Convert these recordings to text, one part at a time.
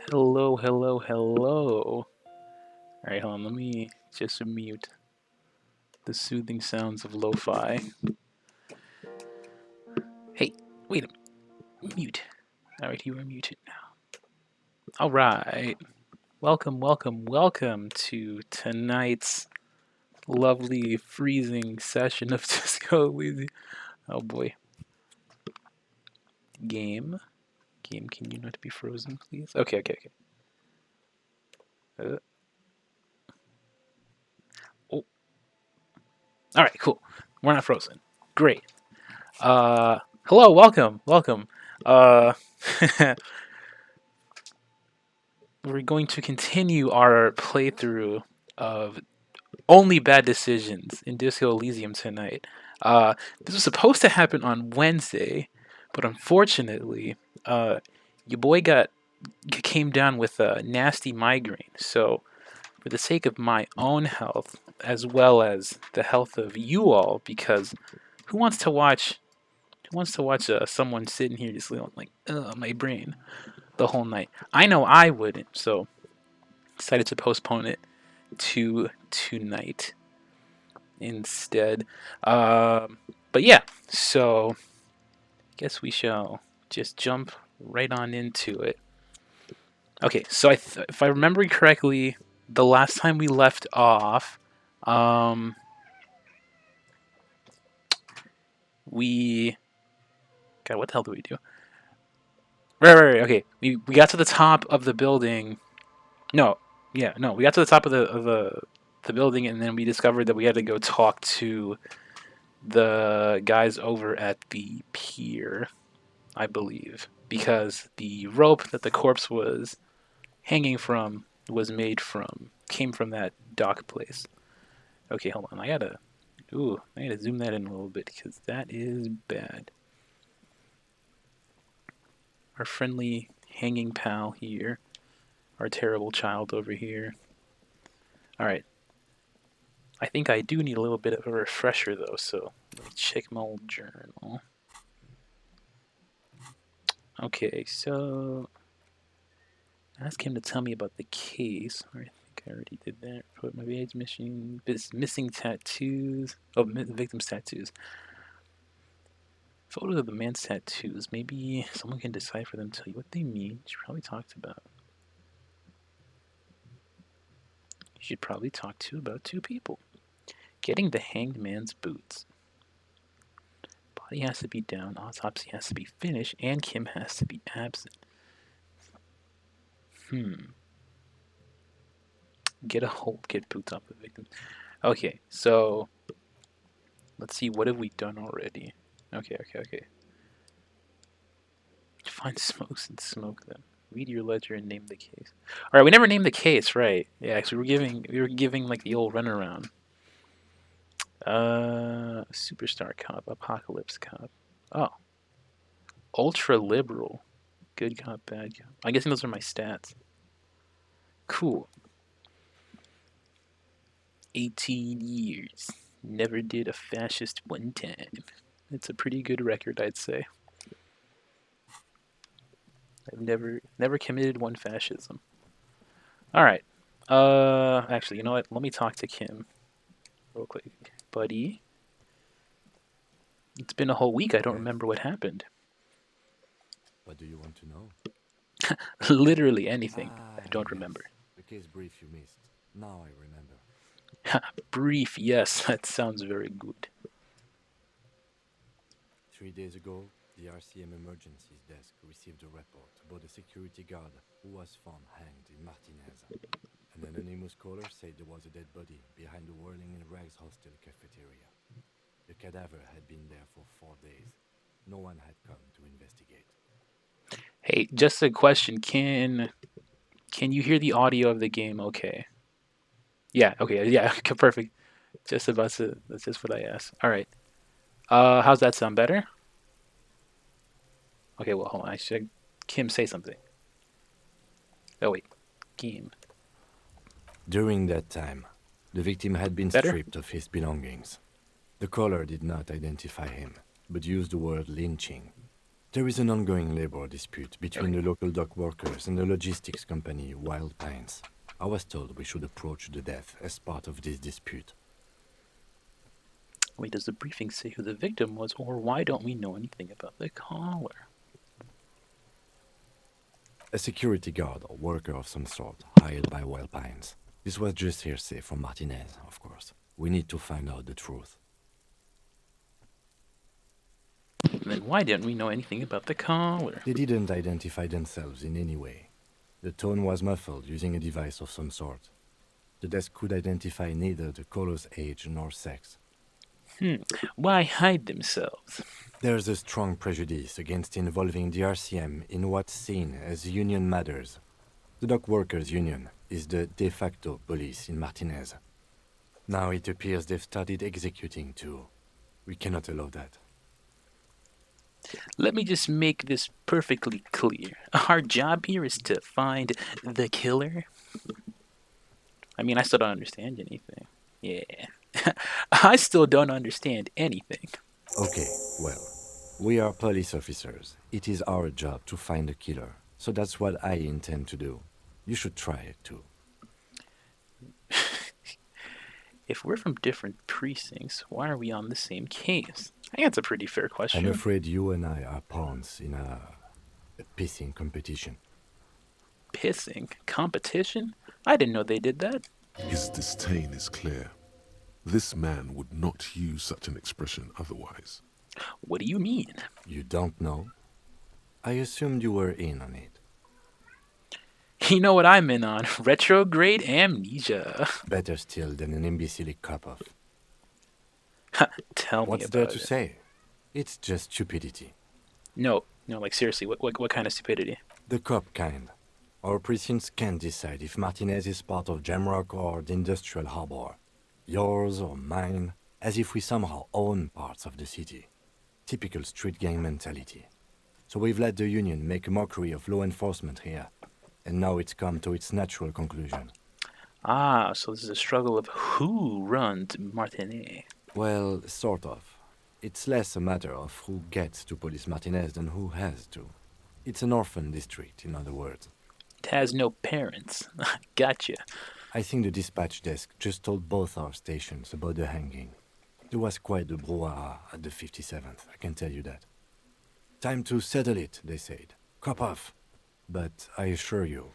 Hello, hello, hello. Alright, hold on, let me just mute the soothing sounds of lo-fi. Hey, wait a minute. Mute. Alright, you are muted now. Alright. Welcome to tonight's lovely freezing session of Disco Elysium. Oh boy. Game, can you not be frozen, please? Okay. Oh. Alright, cool. We're not frozen. Great. Hello, welcome. We're going to continue our playthrough of Only Bad Decisions in Disco Elysium tonight. This was supposed to happen on Wednesday, but unfortunately, your boy came down with a nasty migraine. So, for the sake of my own health, as well as the health of you all, because who wants to watch someone sitting here just like, my brain the whole night? I know I wouldn't, so decided to postpone it to tonight instead. But yeah, so guess we shall just jump right on into it. Okay, so if I remember correctly, the last time we left off, we... God, what the hell do we do? Right. Okay, we got to the top of the building. We got to the top of the building, and then we discovered that we had to go talk to the guys over at the pier, I believe, because the rope that the corpse was hanging from came from that dock place. Okay, hold on. I gotta zoom that in a little bit because that is bad. Our friendly hanging pal here, our terrible child over here. All right. I think I do need a little bit of a refresher though, so let me check my old journal. Okay, so ask him to tell me about the case. I think I already did that. Report my age missing tattoos. Oh, victim's tattoos. Photos of the man's tattoos. Maybe someone can decipher them, tell you what they mean. You should probably talk to about two people. Getting the hanged man's boots. Body has to be down, autopsy has to be finished, and Kim has to be absent. Get boots off the victim. Okay, so let's see, what have we done already? Okay. Find smokes and smoke them. Read your ledger and name the case. Alright, we never named the case, right? Yeah, because we were giving like the old runaround. Superstar cop, apocalypse cop. Oh. Ultra liberal. Good cop, bad cop. I'm guessing those are my stats. Cool. 18 years. Never did a fascist one time. It's a pretty good record, I'd say. I've never committed one fascism. Alright. Actually, you know what? Let me talk to Kim real quick. Buddy. It's been a whole week. I don't remember what happened. What do you want to know? Literally anything. I don't remember. The case brief you missed. Now I remember. Brief, yes. That sounds very good. 3 days ago, the RCM emergencies desk received a report about a security guard who was found hanged in Martinez. An anonymous caller said there was a dead body behind the Whirling in Rags hostel cafeteria. The cadaver had been there for 4 days. No one had come to investigate. Hey, just a question. Can you hear the audio of the game okay? Yeah, okay, yeah, perfect. That's just what I asked. Alright. How's that sound better? Okay, well, hold on. I should Kim say something. Oh wait, Kim. During that time, the victim had been stripped of his belongings. The caller did not identify him, but used the word lynching. There is an ongoing labor dispute between Okay. the local dock workers and the logistics company Wild Pines. I was told we should approach the death as part of this dispute. Wait, does the briefing say who the victim was, or why don't we know anything about the caller? A security guard or worker of some sort, hired by Wild Pines. This was just hearsay from Martinez, of course. We need to find out the truth. Then why didn't we know anything about the caller? They didn't identify themselves in any way. The tone was muffled using a device of some sort. The desk could identify neither the caller's age nor sex. Why hide themselves? There's a strong prejudice against involving the RCM in what's seen as union matters. The dock workers' union is the de facto police in Martinez. Now it appears they've started executing too. We cannot allow that. Let me just make this perfectly clear. Our job here is to find the killer. I mean, I still don't understand anything. Yeah. I still don't understand anything. Okay, well, we are police officers. It is our job to find the killer. So that's what I intend to do. You should try it too. If we're from different precincts, why are we on the same case? I think that's a pretty fair question. I'm afraid you and I are pawns in a pissing competition. Pissing? Competition? I didn't know they did that. His disdain is clear. This man would not use such an expression otherwise. What do you mean? You don't know? I assumed you were in on it. You know what I'm in on. Retrograde amnesia. Better still than an imbecilic cop-off. Tell me What's about there it. to say? It's just stupidity. No, like seriously, what kind of stupidity? The cop kind. Our precincts can't decide if Martinez is part of Jamrock or the Industrial Harbor. Yours or mine, as if we somehow own parts of the city. Typical street gang mentality. So we've let the Union make a mockery of law enforcement here. And now it's come to its natural conclusion. Ah, so this is a struggle of who runs Martinet. Well, sort of. It's less a matter of who gets to police Martinez than who has to. It's an orphan district, in other words. It has no parents. Gotcha. I think the dispatch desk just told both our stations about the hanging. There was quite the brouhaha at the 57th, I can tell you that. Time to settle it, they said. Cop off. But I assure you,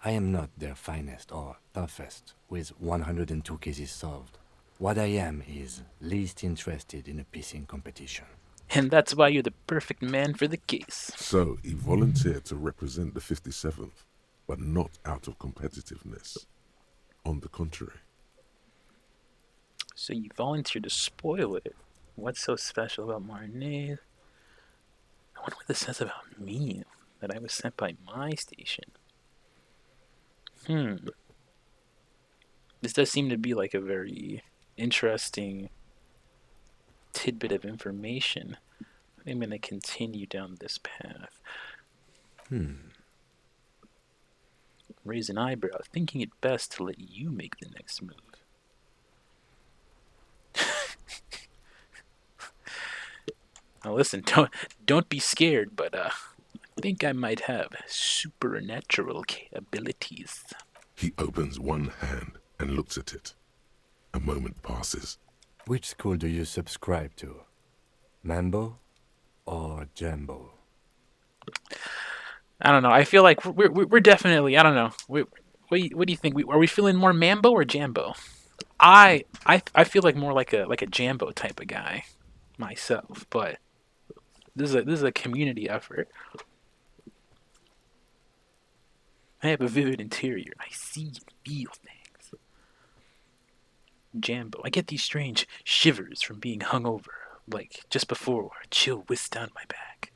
I am not their finest or toughest with 102 cases solved. What I am is least interested in a pissing competition. And that's why you're the perfect man for the case. So he volunteered to represent the 57th, but not out of competitiveness. On the contrary. So you volunteered to spoil it. What's so special about Martinet? I wonder what this says about me, that I was sent by my station. This does seem to be like a very interesting tidbit of information. I'm going to continue down this path. Raise an eyebrow, thinking it best to let you make the next move. Now listen, don't be scared, but I think I might have supernatural abilities. He opens one hand and looks at it. A moment passes. Which school do you subscribe to? Mambo or Jambo? I don't know. I feel like we're definitely. I don't know. What do you think? Are we feeling more Mambo or Jambo? I feel like more like a Jambo type of guy myself, but this is a community effort. I have a vivid interior. I see and feel things. Jambo. I get these strange shivers from being hungover, like just before a chill whisked down my back.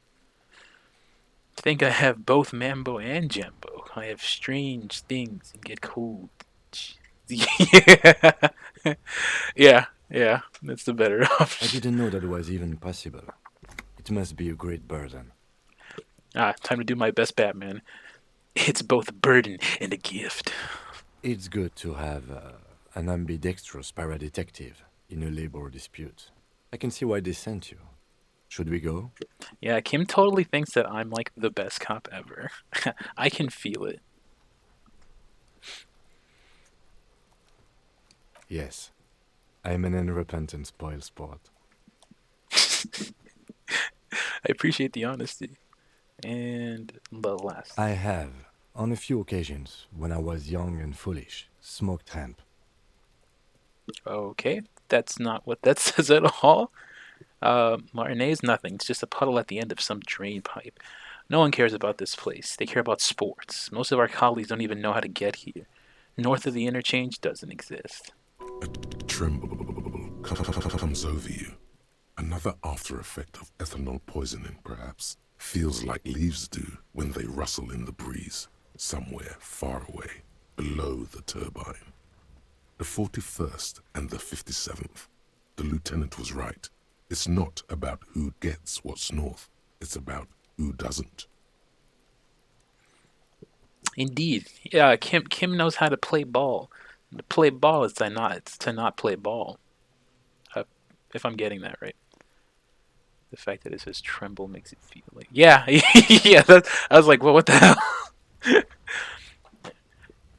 I think I have both Mambo and Jambo. I have strange things and get cold. Yeah. yeah, that's the better I option. didn't know that was even possible. It must be a great burden. Time to do my best, Batman. It's both a burden and a gift. It's good to have an ambidextrous paradetective in a labor dispute. I can see why they sent you. Should we go? Yeah, Kim totally thinks that I'm like the best cop ever. I can feel it. Yes. I'm an unrepentant spoilsport. I appreciate the honesty. And the last. I have, on a few occasions, when I was young and foolish, smoked hemp. Okay, that's not what that says at all. Martinet is nothing. It's just a puddle at the end of some drain pipe. No one cares about this place. They care about sports. Most of our colleagues don't even know how to get here. North of the interchange doesn't exist. A tremble comes over you. Another after effect of ethanol poisoning, perhaps. Feels like leaves do when they rustle in the breeze, somewhere far away, below the turbine. The 41st and the 57th. The lieutenant was right. It's not about who gets what's north. It's about who doesn't. Indeed, yeah. Kim knows how to play ball. To play ball is to not play ball. If I'm getting that right. The fact that it says tremble makes it feel like yeah. I was like, well, what the hell?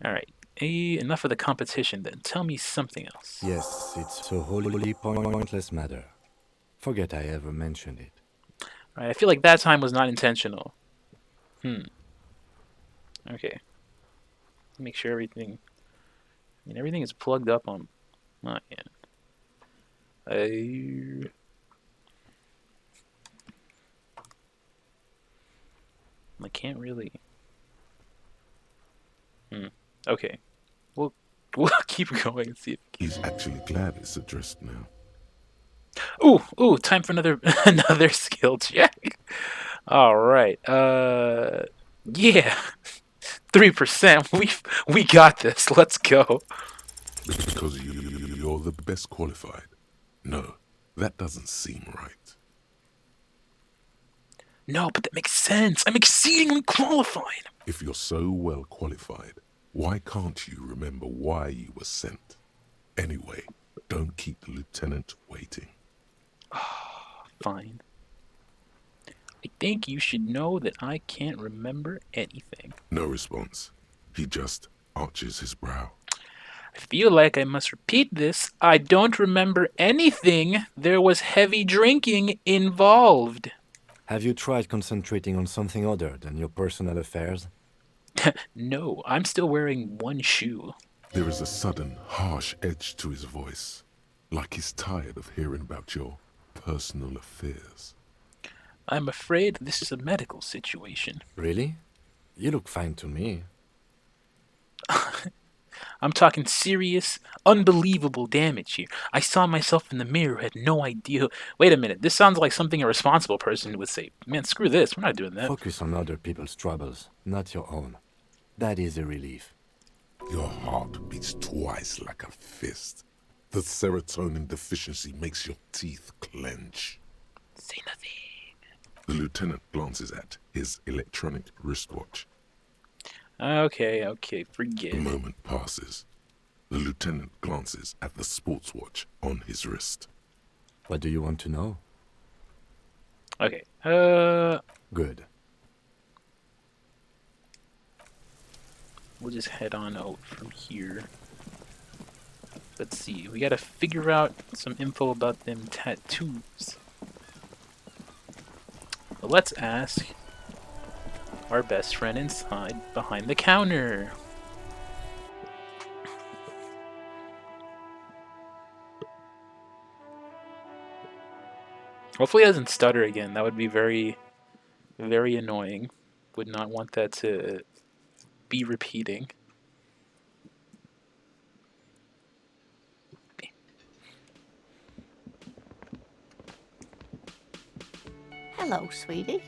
All right. Enough of the competition then. Tell me something else. Yes, it's a wholly pointless matter. Forget I ever mentioned it. All right. I feel like that time was not intentional. Okay. Make sure everything. I mean, everything is plugged up on my end. I can't really. Okay. We'll keep going and see. He's actually glad it's addressed now. Ooh, time for another another skill check. All right. Yeah. 3%. We got this. Let's go. Because you're the best qualified. No, that doesn't seem right. No, but that makes sense. I'm exceedingly qualified. If you're so well qualified, why can't you remember why you were sent? Anyway, don't keep the lieutenant waiting. Fine. I think you should know that I can't remember anything. No response. He just arches his brow. I feel like I must repeat this. I don't remember anything. There was heavy drinking involved. Have you tried concentrating on something other than your personal affairs? No, I'm still wearing one shoe. There is a sudden, harsh edge to his voice, like he's tired of hearing about your personal affairs. I'm afraid this is a medical situation. Really? You look fine to me. I'm talking serious, unbelievable damage here. I saw myself in the mirror, had no idea. Wait a minute, this sounds like something a responsible person would say. Man, screw this, we're not doing that. Focus on other people's troubles, not your own. That is a relief. Your heart beats twice like a fist. The serotonin deficiency makes your teeth clench. Say nothing. The lieutenant glances at his electronic wristwatch. Okay, forget A it. moment passes. The lieutenant glances at the sports watch on his wrist. What do you want to know? Okay, Good. we'll just head on out from here. Let's see, we gotta figure out some info about them tattoos. Well, let's ask our best friend inside behind the counter. Hopefully he doesn't stutter again. That would be very, very annoying. Would not want that to be repeating. Hello, sweetie.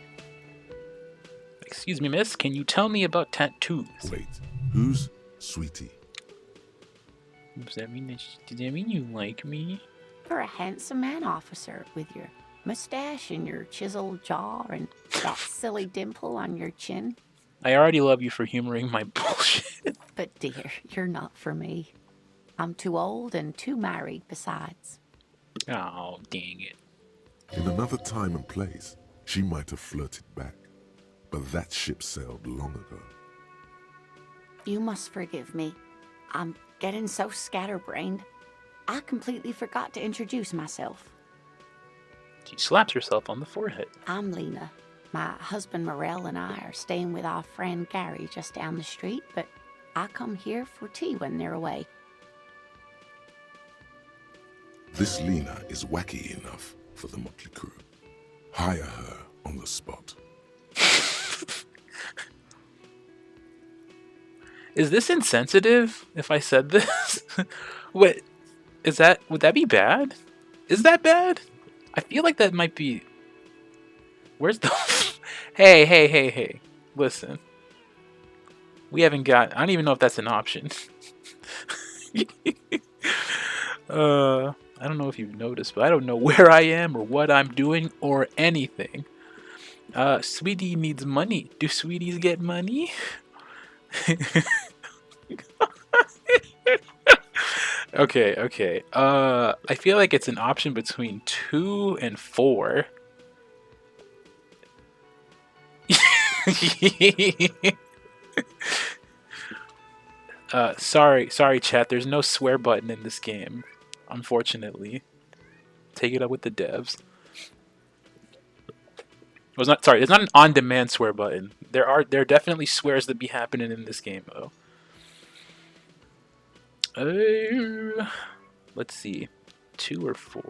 Excuse me, miss, can you tell me about tattoos? Wait, who's Sweetie? Does that mean you like me? You're a handsome man, officer, with your mustache and your chiseled jaw and that silly dimple on your chin. I already love you for humoring my bullshit. But dear, you're not for me. I'm too old and too married besides. Oh, dang it. In another time and place, she might have flirted back, but that ship sailed long ago. You must forgive me. I'm getting so scatterbrained. I completely forgot to introduce myself. She slaps herself on the forehead. I'm Lena. My husband Morel and I are staying with our friend Gary just down the street, but I come here for tea when they're away. This Lena is wacky enough for the motley crew. Hire her on the spot. Is this insensitive if I said this? What is that? Would that be bad? Is that bad? I feel like that might be. Where's the? Hey! Listen, we haven't got. I don't even know if that's an option. I don't know if you've noticed, but I don't know where I am or what I'm doing or anything. Sweetie needs money. Do sweeties get money? Okay. I feel like it's an option between 2 and 4. Sorry, chat. There's no swear button in this game, unfortunately. Take it up with the devs. It was not. Sorry, it's not an on-demand swear button. There are definitely swears that be happening in this game though. Let's see, 2 or 4.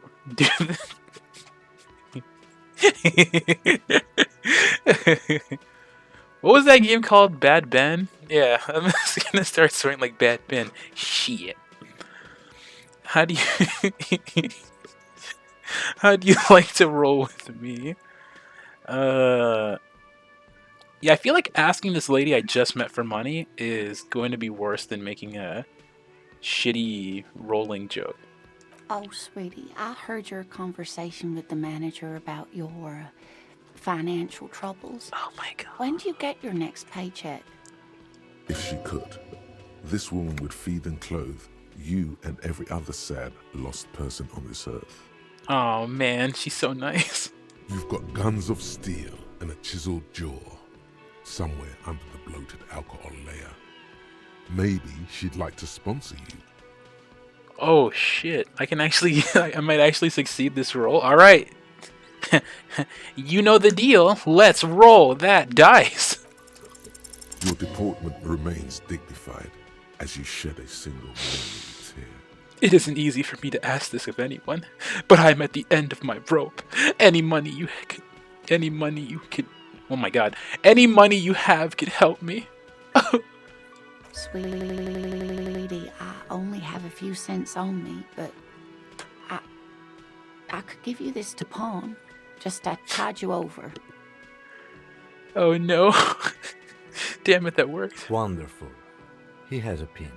What was that game called? Bad Ben? Yeah, I'm just gonna start swearing like Bad Ben. Shit. How do you how do you like to roll with me? Yeah, I feel like asking this lady I just met for money is going to be worse than making a shitty rolling joke. Oh, sweetie, I heard your conversation with the manager about your financial troubles. Oh my god. When do you get your next paycheck? If she could, this woman would feed and clothe you and every other sad, lost person on this earth. Oh man, she's so nice. You've got guns of steel and a chiseled jaw, somewhere under the bloated alcohol layer. Maybe she'd like to sponsor you. Oh shit, I can actually, I might actually succeed this roll. Alright. You know the deal. Let's roll that dice. Your deportment remains dignified as you shed a single momentary tear. It isn't easy for me to ask this of anyone, but I'm at the end of my rope. Any money you could, oh my god, any money you have could help me. Sweetie, I only have a few cents on me, but I could give you this to pawn, just to tide you over. Oh no. Damn it, that worked. Wonderful. He has a pin.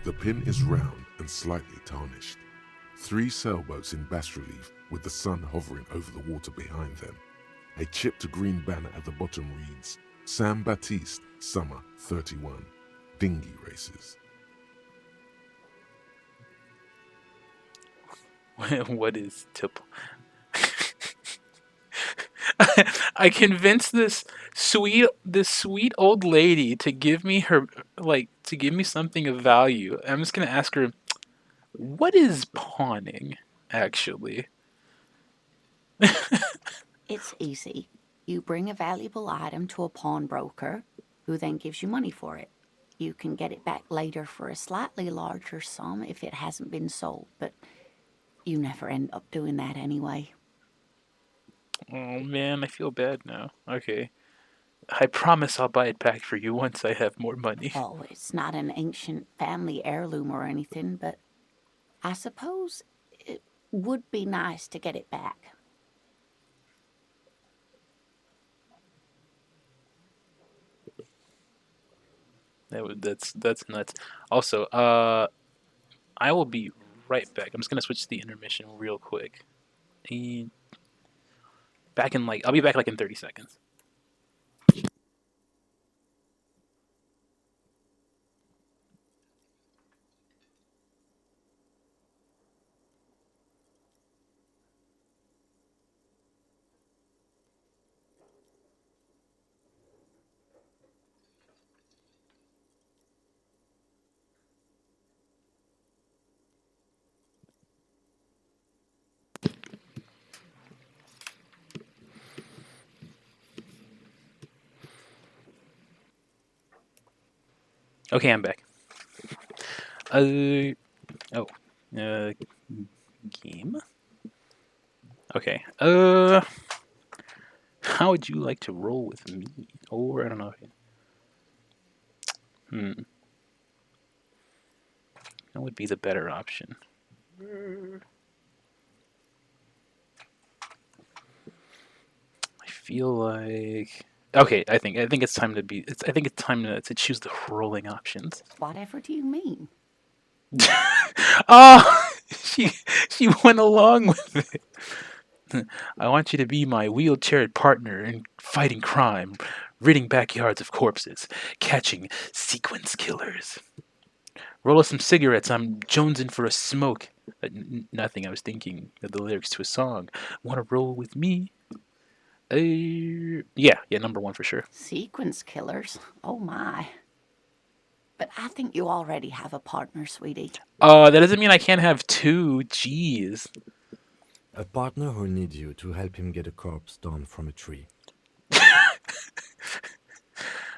The pin is round and slightly tarnished. 3 sailboats in bas-relief with the sun hovering over the water behind them. A chipped green banner at the bottom reads, San Baptiste, Summer 31, Dinghy Races. What is tip? I convinced this sweet old lady to give me something of value. I'm just gonna ask her, what is pawning, actually? It's easy. You bring a valuable item to a pawnbroker, who then gives you money for it. You can get it back later for a slightly larger sum if it hasn't been sold, but you never end up doing that anyway. Oh man, I feel bad now. Okay. I promise I'll buy it back for you once I have more money. Oh, it's not an ancient family heirloom or anything, but I suppose it would be nice to get it back. That's nuts. Also, I will be right back. I'm just gonna switch to the intermission real quick. And I'll be back like in 30 seconds. Okay, I'm back. Oh. Game? Okay. How would you like to roll with me? Or, I don't know. That would be the better option. I feel like... Okay, I think it's time to be... I think it's time to choose the rolling options. Whatever do you mean? Oh! She went along with it. I want you to be my wheelchaired partner in fighting crime, ridding backyards of corpses, catching sequence killers. Roll us some cigarettes. I'm jonesing for a smoke. Nothing. I was thinking of the lyrics to a song. Want to roll with me? Yeah, number one for sure. Sequence killers? Oh my. But I think you already have a partner, sweetie. That doesn't mean I can't have two. Jeez. A partner who needs you to help him get a corpse down from a tree.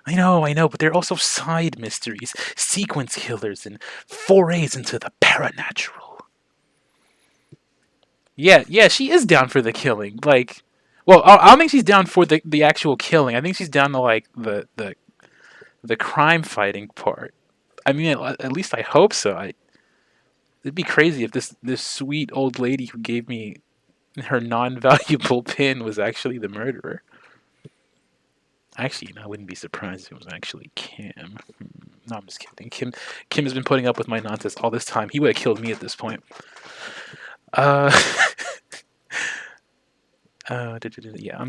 I know, but they're also side mysteries, sequence killers, and forays into the paranatural. Yeah, she is down for the killing. Like, well, I don't think she's down for the actual killing. I think she's down to like the crime fighting part. I mean, at least I hope so. It'd be crazy if this sweet old lady who gave me her non-valuable pin was actually the murderer. Actually, I wouldn't be surprised if it was actually Kim. No, I'm just kidding. Kim has been putting up with my nonsense all this time. He would have killed me at this point. Yeah, I'm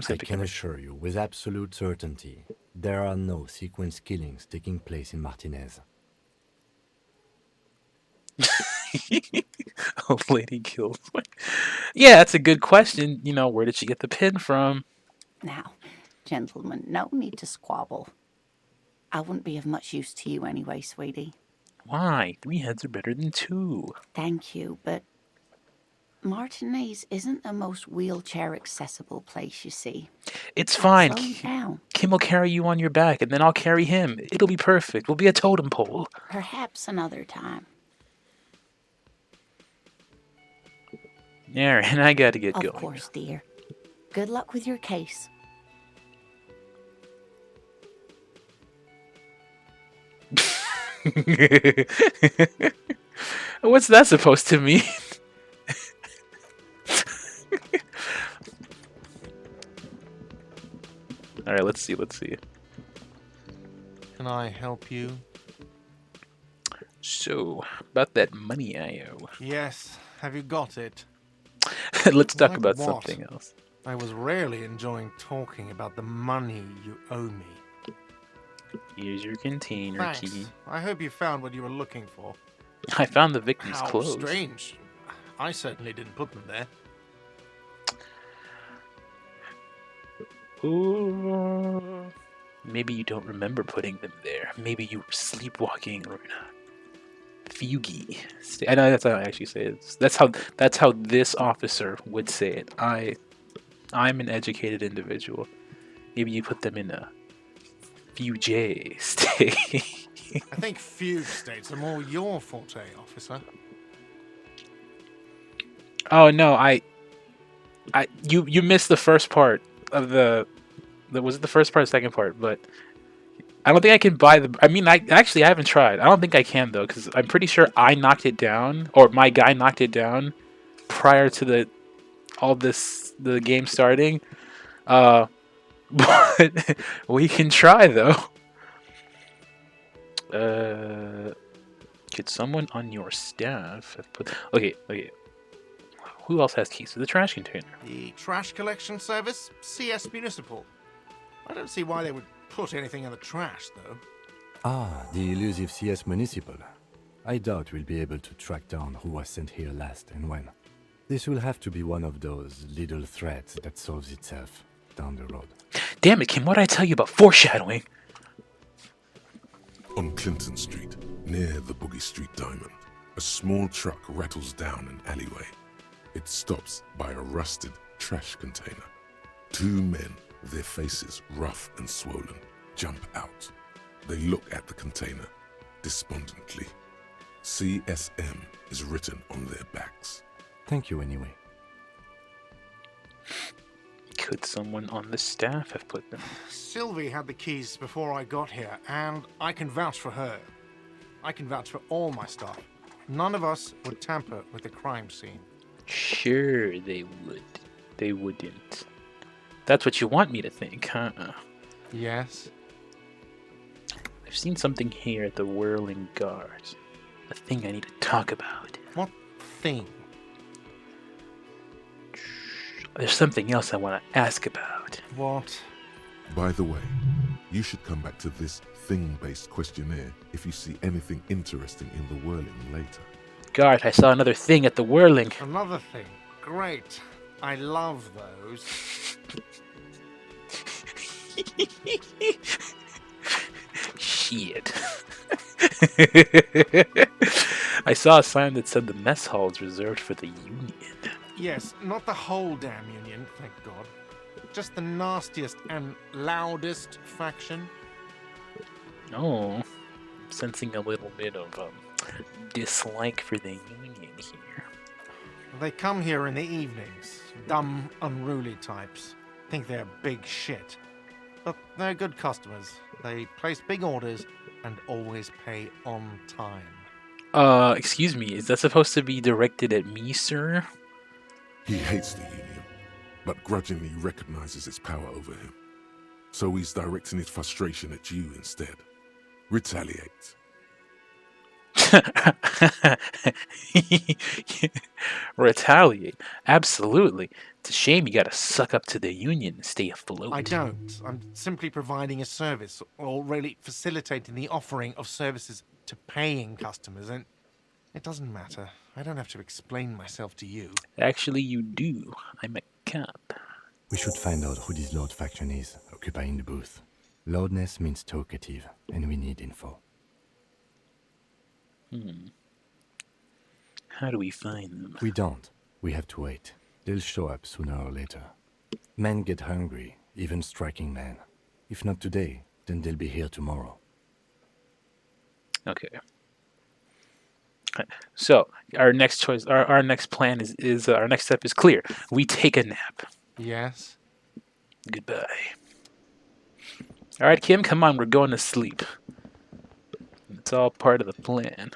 just I gonna pick can assure you with absolute certainty, there are no sequence killings taking place in Martinez. Old lady kills. Yeah, that's a good question. Where did she get the pin from? Now, gentlemen, no need to squabble. I wouldn't be of much use to you anyway, sweetie. Why? 3 heads are better than 2. Thank you, but Martinez isn't the most wheelchair-accessible place, you see. It's fine. Slow down. Kim will carry you on your back, and then I'll carry him. It'll be perfect. We'll be a totem pole. Perhaps another time. Yeah, and I gotta get going. Of course, dear. Good luck with your case. What's that supposed to mean? Alright, let's see. Can I help you? So, about that money I owe. Yes. Have you got it? Let's talk Like about what? something else. I was rarely enjoying talking about the money you owe me. Here's your container Thanks. key. I hope you found what you were looking for. I found the victim's How clothes. strange. I certainly didn't put them there. Ooh. Maybe you don't remember putting them there. Maybe you were sleepwalking or in a fugue. I know that's how I actually say it. That's how this officer would say it. I'm an educated individual. Maybe you put them in a fugue state. I think fugue states are more your forte, officer. Oh no, you missed the first part of was it the first part or second part? But I don't think I can buy the. I mean, I haven't tried. I don't think I can though, because I'm pretty sure I knocked it down, or my guy knocked it down prior to the game starting. But we can try though. Could someone on your staff have put? Okay. Who else has keys to the trash container? The trash collection service? CS Municipal. I don't see why they would put anything in the trash, though. Ah, the elusive CS Municipal. I doubt we'll be able to track down who was sent here last and when. This will have to be one of those little threads that solves itself down the road. Damn it, Kim, what did I tell you about foreshadowing? On Clinton Street, near the Boogie Street Diamond, a small truck rattles down an alleyway. It stops by a rusted trash container. 2 men, their faces rough and swollen, jump out. They look at the container, despondently. CSM is written on their backs. Thank you anyway. Could someone on the staff have put them? Sylvie had the keys before I got here, and I can vouch for her. I can vouch for all my staff. None of us would tamper with the crime scene. Sure, they would. They wouldn't. That's what you want me to think, huh? Yes? I've seen something here at the Whirling Guards. A thing I need to talk about. What thing? There's something else I want to ask about. What? By the way, you should come back to this thing-based questionnaire if you see anything interesting in the Whirling later. Guard, I saw another thing at the Whirling. Another thing. Great. I love those. Shit. I saw a sign that said the mess hall is reserved for the Union. Yes, not the whole damn Union, thank God. Just the nastiest and loudest faction. Oh, sensing a little bit of dislike for the Union here. They come here in the evenings. Dumb, unruly types. Think they're big shit. But they're good customers. They place big orders and always pay on time. Excuse me, is that supposed to be directed at me, sir? He hates the Union, but grudgingly recognizes its power over him. So he's directing his frustration at you instead. Retaliate. Retaliate. Absolutely. It's a shame you gotta suck up to the Union and stay afloat. I don't. I'm simply providing a service, or really facilitating the offering of services to paying customers, and it doesn't matter. I don't have to explain myself to you. Actually, you do. I'm a cop. We should find out who this Lord faction is, occupying the booth. Loudness means talkative, and we need info. How do we find them? We don't. We have to wait. They'll show up sooner or later. Men get hungry, even striking men. If not today, then they'll be here tomorrow. Okay. So our next choice, our next plan is our next step is clear. We take a nap. Yes? Goodbye. All right, Kim, come on, we're going to sleep. It's all part of the plan.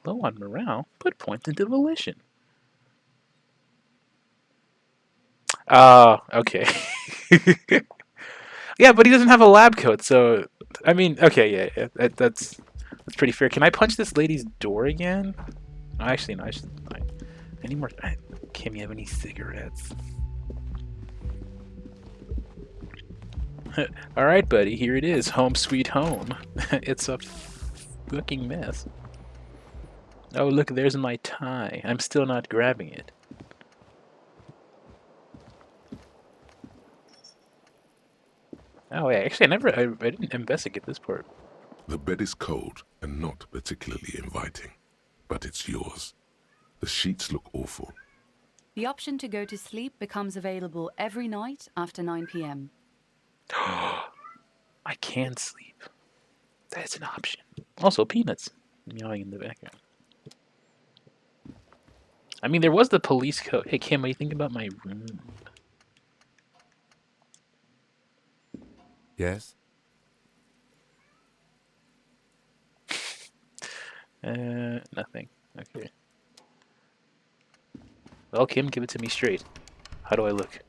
Low on morale, put points into volition. Okay. Yeah, but he doesn't have a lab coat, so I mean, okay, yeah, that's pretty fair. Can I punch this lady's door again? Actually, no, I should. Any more? Kim, you have any cigarettes? All right, buddy, here it is, home sweet home. It's a fucking mess. Oh, look, there's my tie. I'm still not grabbing it. Oh, yeah, actually, I didn't investigate this part. The bed is cold and not particularly inviting, but it's yours. The sheets look awful. The option to go to sleep becomes available every night after 9 p.m. I can sleep. That's an option. Also, peanuts meowing in the background. I mean, there was the police code. Hey, Kim, what do you think about my room? Yes? Nothing. Okay. Well, Kim, give it to me straight. How do I look?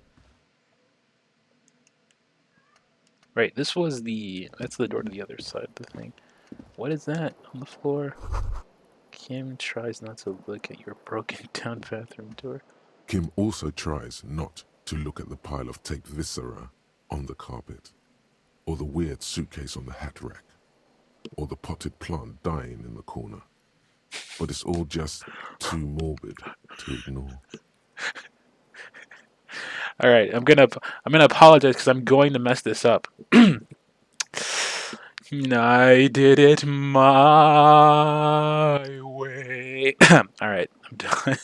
Right, this was that's the door to the other side of the thing. What is that on the floor? Kim tries not to look at your broken down bathroom door. Kim also tries not to look at the pile of taped viscera on the carpet, or the weird suitcase on the hat rack, or the potted plant dying in the corner. But it's all just too morbid to ignore. All right, I'm gonna apologize because I'm going to mess this up. I did it my way. All right, I'm done.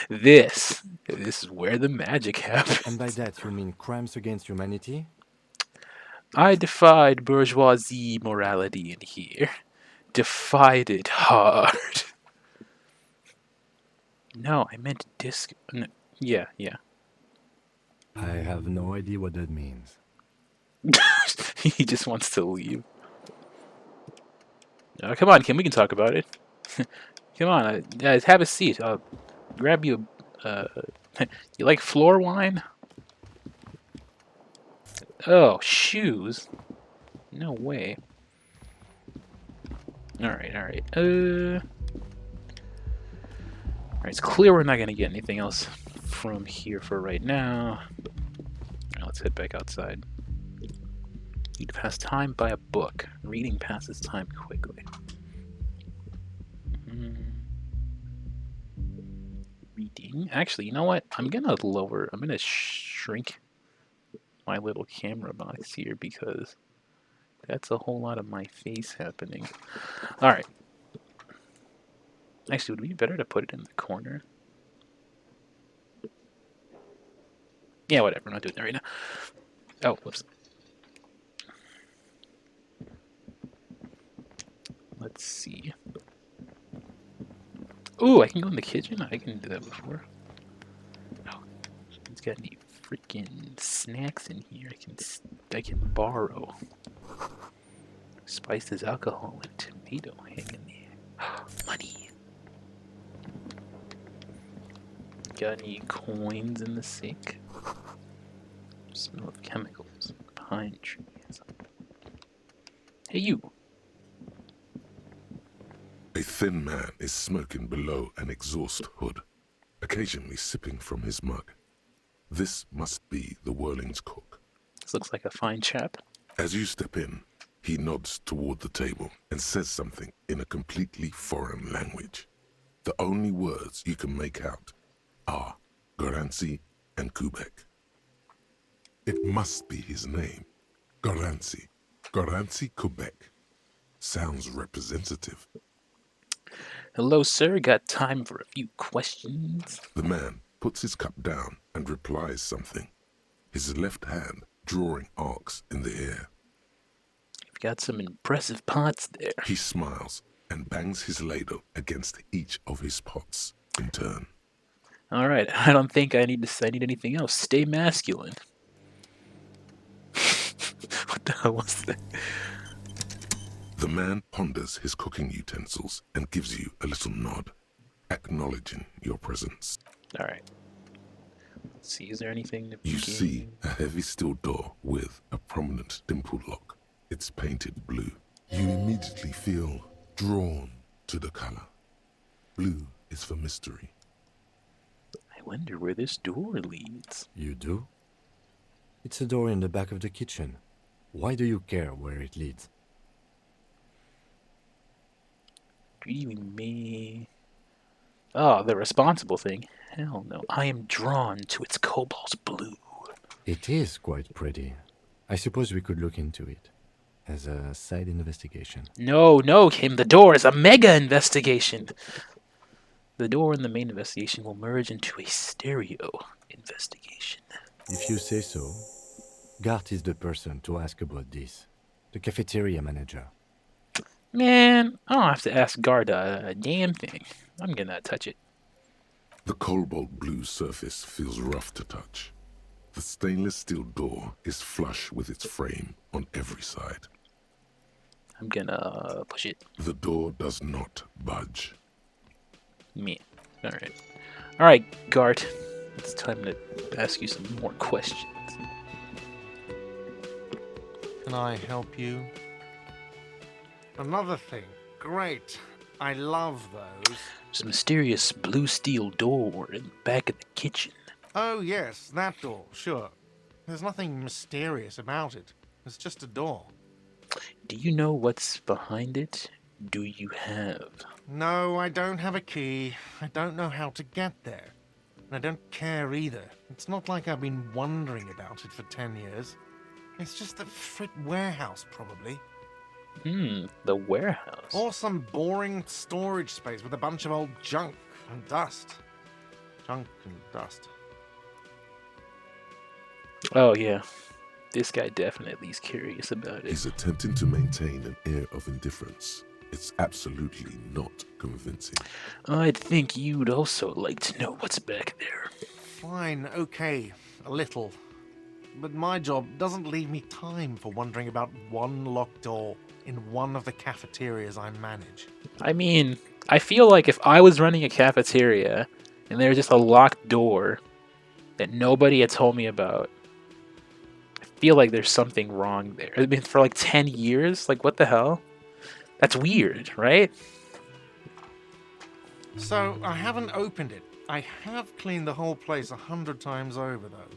This is where the magic happens. And by that you mean crimes against humanity? I defied bourgeoisie morality in here. Defied it hard. No, I meant disc. No, yeah. I have no idea what that means. He just wants to leave. Come on, Kim. We can talk about it. Come on, guys. Have a seat. I'll grab you. You like floor wine? Oh, shoes. No way. All right. Alright, it's clear we're not gonna get anything else from here for right now. Alright, let's head back outside. Need to pass time by a book. Reading passes time quickly. Reading. Actually, you know what? I'm gonna shrink my little camera box here because that's a whole lot of my face happening. Alright. Actually, would it be better to put it in the corner? Yeah, whatever. I'm not doing that right now. Oh, whoops. Let's see. Ooh, I can go in the kitchen? I can do that before. Oh, it's got any freaking snacks in here I can borrow. Spiced as alcohol and tomato hanging there. Money. Got any coins in the sink? Smell of chemicals. Pine trees. Hey, you. A thin man is smoking below an exhaust hood, occasionally sipping from his mug. This must be the Whirling's cook. This looks like a fine chap. As you step in, he nods toward the table and says something in a completely foreign language. The only words you can make out are Garancy and Quebec. It must be his name. Garancy. Garancy Quebec. Sounds representative. Hello, sir. Got time for a few questions? The man puts his cup down and replies something, his left hand drawing arcs in the air. You've got some impressive pots there. He smiles and bangs his ladle against each of his pots in turn. All right. I don't think I need anything else. Stay masculine. What the hell was that? The man ponders his cooking utensils and gives you a little nod, acknowledging your presence. All right. Let's see, is there anything to You begin? see a heavy steel door with a prominent dimple lock. It's painted blue. You immediately feel drawn to the color. Blue is for mystery. I wonder where this door leads. You do? It's a door in the back of the kitchen. Why do you care where it leads? Really me? Oh, the responsible thing. Hell no. I am drawn to its cobalt blue. It is quite pretty. I suppose we could look into it as a side investigation. No, Kim. The door is a mega investigation. The door and the main investigation will merge into a stereo investigation. If you say so, Gart is the person to ask about this. The cafeteria manager. Man, I don't have to ask Garda a damn thing. I'm gonna touch it. The cobalt blue surface feels rough to touch. The stainless steel door is flush with its frame on every side. I'm gonna push it. The door does not budge. Me. Alright, Gart. It's time to ask you some more questions. Can I help you? Another thing. Great. I love those. There's a mysterious blue steel door in the back of the kitchen. Oh, yes, that door, sure. There's nothing mysterious about it. It's just a door. Do you know what's behind it? Do you have? No, I don't have a key. I don't know how to get there. And I don't care either. It's not like I've been wondering about it for 10 years. It's just a frit warehouse, probably. The warehouse. Or some boring storage space with a bunch of old junk and dust. Junk and dust. Oh yeah, this guy definitely is curious about it. He's attempting to maintain an air of indifference. It's absolutely not convincing. I'd think you'd also like to know what's back there. Fine, okay, a little. But my job doesn't leave me time for wondering about one locked door in one of the cafeterias I manage. I mean, I feel like if I was running a cafeteria and there was just a locked door that nobody had told me about, I feel like there's something wrong there. I mean, for like 10 years? Like, what the hell? That's weird, right? So, I haven't opened it. I have cleaned the whole place 100 times over, though,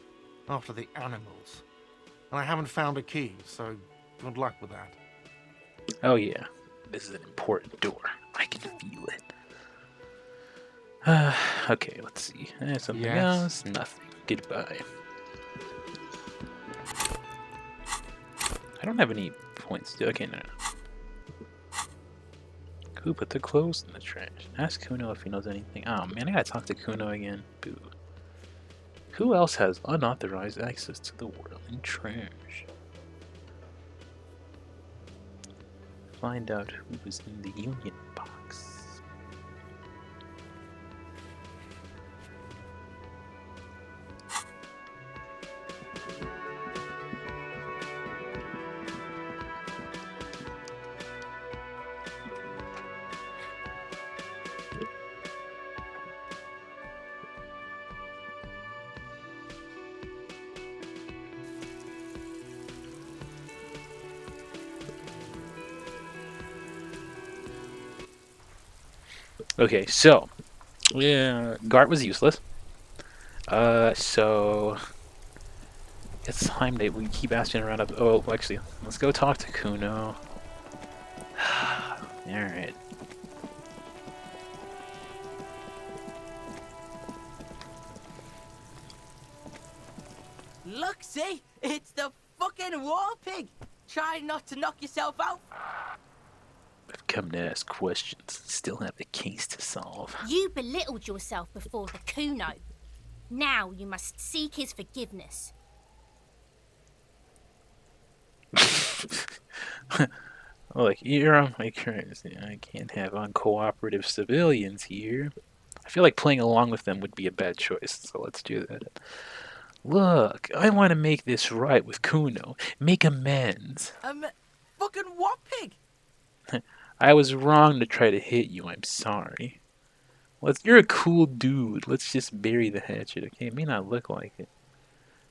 after the animals. And I haven't found a key, so good luck with that. Oh yeah, this is an important door. I can feel it. Okay, let's see. Something Yes. else? Nothing. Goodbye. I don't have any points. Okay, no. Who put the clothes in the trash? Ask Kuno if he knows anything. Oh man, I gotta talk to Kuno again. Boo. Who else has unauthorized access to the whirling trash? Find out who was in the union box. Okay, so yeah, Gart was useless. So it's time that we keep asking around up. Oh, actually, let's go talk to Kuno. All right. Look, see? It's the fucking war pig! Try not to knock yourself out. I've come to ask questions. Still have a case to solve. You belittled yourself before the Kuno. Now you must seek his forgiveness. Look, you're on my currency. I can't have uncooperative civilians here. I feel like playing along with them would be a bad choice, so let's do that. Look, I want to make this right with Kuno. Make amends. Fucking what pig? I was wrong to try to hit you. I'm sorry. You're a cool dude. Let's just bury the hatchet, okay? It may not look like it,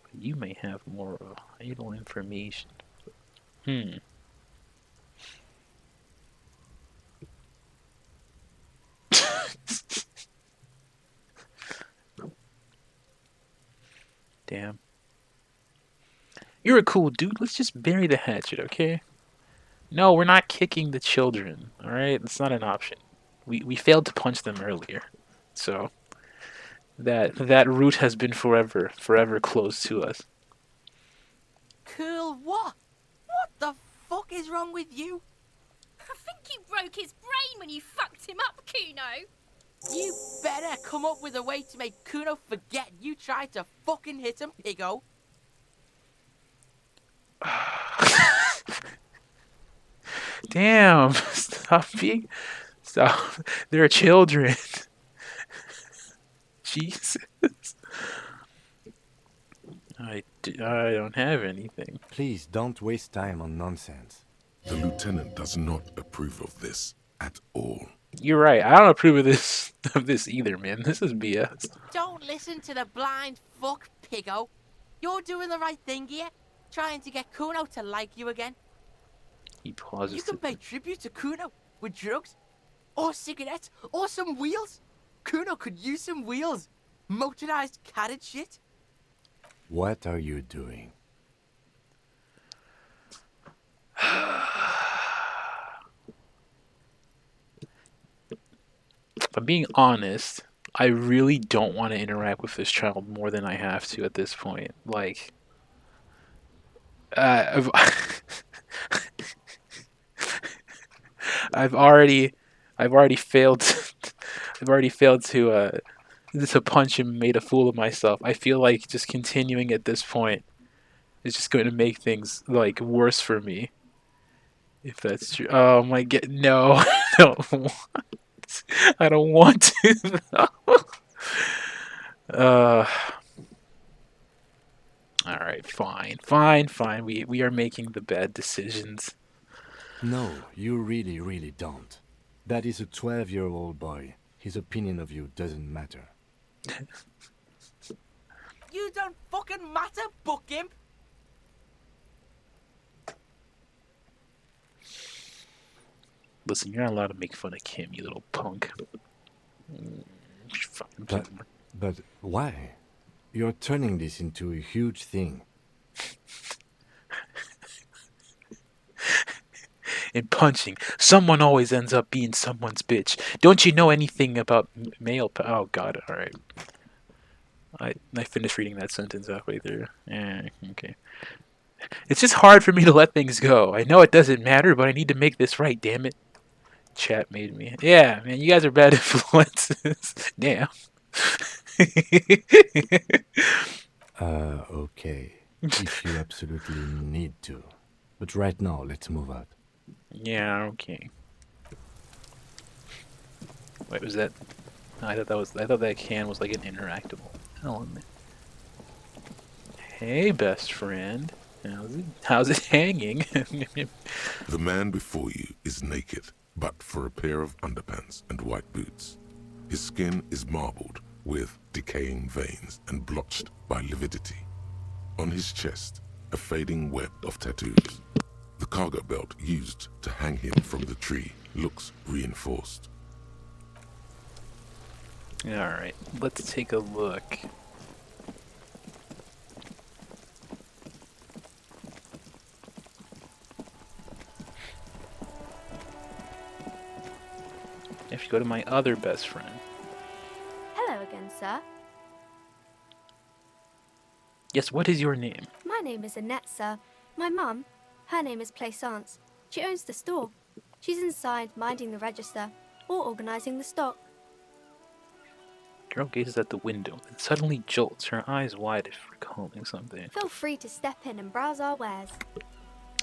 but you may have more vital information. Damn. You're a cool dude. Let's just bury the hatchet, okay? No, we're not kicking the children, alright? That's not an option. We failed to punch them earlier. So that route has been forever closed to us. Cool what? What the fuck is wrong with you? I think you broke his brain when you fucked him up, Kuno. You better come up with a way to make Kuno forget you tried to fucking hit him, piggo. Damn, stop. There are children. Jesus. I don't have anything. Please don't waste time on nonsense. The lieutenant does not approve of this at all. You're right. I don't approve of this either, man. This is BS. Don't listen to the blind fuck, piggo. You're doing the right thing here, trying to get Kuno to like you again. He pauses. You can pay tribute to Kuno with drugs, or cigarettes, or some wheels. Kuno could use some wheels. Motorized carriage shit. What are you doing? If I'm being honest, I really don't want to interact with this child more than I have to at this point. Like, I've I've already failed. I've already failed to to punch him made a fool of myself. I feel like just continuing at this point is just going to make things like worse for me. If that's true. Oh my god, no. I don't want to. uh Alright, fine. We are making the bad decisions. No, you really, really don't. That is a 12-year-old boy. His opinion of you doesn't matter. You don't fucking matter, buck imp. Listen, you're not allowed to make fun of Kim, you little punk. But why? You're turning this into a huge thing. In punching, someone always ends up being someone's bitch. Don't you know anything about male? Oh god! All right. I finished reading that sentence halfway through. Okay. It's just hard for me to let things go. I know it doesn't matter, but I need to make this right. Damn it. Chat made me. Yeah, man, you guys are bad influences. Damn. Okay. If you absolutely need to. But right now, let's move out. Yeah, okay. Wait, was that? I thought that can was like an interactable element. Hey, best friend. How's it hanging? The man before you is naked, but for a pair of underpants and white boots. His skin is marbled with decaying veins and blotched by lividity. On his chest, a fading web of tattoos. The cargo belt used to hang him from the tree looks reinforced. Alright, let's take a look. If you go to my other best friend. Hello again, sir. Yes, what is your name? My name is Annette, sir. My mum, her name is Plaisance. She owns the store. She's inside minding the register or organising the stock. Girl gazes at the window, then suddenly jolts, her eyes wide as if recalling something. Feel free to step in and browse our wares.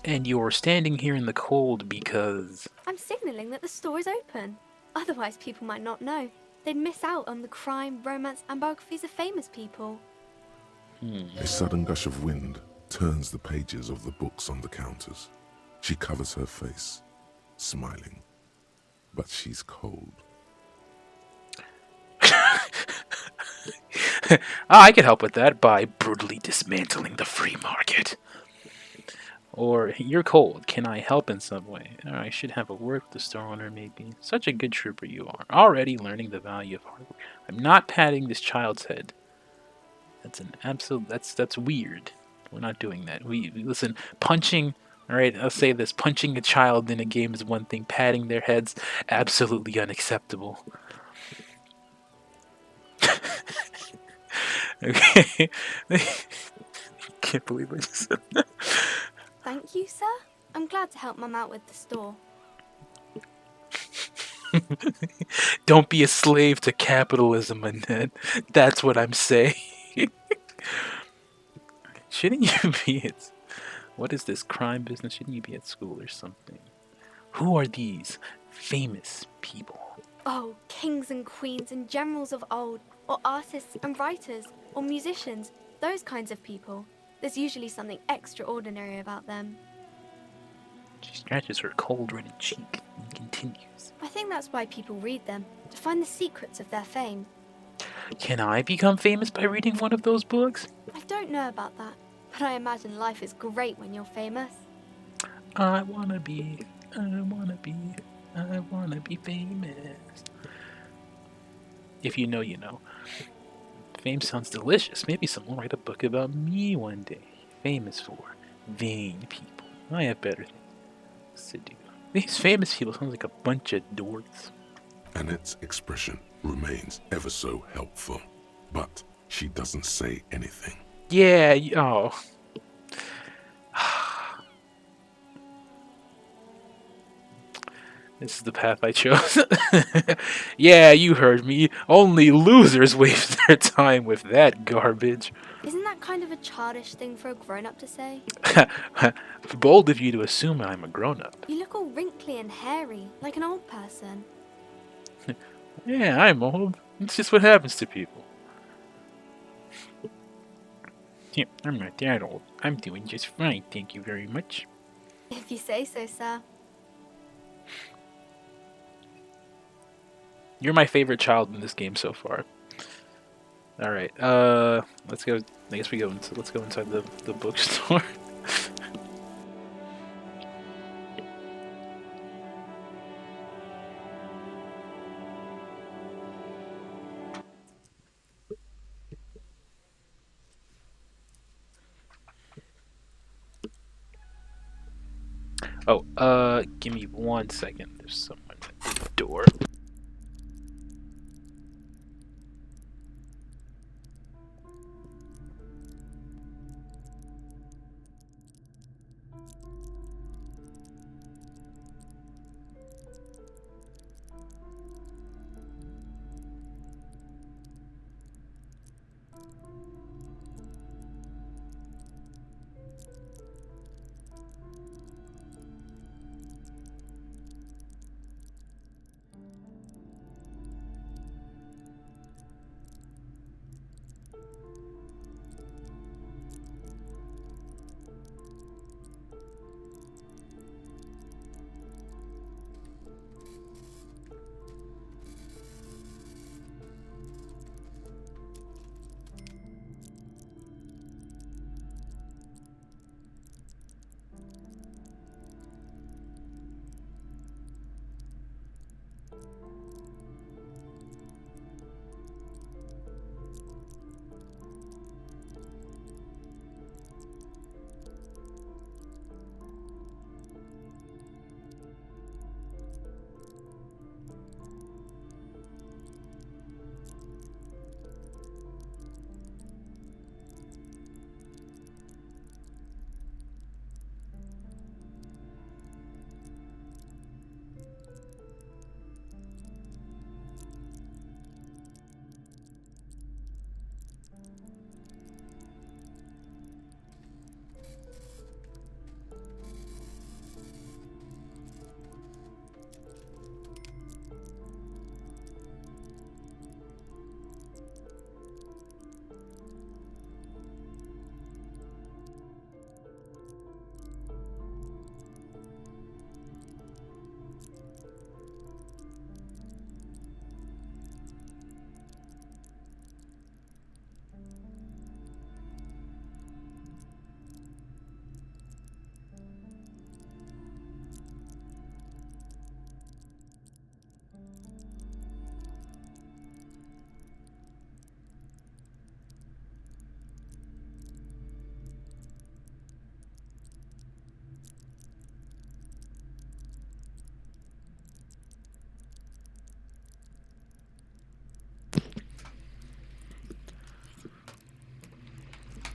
And you're standing here in the cold because... I'm signalling that the store is open. Otherwise people might not know. They'd miss out on the crime, romance and biographies of famous people. A sudden gush of wind turns the pages of the books on the counters. She covers her face, smiling. But she's cold. I could help with that by brutally dismantling the free market. Or, you're cold. Can I help in some way? Or I should have a word with the store owner, maybe. Such a good trooper you are. Already learning the value of hard work. I'm not patting this child's head. That's an absolute... That's weird. We're not doing that. We listen, punching... Alright, I'll say this. Punching a child in a game is one thing. Patting their heads, absolutely unacceptable. Okay. Can't believe I just said that. Thank you, sir. I'm glad to help Mum out with the store. Don't be a slave to capitalism, Annette. That's what I'm saying. Shouldn't you be at... What is this crime business? Shouldn't you be at school or something? Who are these famous people? Oh, kings and queens and generals of old, or artists and writers, or musicians, those kinds of people. There's usually something extraordinary about them. She scratches her cold reddened cheek and continues. I think that's why people read them, to find the secrets of their fame. Can I become famous by reading one of those books? I don't know about that, but I imagine life is great when you're famous. I wanna be famous. If you know, you know. Fame sounds delicious. Maybe someone will write a book about me one day. Famous for vain people. I have better things to do. These famous people sound like a bunch of dorks. Annette's expression remains ever so helpful, but she doesn't say anything. Yeah, oh. This is the path I chose. Yeah, you heard me. Only losers waste their time with that garbage. Isn't that kind of a childish thing for a grown-up to say? Bold of you to assume I'm a grown-up. You look all wrinkly and hairy, like an old person. Yeah, I'm old. It's just what happens to people. Yeah, I'm not that old. I'm doing just fine, thank you very much. If you say so, sir. You're my favorite child in this game so far. Alright, let's go. I guess let's go inside the bookstore. Oh, give me 1 second. There's someone at the door.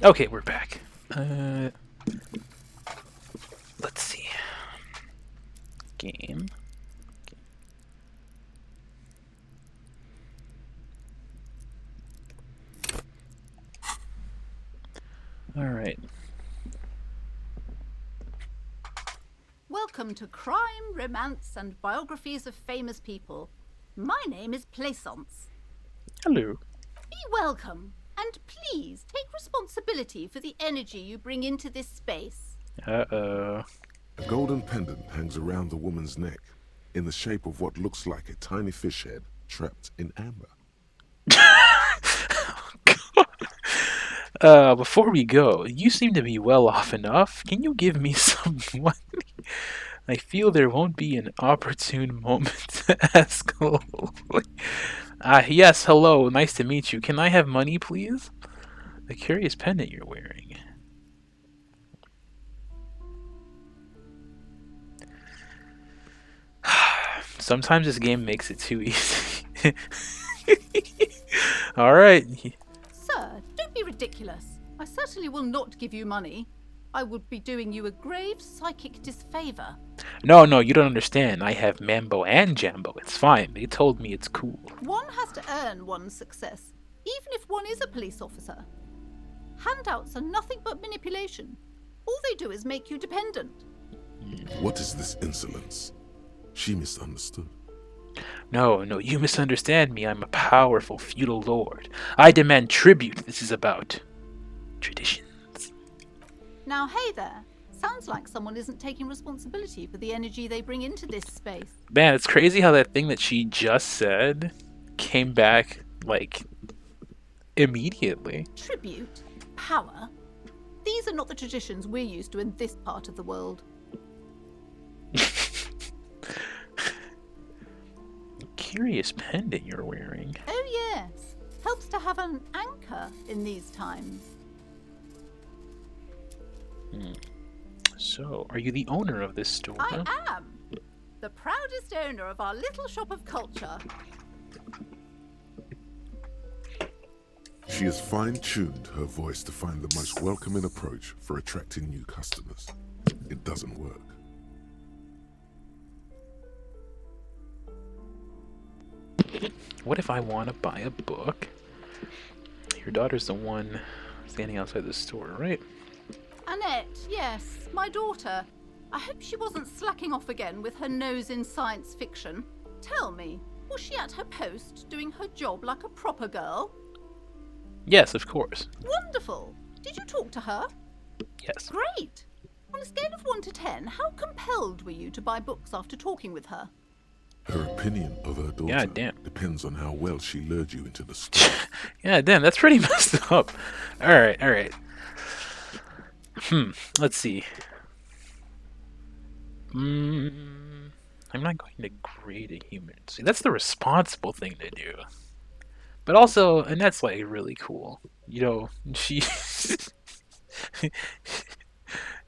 Okay, we're back. Let's see. Game. All right. Welcome to Crime, Romance, and Biographies of Famous People. My name is Plaisance. Hello. Be welcome, and please take responsibility for the energy you bring into this space. Uh-oh. A golden pendant hangs around the woman's neck, in the shape of what looks like a tiny fish head trapped in amber. Before we go, you seem to be well off enough. Can you give me some money? I feel there won't be an opportune moment to ask. Yes, hello, nice to meet you. Can I have money, please? The curious pendant you're wearing. Sometimes this game makes it too easy. Alright. Sir, don't be ridiculous. I certainly will not give you money. I would be doing you a grave psychic disfavor. No, no, you don't understand. I have Mambo and Jambo. It's fine. They told me it's cool. One has to earn one's success, even if one is a police officer. Handouts are nothing but manipulation. All they do is make you dependent. What is this insolence? She misunderstood. No, no, you misunderstand me. I'm a powerful feudal lord. I demand tribute. This is about traditions. Now, hey there. Sounds like someone isn't taking responsibility for the energy they bring into this space. Man, it's crazy how that thing that she just said came back, like, immediately. Tribute? Power? These are not the traditions we're used to in this part of the world. Curious pendant you're wearing. Oh yes. Helps to have an anchor in these times. So, are you the owner of this store? I am. The proudest owner of our little shop of culture. She has fine-tuned her voice to find the most welcoming approach for attracting new customers. It doesn't work. What if I want to buy a book? Your daughter's the one standing outside the store, right? Annette, yes, my daughter. I hope she wasn't slacking off again with her nose in science fiction. Tell me, was she at her post doing her job like a proper girl? Yes, of course. Wonderful. Did you talk to her? Yes. Great. On a scale of 1 to 10, how compelled were you to buy books after talking with her? Her opinion of her daughter Yeah, damn. depends on how well she lured you into the store. Yeah, damn, that's pretty messed up. Alright, alright. Let's see. I'm not going to grade a human. See, that's the responsible thing to do. But also, and that's like really cool. You know, she...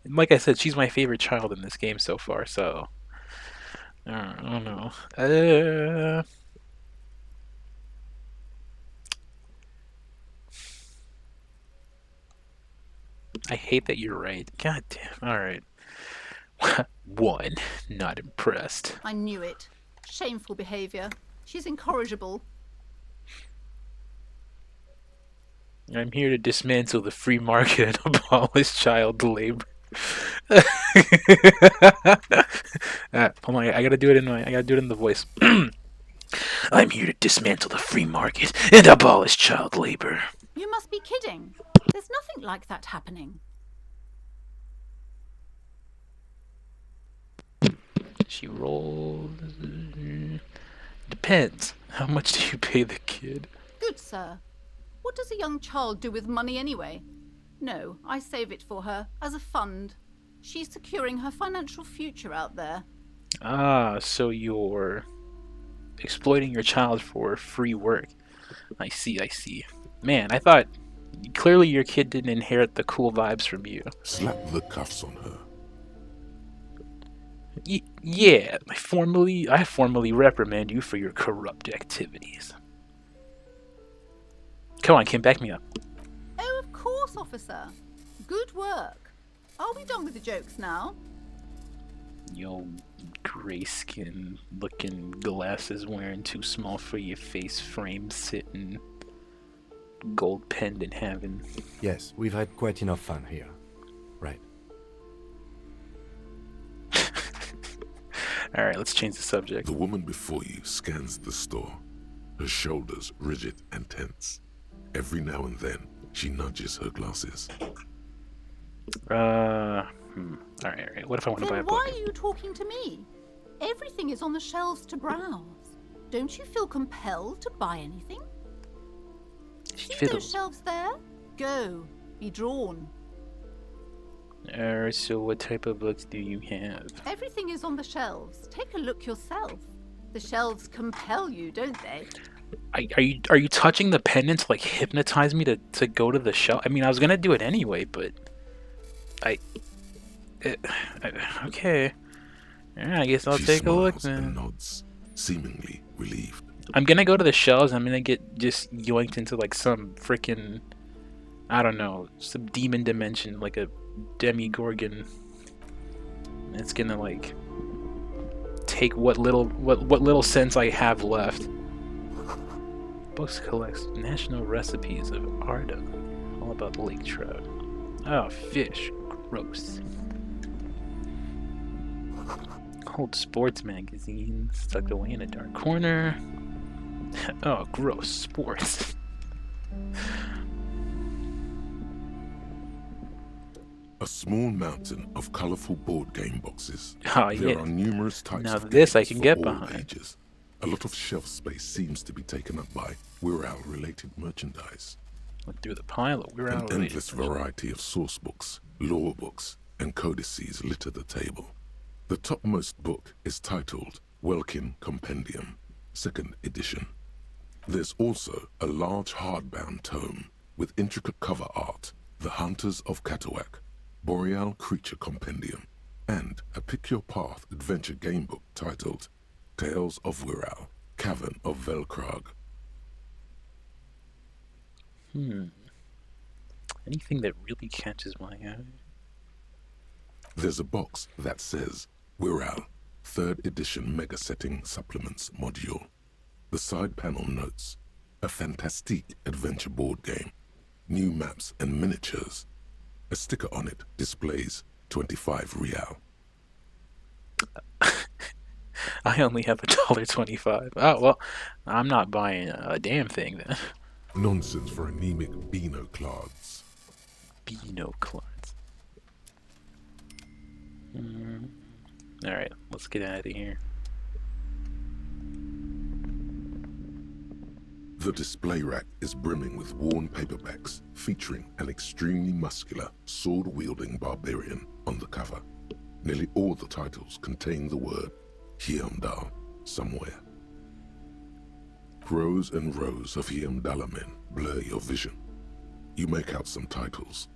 like I said, she's my favorite child in this game so far, so... I don't know. I hate that you're right. God damn. Alright. 1. Not impressed. I knew it. Shameful behavior. She's incorrigible. I'm here to dismantle the free market and abolish child labor. Hold on, I gotta do it in the voice. I'm here to dismantle the free market and abolish child labor. You must be kidding. There's nothing like that happening. She rolls. Depends. How much do you pay the kid? Good sir. What does a young child do with money anyway? No, I save it for her, as a fund. She's securing her financial future out there. Ah, so you're exploiting your child for free work. I see, I see. Man, I thought clearly your kid didn't inherit the cool vibes from you. Slap the cuffs on her. Yeah, I formally reprimand you for your corrupt activities. Come on, Kim, back me up. Oh, of course, officer. Good work. Are we done with the jokes now? Yo, gray skin looking glasses wearing too small for your face frame sitting gold pendant having. Yes, we've had quite enough fun here. Right. Alright, let's change the subject. The woman before you scans the store, her shoulders rigid and tense. Every now and then, she nudges her glasses. Alright. What if I want to buy a Then book? why are you talking to me? Everything is on the shelves to browse. Don't you feel compelled to buy anything? See those shelves there? Go. Be drawn. So what type of books do you have? Everything is on the shelves. Take a look yourself. The shelves compel you, don't they? Are you touching the pendant to like hypnotize me to go to the shelf? I mean, I was gonna do it anyway, but okay. Yeah, I guess I'll take a look then. And nods, seemingly relieved. I'm gonna go to the shelves. I'm gonna get just yoinked into like some freaking, I don't know, some demon dimension, like a Demigorgon. It's gonna like take what little sense I have left. Books collects national recipes of Arda. All about lake trout. Oh, fish. Gross. Old sports magazines tucked away in a dark corner. Oh, gross. Sports. A small mountain of colorful board game boxes. Oh, There yeah. are numerous types Now of this I games can for get all behind. ages. A lot of shelf space seems to be taken up by Wirral-related merchandise. Went through the pile of we're An out endless variety of source books, lore books, and codices litter the table. The topmost book is titled Welkin Compendium, 2nd edition. There's also a large hardbound tome with intricate cover art, The Hunters of Catawak, Boreal Creature Compendium, and a Pick Your Path adventure game book titled Tales of Wirral, Cavern of Velkrag. Anything that really catches my eye. There's a box that says Wirral, 3rd edition Mega Setting Supplements Module. The side panel notes, a fantastique adventure board game, new maps and miniatures. A sticker on it displays 25 real. I only have $1.25. Oh, well, I'm not buying a damn thing then. Nonsense for anemic Beano-clads. Beano cards. Alright, let's get out of here. The display rack is brimming with worn paperbacks featuring an extremely muscular, sword-wielding barbarian on the cover. Nearly all the titles contain the word Heimdall somewhere. Rows and rows of Heimdall men blur your vision. You make out some titles.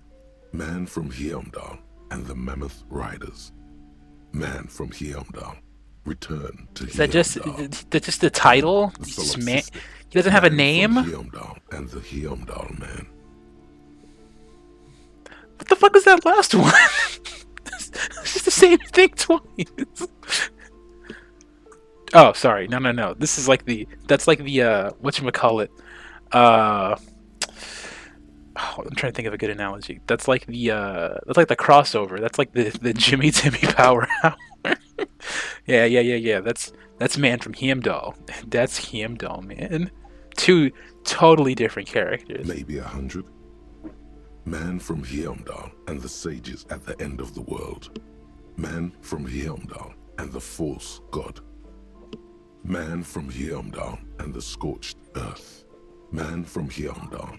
Man from Heimdall and the Mammoth Riders. Man from Heimdall. Return to Is that just the title? The He just solipsistic he doesn't have a Man name? from Heimdall and the Heimdall Man. What the fuck is that last one? It's just the same thing twice. Oh, sorry. No. This is like that's like the whatchamacallit. Oh, I'm trying to think of a good analogy. That's like the crossover. That's like the Jimmy Timmy Power Hour. Yeah. That's Man from Heimdall. That's Heimdall, man. Two totally different characters. Maybe 100. Man from Heimdall and the sages at the end of the world. Man from Heimdall and the false god. Man from Heimdall and the scorched earth. Man from Heimdall,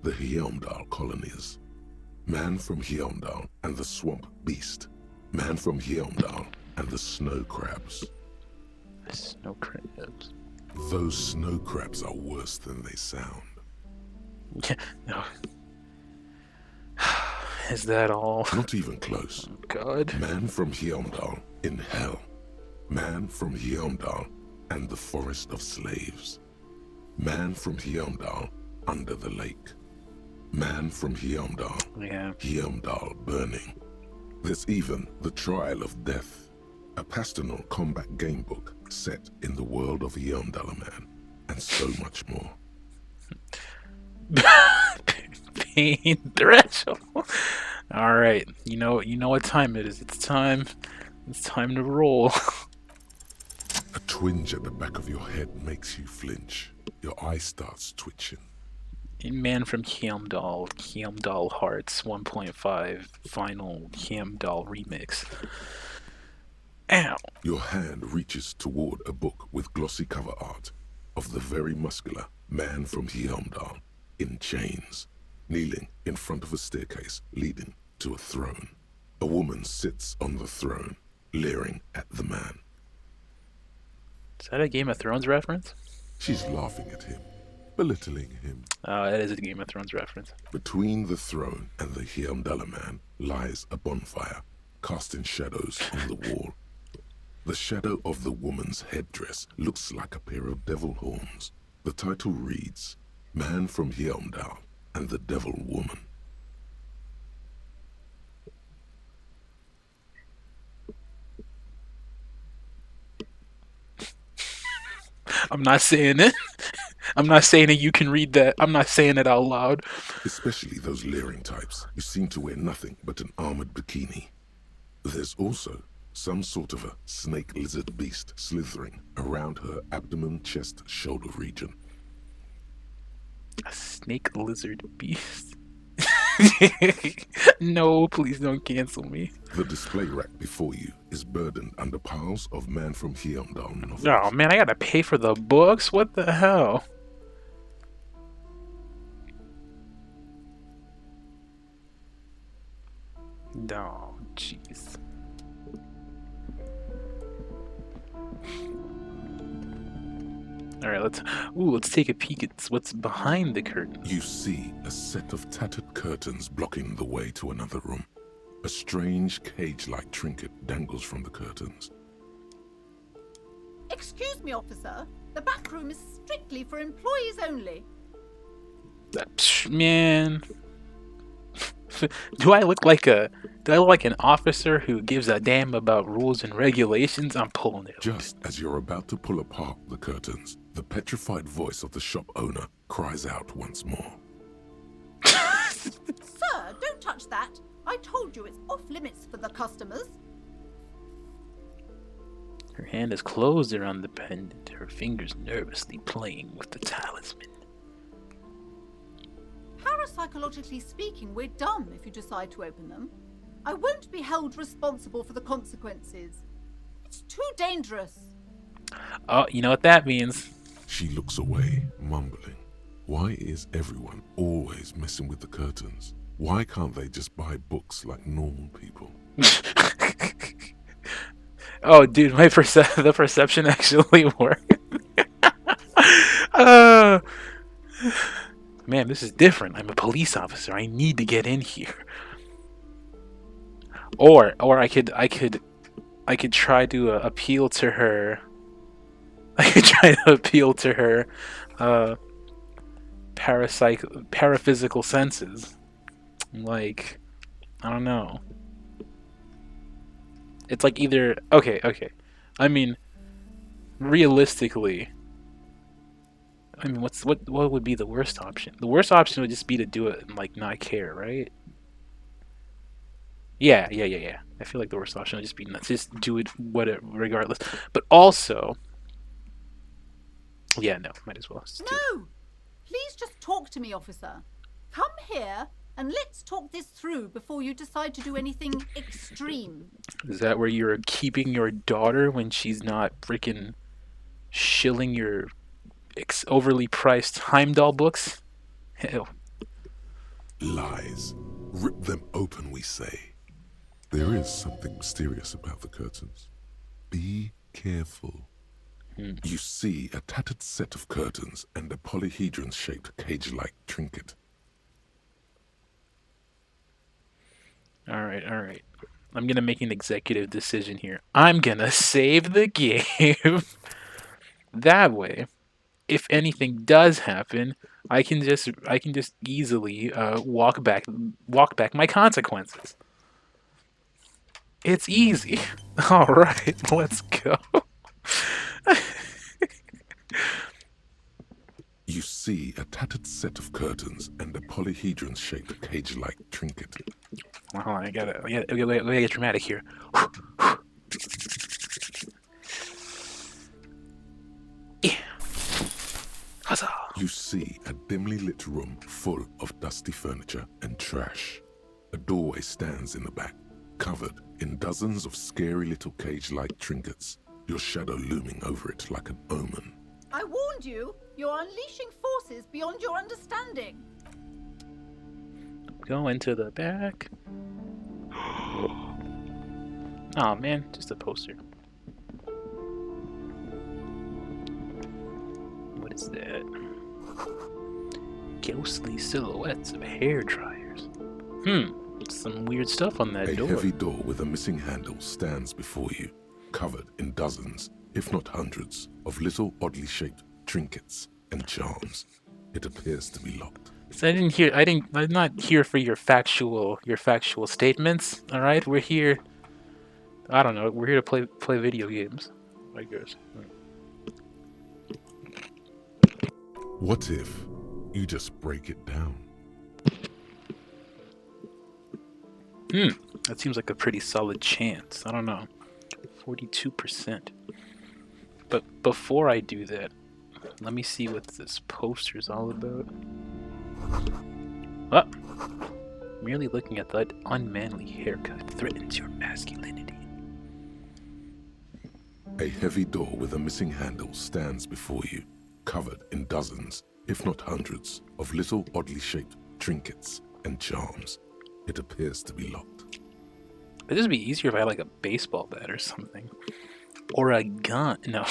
the Heimdall colonies. Man from Heimdall and the swamp beast. Man from Heimdall and the snow crabs. Snow crabs. Those snow crabs are worse than they sound. No. Is that all? Not even close. Oh, God. Man from Heimdall in hell. Man from Heimdall and the forest of slaves. Man from Heimdall under the lake. Man from Heimdall. Yeah. Heimdall burning. There's even the Trial of Death, a pastoral combat game book set in the world of Heimdall Man, and so much more. Pain threshold. All right, you know what time it is. It's time to roll. A twinge at the back of your head makes you flinch. Your eye starts twitching. Man from Heimdall Hearts 1.5 final Heimdall remix. Ow. Your hand reaches toward a book with glossy cover art of the very muscular Man from Heimdall in chains, kneeling in front of a staircase leading to a throne. A woman sits on the throne, leering at the man. Is that a Game of Thrones reference? She's laughing at him, belittling him. That is a Game of Thrones reference. Between the throne and the Heimdall Man lies a bonfire, casting shadows on the wall. The shadow of the woman's headdress looks like a pair of devil horns. The title reads, Man from Heimdall and the Devil Woman. I'm not saying it. I'm not saying that you can read that. I'm not saying it out loud. Especially those leering types who seem to wear nothing but an armored bikini. There's also some sort of a snake lizard beast slithering around her abdomen, chest, shoulder region. A snake lizard beast? No, please don't cancel me. The display rack before you is burdened under piles of Man from Hyundai novels. Oh man, I gotta pay for the books? What the hell? No, jeez. Alright, let's take a peek at what's behind the curtain. You see a set of tattered curtains blocking the way to another room. A strange cage-like trinket dangles from the curtains. Excuse me, officer. The back room is strictly for employees only. Man. Do I look like an officer who gives a damn about rules and regulations? I'm pulling it. Just as you're about to pull apart the curtains, the petrified voice of the shop owner cries out once more. Sir, don't touch that. I told you it's off limits for the customers. Her hand is closed around the pendant, her fingers nervously playing with the talisman. Parapsychologically speaking, we're dumb if you decide to open them. I won't be held responsible for the consequences. It's too dangerous. Oh, you know what that means. She looks away, mumbling. Why is everyone always messing with the curtains? Why can't they just buy books like normal people? Oh, dude, the perception actually worked. Man, this is different. I'm a police officer. I need to get in here. Or I could try to appeal to her. I could try to appeal to her paraphysical senses. Like, I don't know. It's like either okay. I mean, realistically, I mean, what would be the worst option? The worst option would just be to do it and like not care, right? Yeah. I feel like the worst option would just be not just do it whatever, regardless. But also, yeah, no, might as well. No, please just talk to me, officer. Come here and let's talk this through before you decide to do anything extreme. Is that where you're keeping your daughter when she's not freaking shilling your overly priced Heimdall books? Hell. Lies. Rip them open, we say. There is something mysterious about the curtains. Be careful. You see a tattered set of curtains and a polyhedron-shaped cage-like trinket. All right. I'm gonna make an executive decision here. I'm gonna save the game. That way, if anything does happen, I can just easily walk back my consequences. It's easy. All right, let's go. You see a tattered set of curtains and a polyhedron-shaped cage-like trinket. Hold on, I gotta get dramatic here. Yeah. Huzzah. You see a dimly lit room full of dusty furniture and trash. A doorway stands in the back, covered in dozens of scary little cage-like trinkets, your shadow looming over it like an omen. I warned you. You're unleashing forces beyond your understanding. Go into the back. Oh man, just a poster. What is that? Ghostly silhouettes of hair dryers. Some weird stuff on that door. A heavy door with a missing handle stands before you, covered in dozens, if not hundreds, of little oddly shaped trinkets and charms. It appears to be locked. So I'm not here for your factual statements. All right, we're here. I don't know. We're here to play video games, I guess. What if you just break it down? That seems like a pretty solid chance. I don't know. 42%. But before I do that, let me see what this poster's all about. Ah! Merely looking at that unmanly haircut threatens your masculinity. A heavy door with a missing handle stands before you, covered in dozens, if not hundreds, of little oddly shaped trinkets and charms. It appears to be locked. It'd just be easier if I had like a baseball bat or something. Or a gun. No.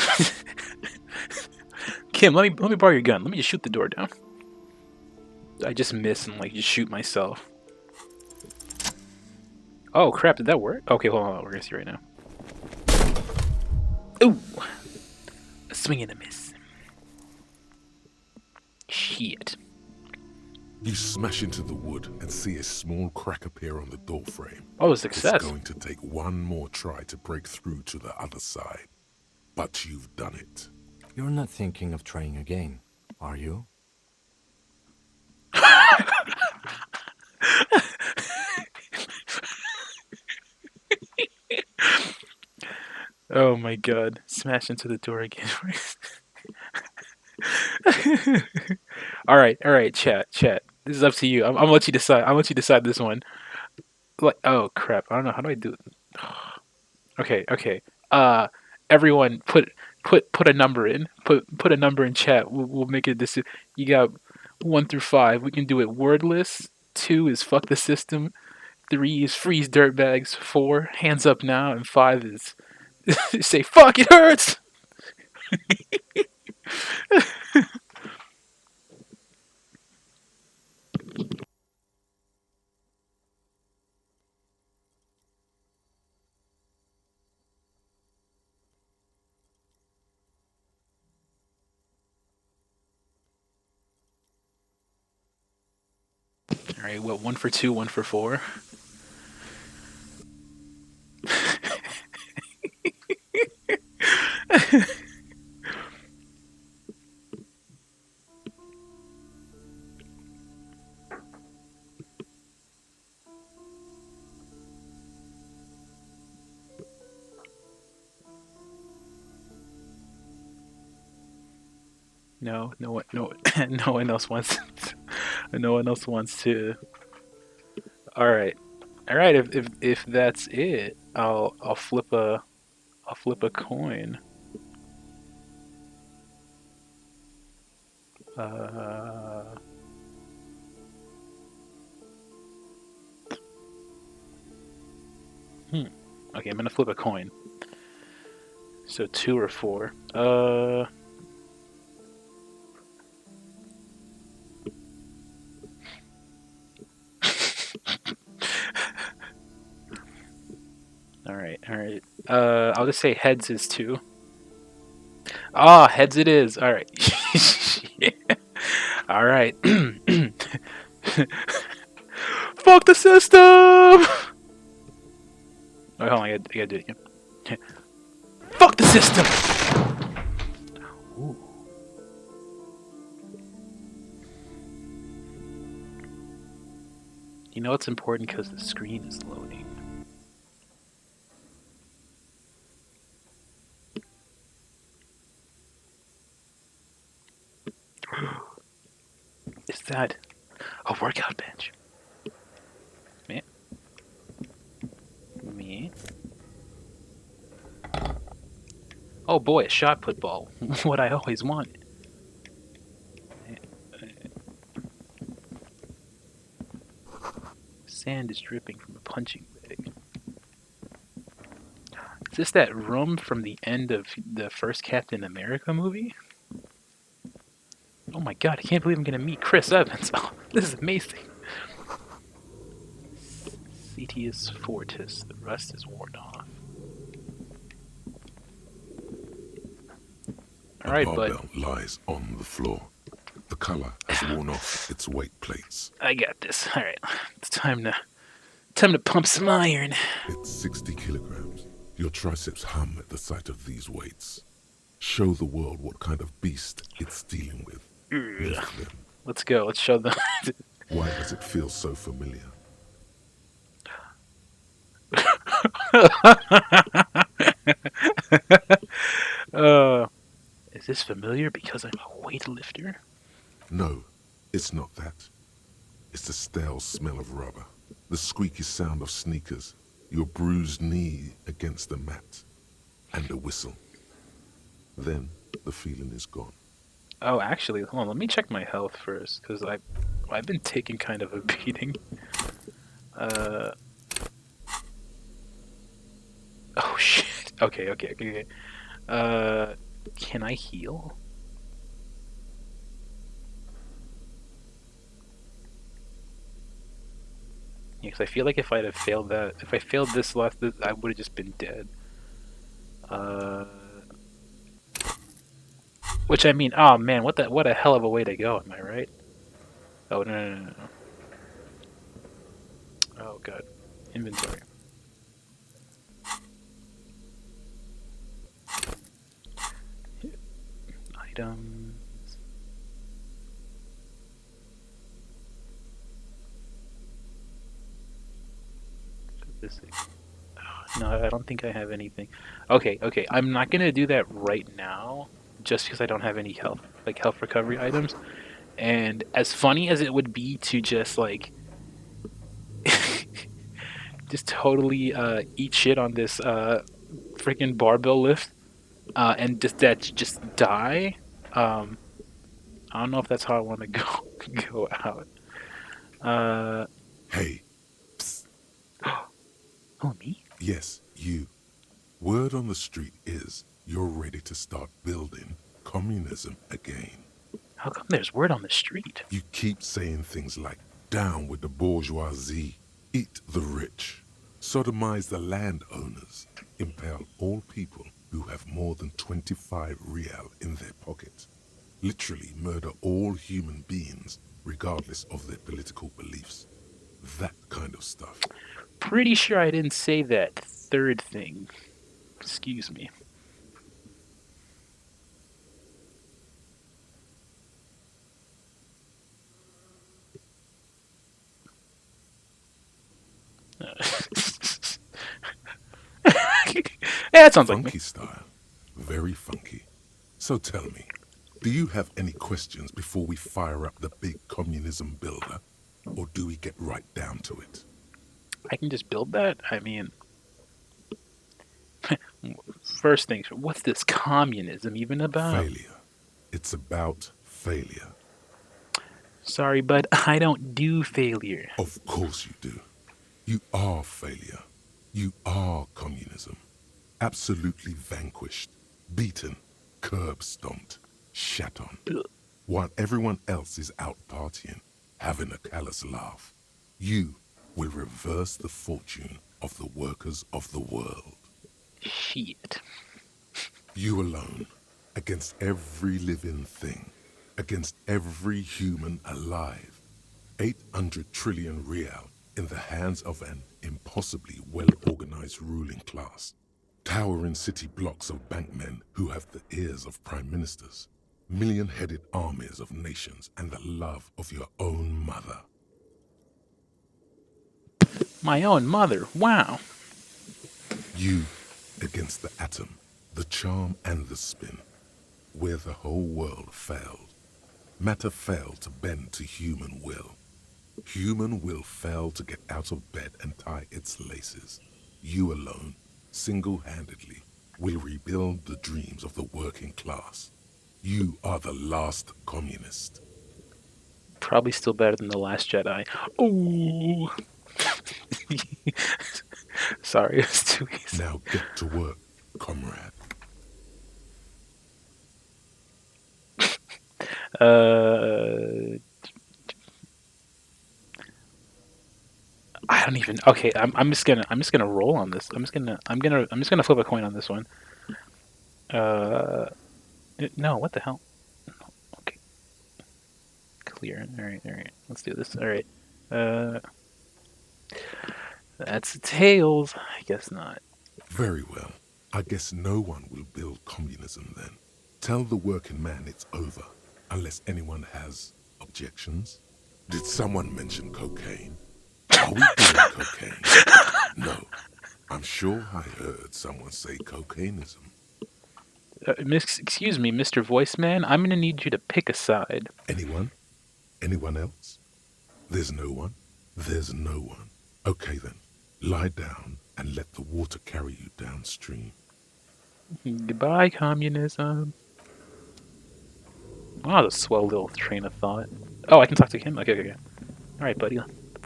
Kim, let me borrow your gun. Let me just shoot the door down. I just miss and like just shoot myself. Oh crap, did that work? Okay, hold on, we're gonna see right now. Ooh! A swing and a miss. Shit. You smash into the wood and see a small crack appear on the door frame. Oh, success. It's going to take one more try to break through to the other side. But you've done it. You're not thinking of trying again, are you? Oh my god. Smash into the door again. Alright, chat. This is up to you. I'm gonna let you decide. I'm gonna let you decide this one. Like, oh crap. I don't know. How do I do it? Okay. Everyone put a number in. Put a number in chat. We'll make a decision. You got 1 through 5. We can do it wordless. 2 is fuck the system. 3 is freeze dirtbags. 4, hands up now, and 5 is say fuck it hurts. Alright, what, 1 for 2, 1 for 4? No one else wants no one else wants to. Alright, if that's it, I'll flip a coin. Okay, I'm gonna flip a coin. So 2 or 4. Alright. I'll just say heads is 2. Ah, heads it is. Alright. Alright. Fuck the system! Wait, hold on, I gotta do it again. Fuck the system! Ooh. You know it's important because the screen is loading. Is that a workout bench? Me? Oh boy, a shot put ball. What I always wanted. Sand is dripping from a punching bag. Is this that room from the end of the first Captain America movie? Oh my god, I can't believe I'm gonna meet Chris Evans. Oh, this is amazing. Cetius Fortis, the rust is worn off. Alright, a bud. barbell lies on the floor. The color has worn off its weight plates. I got this. Alright, it's time to pump some iron. It's 60 kilograms. Your triceps hum at the sight of these weights. Show the world what kind of beast it's dealing with. Lift them. Let's go. Let's show them. Why does it feel so familiar? Is this familiar because I'm a weightlifter? No, it's not that. It's the stale smell of rubber, the squeaky sound of sneakers, your bruised knee against the mat, and a whistle. Then the feeling is gone. Oh, actually, hold on. Let me check my health first, because I've been taking kind of a beating. Oh shit. Okay. Can I heal? Yeah, because I feel like if I'd have failed that, if I failed this last, I would have just been dead. Which I mean, oh man, what a hell of a way to go, am I right? Oh no. Oh god, inventory. Items. This thing. Oh, no, I don't think I have anything. Okay. I'm not gonna do that right now, just because I don't have any health recovery items. And as funny as it would be to just like, just totally eat shit on this freaking barbell lift, and just die. I don't know if that's how I want to go out. Hey, psst. Oh, me? Yes, you. Word on the street is you're ready to start building communism again. How come there's word on the street? You keep saying things like, down with the bourgeoisie, eat the rich, sodomize the landowners, impale all people who have more than 25 real in their pocket, literally murder all human beings regardless of their political beliefs. That kind of stuff. Pretty sure I didn't say that third thing. Excuse me. Yeah, that sounds like me. Funky style. Very funky. So tell me, do you have any questions before we fire up the big communism builder? Or do we get right down to it? I can just build that? I mean... First things, what's this communism even about? Failure. It's about failure. Sorry, but I don't do failure. Of course you do. You are failure. You are communism. Absolutely vanquished, beaten, curb stomped, shat on. While everyone else is out partying, having a callous laugh, you will reverse the fortune of the workers of the world. Shit. You alone, against every living thing, against every human alive. 800 trillion real in the hands of an impossibly well-organized ruling class. Towering city blocks of bankmen who have the ears of prime ministers. Million-headed armies of nations and the love of your own mother. My own mother, wow. You against the atom, the charm and the spin, where the whole world failed. Matter failed to bend to human will. Human will failed to get out of bed and tie its laces. You alone, single-handedly, will rebuild the dreams of the working class. You are the last communist. Probably still better than The Last Jedi. Oh. Sorry, it's too easy. Now get to work, comrade. I don't even. Okay, I'm just gonna roll on this. I'm just gonna flip a coin on this one. No, what the hell? Okay, clear. All right. Let's do this. All right. That's tails. I guess not. Very well. I guess no one will build communism then. Tell the working man it's over. unless anyone has objections. Did someone mention cocaine? Are we doing cocaine? No. I'm sure I heard someone say cocainism. Excuse me, Mr. Voiceman. I'm gonna need you to pick a side. Anyone? Anyone else? There's no one? There's no one. Okay then. Lie down and let the water carry you downstream. Goodbye, communism. Wow, that's a swell little train of thought. Oh, I can talk to him? Okay. Alright, buddy.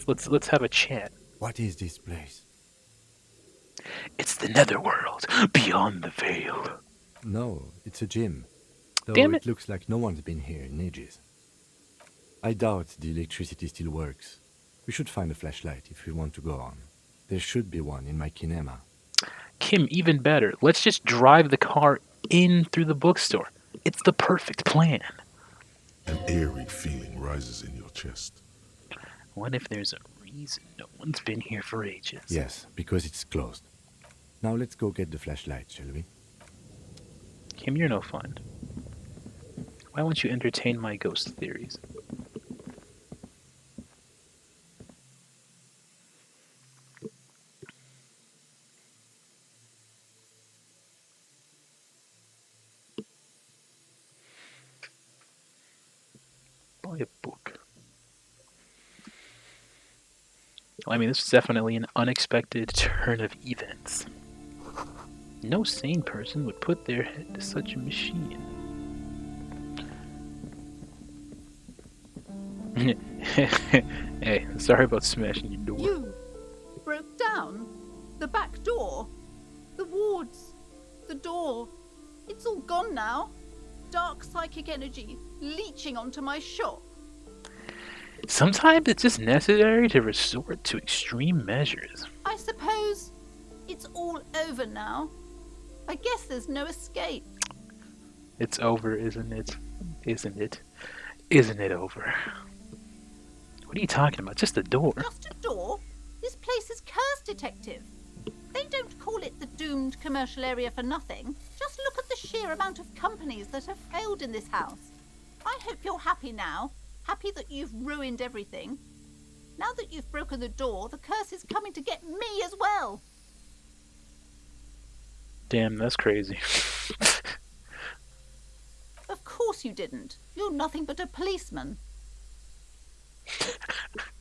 Let's have a chat. What is this place? It's the netherworld, beyond the veil. No, it's a gym. Though Damn it it. looks like no one's been here in ages. I doubt the electricity still works. We should find a flashlight if we want to go on. There should be one in my kinema. Kim, even better. Let's just drive the car in through the bookstore. It's the perfect plan. An eerie feeling rises in your chest. What if there's a reason no one's been here for ages? Yes, because it's closed. Now let's go get the flashlight, shall we? Kim, you're no fun. Why won't you entertain my ghost theories? Buy a book. Well, I mean, this was definitely an unexpected turn of events. No sane person would put their head to such a machine. Hey, sorry about smashing your door. You broke down the back door, the wards, the door. It's all gone now. Dark psychic energy leeching onto my shop. Sometimes it's just necessary to resort to extreme measures. I suppose it's all over now. I guess there's no escape. It's over, isn't it? Isn't it? Isn't it over? What are you talking about? Just a door. Just a door? This place is cursed, Detective. They don't call it the doomed commercial area for nothing. Just look at the sheer amount of companies that have failed in this house. I hope you're happy now. Happy that you've ruined everything. Now that you've broken the door, the curse is coming to get me as well. Damn, that's crazy. Of course you didn't. You're nothing but a policeman.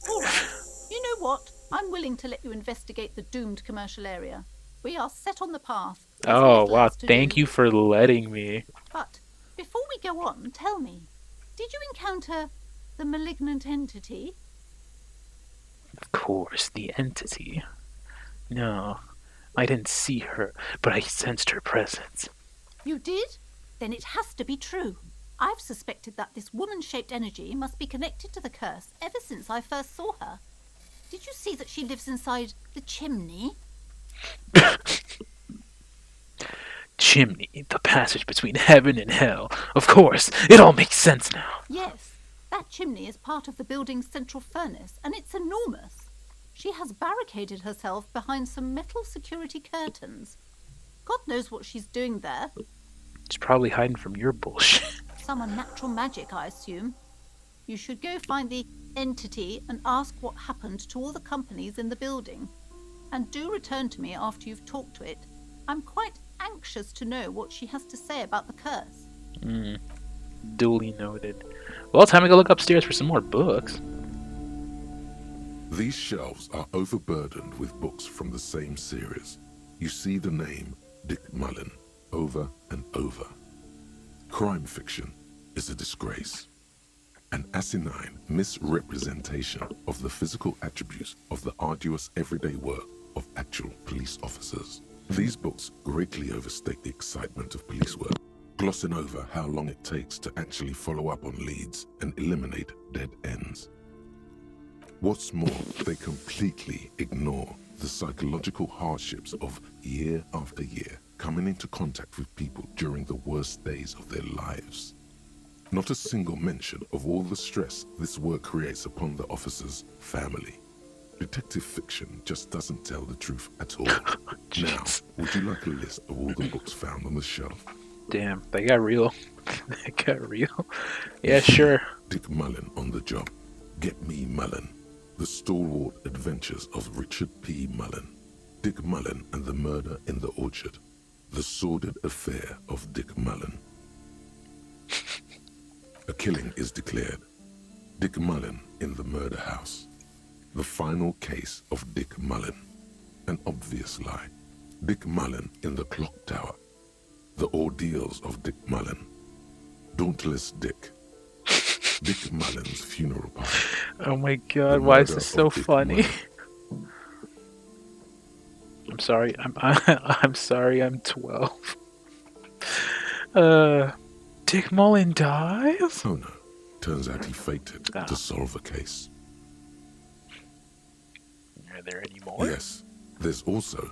All right. You know what? I'm willing to let you investigate the doomed commercial area. We are set on the path. There's Oh, little wow. else to Thank do. you for letting me. But before we go on, tell me, did you encounter the malignant entity? Of course, the entity. No, I didn't see her, but I sensed her presence. You did? Then it has to be true. I've suspected that this woman-shaped energy must be connected to the curse ever since I first saw her. Did you see that she lives inside the chimney? Chimney, the passage between heaven and hell. Of course, it all makes sense now. Yes, that chimney is part of the building's central furnace, and it's enormous. She has barricaded herself behind some metal security curtains. God knows what she's doing there. She's probably hiding from your bullshit. Some unnatural magic, I assume. You should go find the entity and ask what happened to all the companies in the building. And do return to me after you've talked to it. I'm quite anxious to know what she has to say about the curse. Duly noted. Well, time to go look upstairs for some more books. These shelves are overburdened with books from the same series. You see the name Dick Mullen over and over. Crime fiction is a disgrace. An asinine misrepresentation of the physical attributes of the arduous everyday work of actual police officers. These books greatly overstate the excitement of police work, glossing over how long it takes to actually follow up on leads and eliminate dead ends. What's more, they completely ignore the psychological hardships of year after year coming into contact with people during the worst days of their lives. Not a single mention of all the stress this work creates upon the officer's family. Detective fiction just doesn't tell the truth at all. Now, would you like a list of all the books found on the shelf? Damn, they got real. That got real. Yeah, sure. Dick Mullen on the job. Get Me Mullen. The Stalwart Adventures of Richard P. Mullen. Dick Mullen and the Murder in the Orchard. The Sordid Affair of Dick Mullen. A killing is declared. Dick Mullen in the murder house. The final case of Dick Mullen. An obvious lie. Dick Mullen in the clock tower. The ordeals of Dick Mullen. Dauntless Dick. Dick Mullen's funeral party. Oh my god, why is this so funny? I'm sorry, I'm sorry, I'm 12. Dick Mullen dies? Oh no. Turns out he faked it to solve a case. Are there any more? Yes. There's also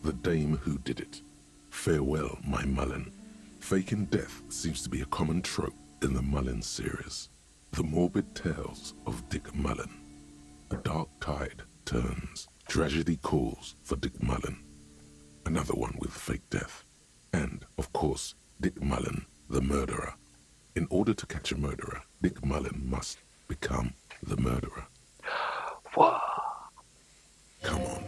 the dame who did it. Farewell, my Mullen. Faking death seems to be a common trope in the Mullen series. The morbid tales of Dick Mullen. A dark tide turns. Tragedy calls for Dick Mullen. Another one with fake death. And, of course, Dick Mullen, the murderer. In order to catch a murderer, Dick Mullen must become the murderer. Whoa. Come on.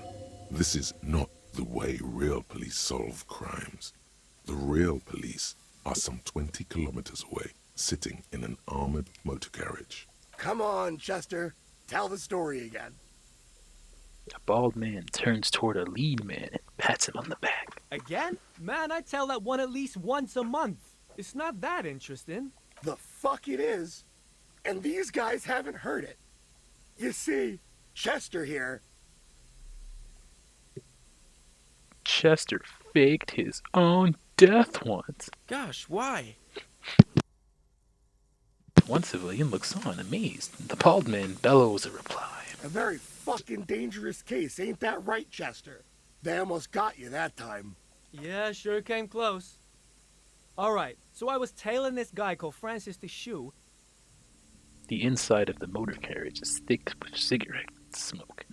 This is not the way real police solve crimes. The real police are some 20 kilometers away, sitting in an armored motor carriage. Come on, Chester. Tell the story again. A bald man turns toward a lead man and pats him on the back. Again? Man, I tell that one at least once a month. It's not that interesting. The fuck it is. And these guys haven't heard it. You see, Chester here. Chester faked his own death once. Gosh, why? One civilian looks on, amazed. The bald man bellows a reply. A very fucking dangerous case, ain't that right, Chester? They almost got you that time. Yeah, sure came close. Alright, so I was tailing this guy called Francis the Shoe. The inside of the motor carriage is thick with cigarette smoke.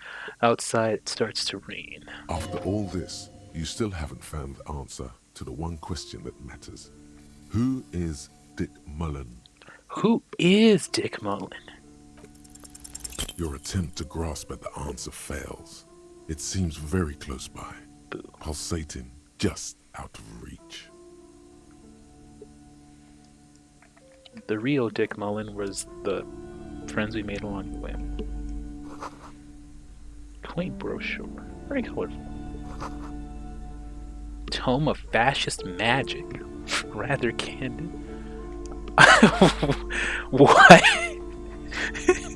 Outside, it starts to rain. After all this, you still haven't found the answer to the one question that matters. Who is Dick Mullen? Who is Dick Mullen? Your attempt to grasp at the answer fails. It seems very close by, pulsating just out of reach. The real Dick Mullen was the friends we made along the way. Quaint brochure, very colorful. Tome of fascist magic, rather candid. What?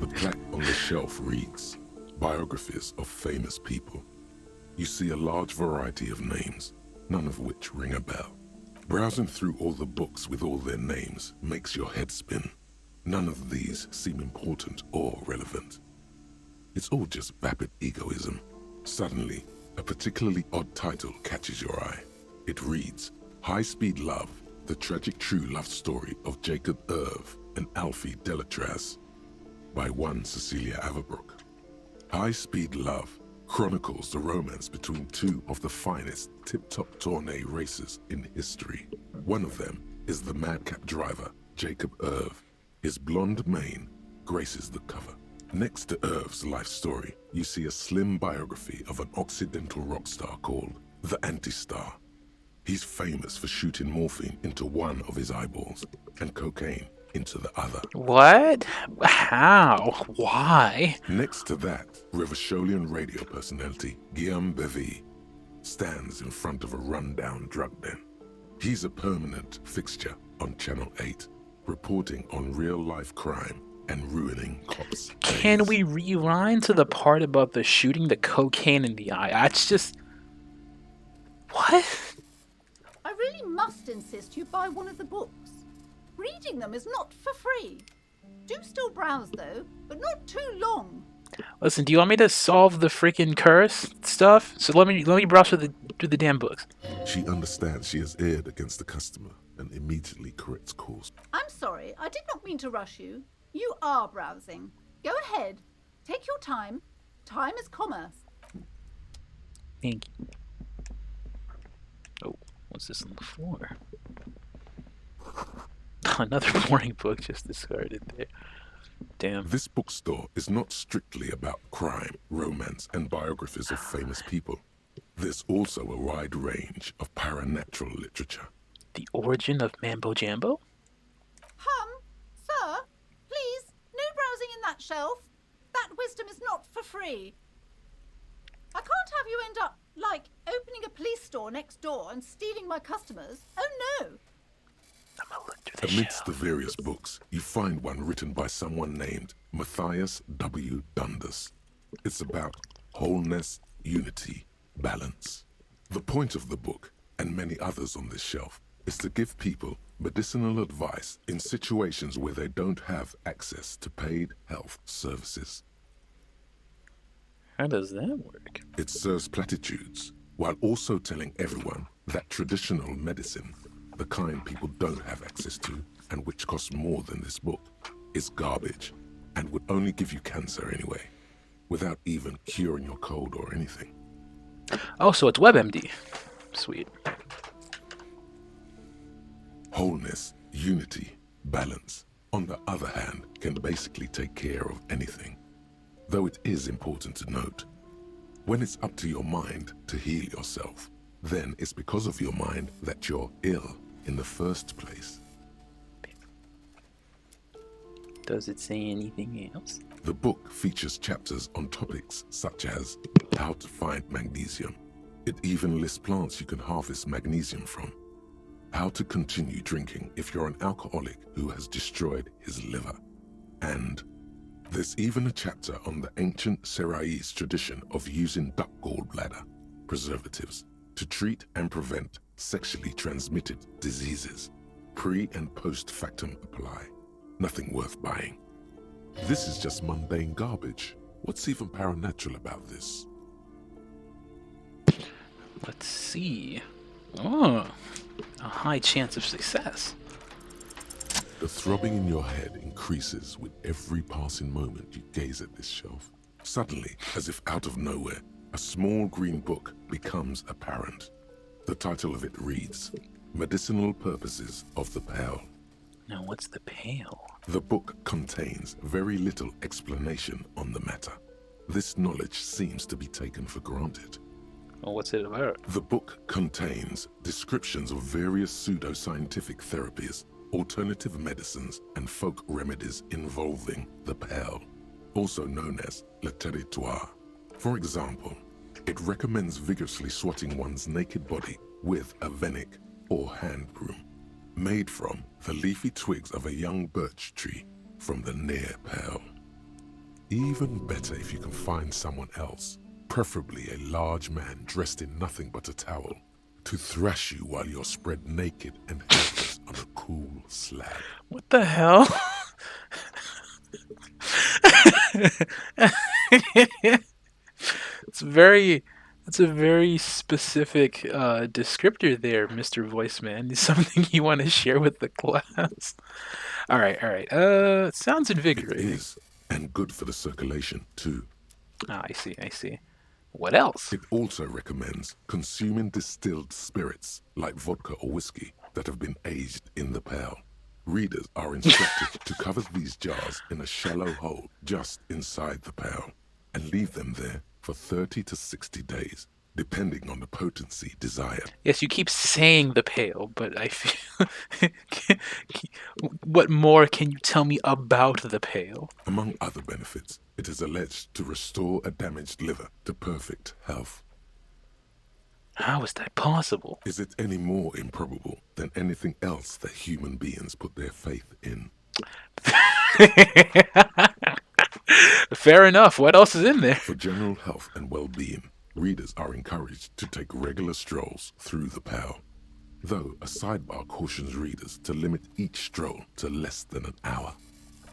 The plaque on the shelf reads, Biographies of Famous People. You see a large variety of names, none of which ring a bell. Browsing through all the books with all their names makes your head spin. None of these seem important or relevant. It's all just vapid egoism. Suddenly, a particularly odd title catches your eye. It reads, High Speed Love, the tragic true love story of Jacob Irv and Alfie Delatraz, by one Cecilia Averbrook. High Speed Love chronicles the romance between two of the finest tip-top tourney racers in history. One of them is the madcap driver, Jacob Irv. His blonde mane graces the cover. Next to Irv's life story, you see a slim biography of an Occidental rock star called the Anti-Star. He's famous for shooting morphine into one of his eyeballs and cocaine into the other. What? How? Why? Next to that, Revacholian radio personality Guillaume Bevy stands in front of a rundown drug den. He's a permanent fixture on Channel 8, reporting on real-life crime and ruining cops' Can days. we rewind to the part about the shooting the cocaine in the eye? That's just... What? I really must insist you buy one of the books. Reading them is not for free. Do still browse though, but not too long. Listen, do you want me to solve the freaking curse stuff? So let me browse through the damn books. She understands she has erred against the customer and immediately corrects course. I'm sorry, I did not mean to rush you. You are browsing. Go ahead. Take your time. Time is commerce. Thank you. Oh, what's this on the floor? Another boring book just discarded there. Damn. This bookstore is not strictly about crime, romance, and biographies of famous people. There's also a wide range of paranatural literature. The origin of Mambo Jambo? Sir, please, no browsing in that shelf. That wisdom is not for free. I can't have you end up, like, opening a police store next door and stealing my customers. Oh no! I'm gonna look through the Amidst shelf. the various books, you find one written by someone named Matthias W. Dundas. It's about wholeness, unity, balance. The point of the book, and many others on this shelf, is to give people medicinal advice in situations where they don't have access to paid health services. How does that work? It serves platitudes, while also telling everyone that traditional medicine, the kind people don't have access to, and which costs more than this book, is garbage, and would only give you cancer anyway, without even curing your cold or anything. Oh, so it's WebMD. Sweet. Wholeness, unity, balance, on the other hand, can basically take care of anything. Though it is important to note, when it's up to your mind to heal yourself, then it's because of your mind that you're ill in the first place. Does it say anything else? The book features chapters on topics such as how to find magnesium. It even lists plants you can harvest magnesium from. How to continue drinking if you're an alcoholic who has destroyed his liver. And there's even a chapter on the ancient Seraïs tradition of using duck gallbladder preservatives to treat and prevent sexually transmitted diseases. Pre- and post-factum apply. Nothing worth buying. This is just mundane garbage. What's even paranatural about this? Let's see. Oh, a high chance of success. The throbbing in your head increases with every passing moment you gaze at this shelf. Suddenly, as if out of nowhere, a small green book becomes apparent. The title of it reads, Medicinal Purposes of the Pale. Now what's the pale? The book contains very little explanation on the matter. This knowledge seems to be taken for granted. Well, what's it about? The book contains descriptions of various pseudoscientific therapies, alternative medicines, and folk remedies involving the pale, also known as le territoire. For example, it recommends vigorously swatting one's naked body with a venik or hand broom, made from the leafy twigs of a young birch tree from the near pale. Even better if you can find someone else, preferably a large man dressed in nothing but a towel, to thrash you while you're spread naked and helpless on a cool slab. What the hell? It's a very specific descriptor there, Mr. Voiceman. Is something you want to share with the class? All right. It sounds invigorating. It is, and good for the circulation too. Ah, I see. What else? It also recommends consuming distilled spirits like vodka or whiskey that have been aged in the pale. Readers are instructed to cover these jars in a shallow hole just inside the pale and leave them there for 30 to 60 days, depending on the potency desired. Yes, you keep saying the pale, but I feel... What more can you tell me about the pale? Among other benefits, it is alleged to restore a damaged liver to perfect health. How is that possible? Is it any more improbable than anything else that human beings put their faith in? Fair enough. What else is in there? For general health and well-being, readers are encouraged to take regular strolls through the pale. Though a sidebar cautions readers to limit each stroll to less than an hour.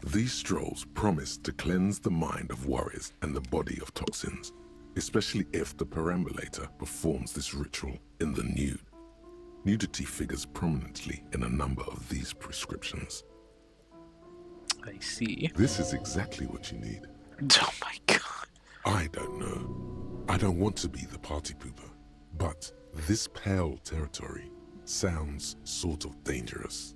These strolls promise to cleanse the mind of worries and the body of toxins, especially if the perambulator performs this ritual in the nude. Nudity figures prominently in a number of these prescriptions. I see. This is exactly what you need. Oh my god. I don't know. I don't want to be the party pooper, but this pale territory sounds sort of dangerous.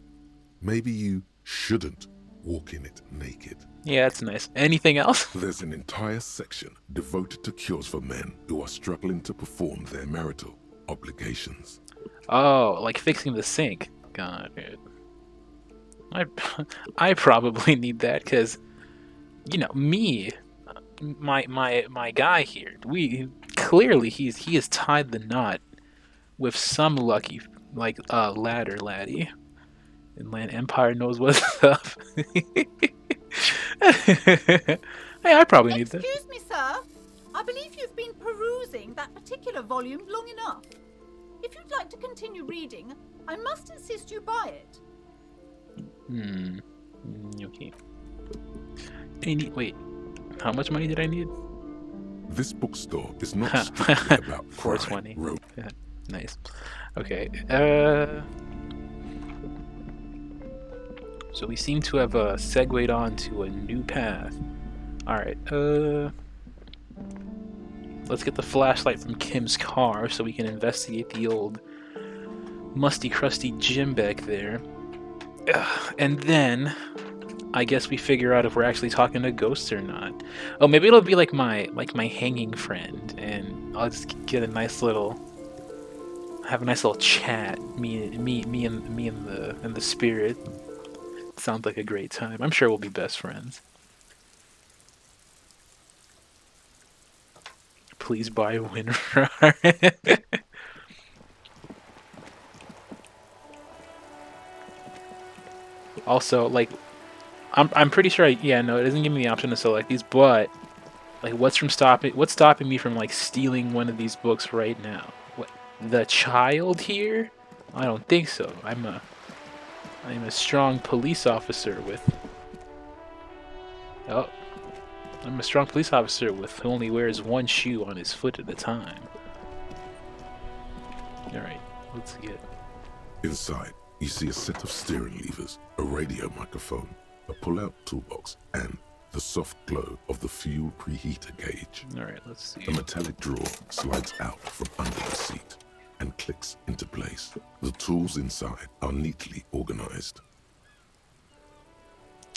Maybe you shouldn't walk in it naked. Yeah, that's nice. Anything else? There's an entire section devoted to cures for men who are struggling to perform their marital obligations. Oh, like fixing the sink. God, dude. I probably need that because, you know, me, my guy here. We clearly he has tied the knot with some lucky ladder laddie. And Land Empire knows what's up. Hey, I probably need that. Excuse me, sir. I believe you've been perusing that particular volume long enough. If you'd like to continue reading, I must insist you buy it. Okay. Wait, how much money did I need? This bookstore is not strictly about 420. crime, Nice. Okay. So we seem to have segued on to a new path. Alright, let's get the flashlight from Kim's car so we can investigate the old musty crusty gym back there. And then I guess we figure out if we're actually talking to ghosts or not. Oh, maybe it'll be like my hanging friend, and I'll just get a nice little chat. Me and the spirit. Sounds like a great time. I'm sure we'll be best friends. Please buy a WinRAR. Also, like, I'm pretty sure yeah, no, it doesn't give me the option to select these, but like what's stopping me from like stealing one of these books right now? What, the child here? I don't think so. I'm a strong police officer with who only wears one shoe on his foot at a time. Alright, let's get... Inside, you see a set of steering levers, a radio microphone, a pull-out toolbox, and the soft glow of the fuel preheater gauge. Alright, let's see. A metallic drawer slides out from under the seat and clicks into place. The tools inside are neatly organized.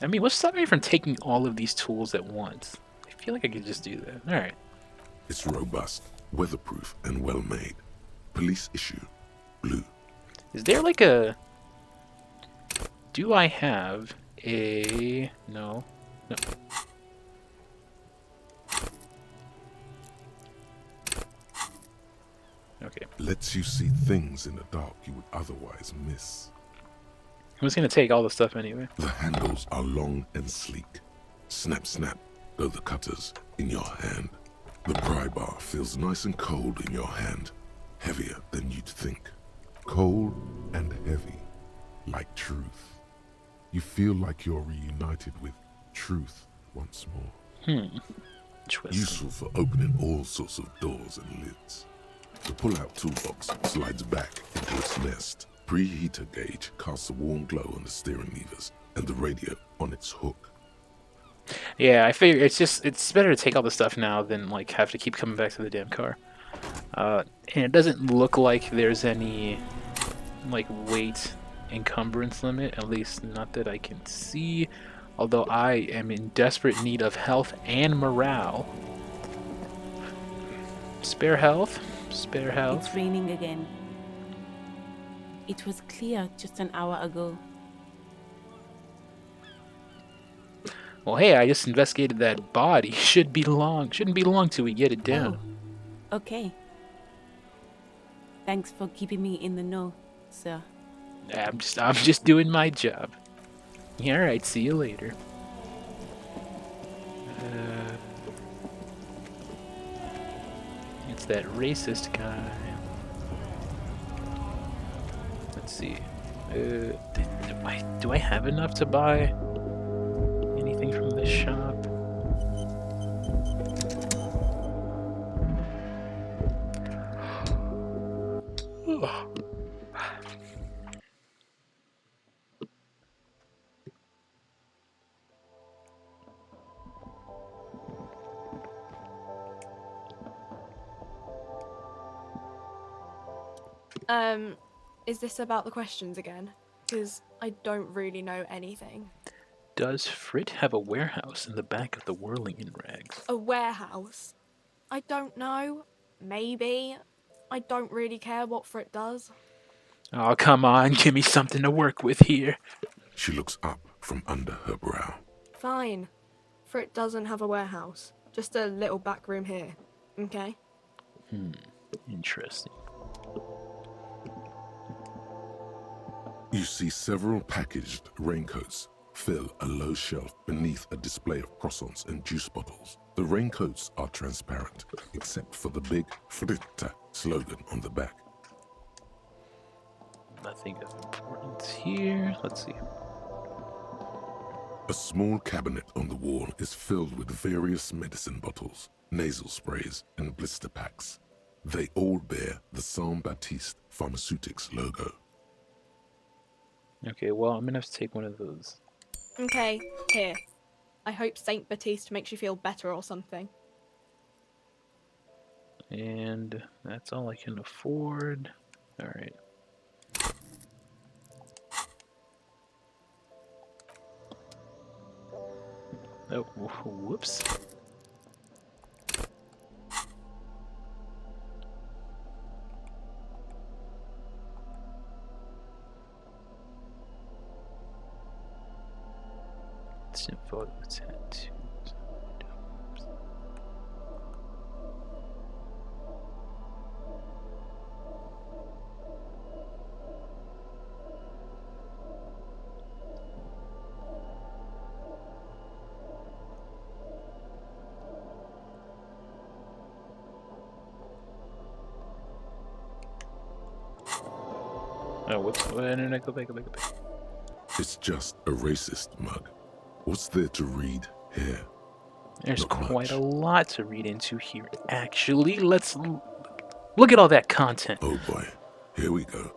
I mean, what's stopping me from taking all of these tools at once? I feel like I could just do that. Alright. It's robust, weatherproof, and well-made. Police issue, blue. Is there like a... Do I have a... No. Okay. Lets you see things in the dark you would otherwise miss. I'm just gonna take all the stuff anyway. The handles are long and sleek. Snap, snap, go the cutters in your hand. The pry bar feels nice and cold in your hand. Heavier than you'd think. Cold and heavy, like truth. You feel like you're reunited with truth once more. Useful for opening all sorts of doors and lids. The pull-out toolbox slides back into its nest. Preheater gauge casts a warm glow on the steering levers and the radio on its hook. Yeah, I figure it's better to take all the stuff now than like have to keep coming back to the damn car. And it doesn't look like there's any like weight encumbrance limit, at least not that I can see. Although I am in desperate need of health and morale. Spare health. Spare health. It's raining again. It was clear just an hour ago. Well, hey, I just investigated that body. Shouldn't be long till we get it down. Oh, okay. Thanks for keeping me in the know, sir. I'm just doing my job. Yeah, all right, see you later. It's that racist guy. Let's see. Do I have enough to buy anything from this shop? Is this about the questions again? because I don't really know anything. Does Frit have a warehouse in the back of the Whirling in Rags? A warehouse? I don't know. Maybe. I don't really care what Frit does. Oh, come on, give me something to work with here. She looks up from under her brow. Fine. Frit doesn't have a warehouse. Just a little back room here. Okay? Interesting. You see several packaged raincoats fill a low shelf beneath a display of croissants and juice bottles. The raincoats are transparent, except for the big Fritta slogan on the back. Nothing of importance here. Let's see. A small cabinet on the wall is filled with various medicine bottles, nasal sprays, and blister packs. They all bear the Saint Baptiste Pharmaceutics logo. Okay, well, I'm gonna have to take one of those. Okay, here. I hope Saint Baptiste makes you feel better or something. And that's all I can afford. Alright. Oh, whoops. Photo tattoos. Oh, whoops. No, go back. It's just a racist mug. What's there to read here? There's Not quite much. a lot to read into here, actually. Let's look at all that content. Oh boy, here we go.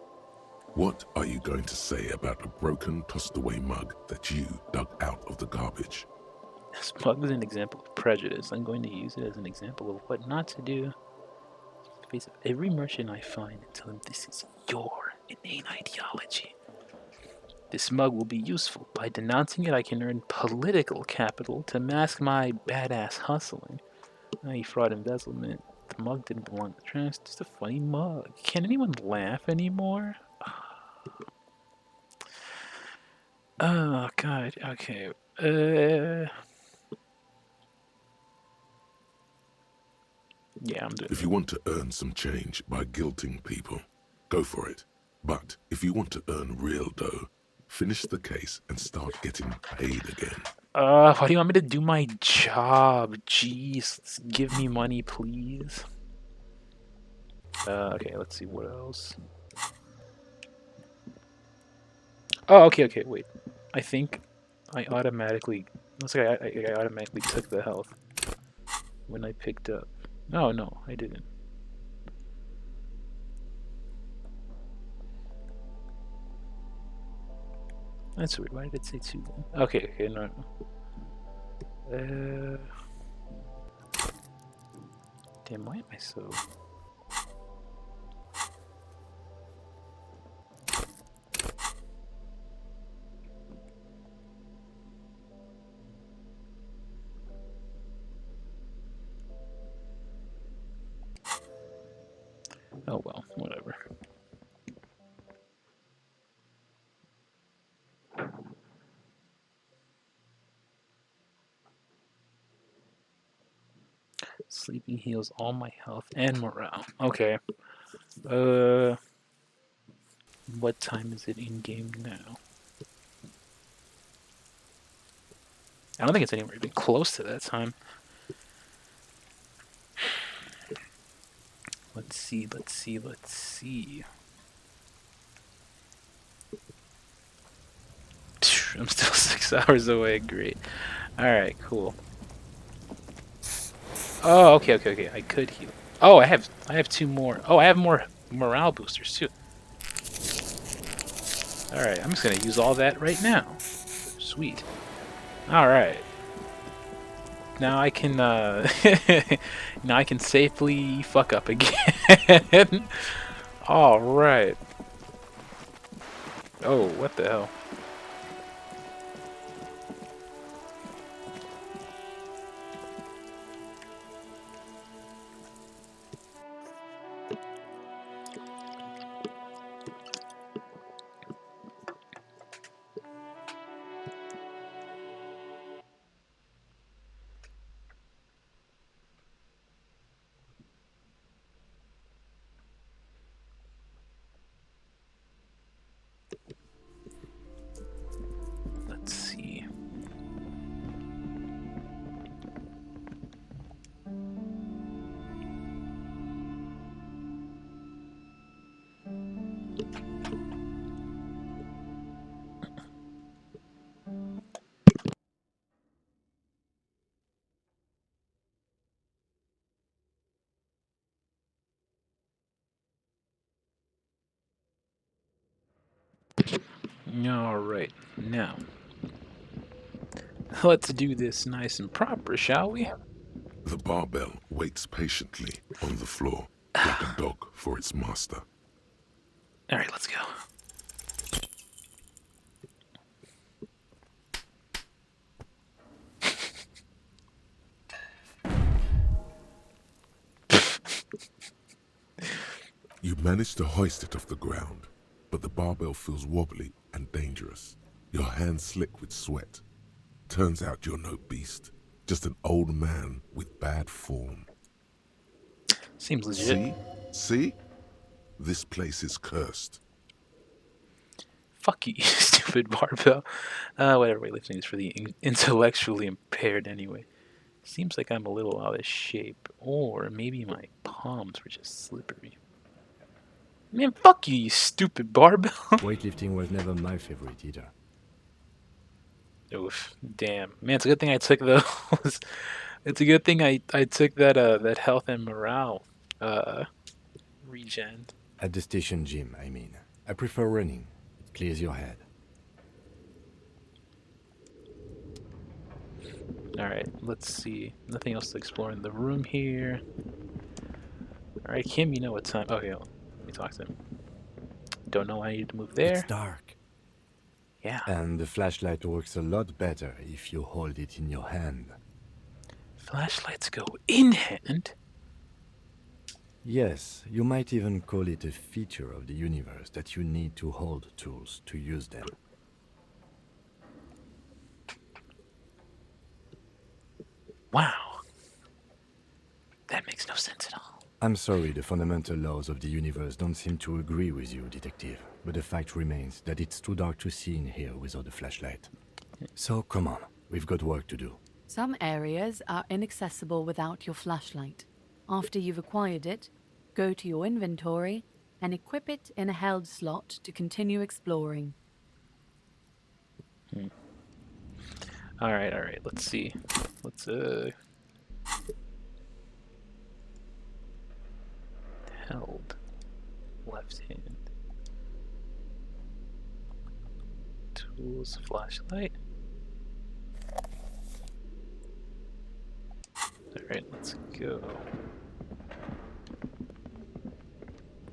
What are you going to say about a broken, tossed-away mug that you dug out of the garbage? This mug is an example of prejudice. I'm going to use it as an example of what not to do. Face of every merchant I find and tell him this is your inane ideology. This mug will be useful. By denouncing it, I can earn political capital to mask my badass hustling. I.e. fraud embezzlement. The mug didn't belong to the trash. Just a funny mug. Can anyone laugh anymore? Oh, God. Okay. Yeah, I'm doing If you want to earn some change by guilting people, go for it. But if you want to earn real dough, finish the case and start getting paid again. why do you want me to do my job? Jeez, give me money, please. Okay, let's see what else. Oh, okay, wait. I think I automatically... Looks like I automatically took the health when I picked up. No, I didn't. That's weird. Why did it say 2? Okay, no. Damn, why am I so... Oh well, whatever. Sleeping heals all my health and morale. Okay. What time is it in game now? I don't think it's anywhere even close to that time. Let's see. I'm still 6 hours away. Great. Alright, cool. Oh, okay. I could heal. Oh, I have 2 more. Oh, I have more morale boosters too. Alright, I'm just gonna use all that right now. Sweet. Alright. Now I can now I can safely fuck up again. Alright. Oh, what the hell? Let's see. Alright, now let's do this nice and proper, shall we? The barbell waits patiently on the floor, like a dog for its master. Alright, let's go. You manage to hoist it off the ground, but the barbell feels wobbly and dangerous. Your hands slick with sweat. Turns out you're no beast, just an old man with bad form. Seems legit. See? This place is cursed. Fuck you, you stupid barbell. Whatever, weightlifting is for the intellectually impaired anyway. Seems like I'm a little out of shape. Or maybe my palms were just slippery. Man, fuck you, you stupid barbell. Weightlifting was never my favorite either. Oof, damn. Man, it's a good thing I took those. It's a good thing I took that that health and morale regen. At the station gym, I mean. I prefer running. It clears your head. Alright, let's see. Nothing else to explore in the room here. Alright, Kim, you know what time. Okay, let me talk to him. Don't know why I need to move there. It's dark. Yeah. And the flashlight works a lot better if you hold it in your hand. Flashlights go in hand? Yes, you might even call it a feature of the universe that you need to hold tools to use them. Wow. That makes no sense at all. I'm sorry, the fundamental laws of the universe don't seem to agree with you, Detective. But the fact remains that it's too dark to see in here without a flashlight. So come on, we've got work to do. Some areas are inaccessible without your flashlight. After you've acquired it, go to your inventory and equip it in a held slot to continue exploring. Alright, let's see. Let's held left hand. Tools, flashlight. Alright, let's go.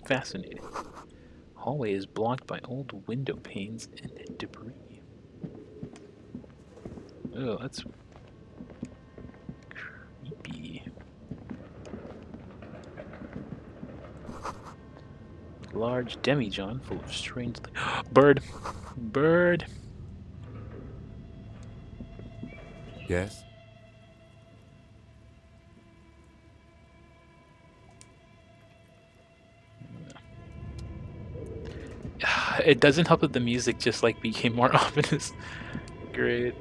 Fascinating. Hallway is blocked by old window panes and debris. Oh, that's creepy. Large demijohn full of strange... Bird! Bird! Yes? It doesn't help that the music just like became more ominous. Great.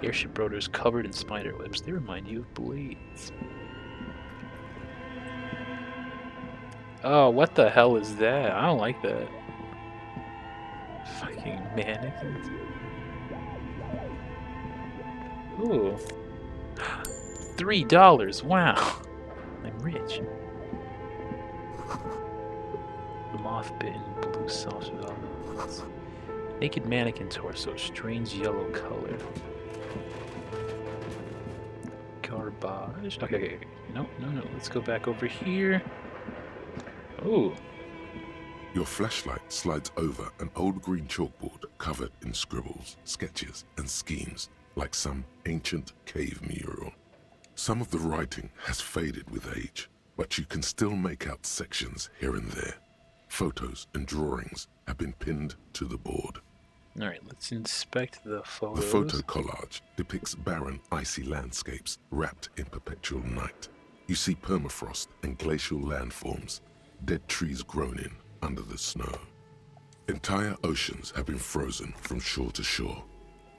Airship rotors covered in spider webs. They remind you of blades. Oh, what the hell is that? I don't like that. Fucking mannequins. Ooh. $3. Wow. I'm rich. Moth-bitten blue soft velvet. Naked mannequin torso, strange yellow color. Garbage. Okay. No. Let's go back over here. Ooh. Your flashlight slides over an old green chalkboard covered in scribbles, sketches, and schemes like some ancient cave mural. Some of the writing has faded with age, but you can still make out sections here and there. Photos and drawings have been pinned to the board. Alright, let's inspect the photos. The photo collage depicts barren, icy landscapes wrapped in perpetual night. You see permafrost and glacial landforms, dead trees grown in under the snow. Entire oceans have been frozen from shore to shore.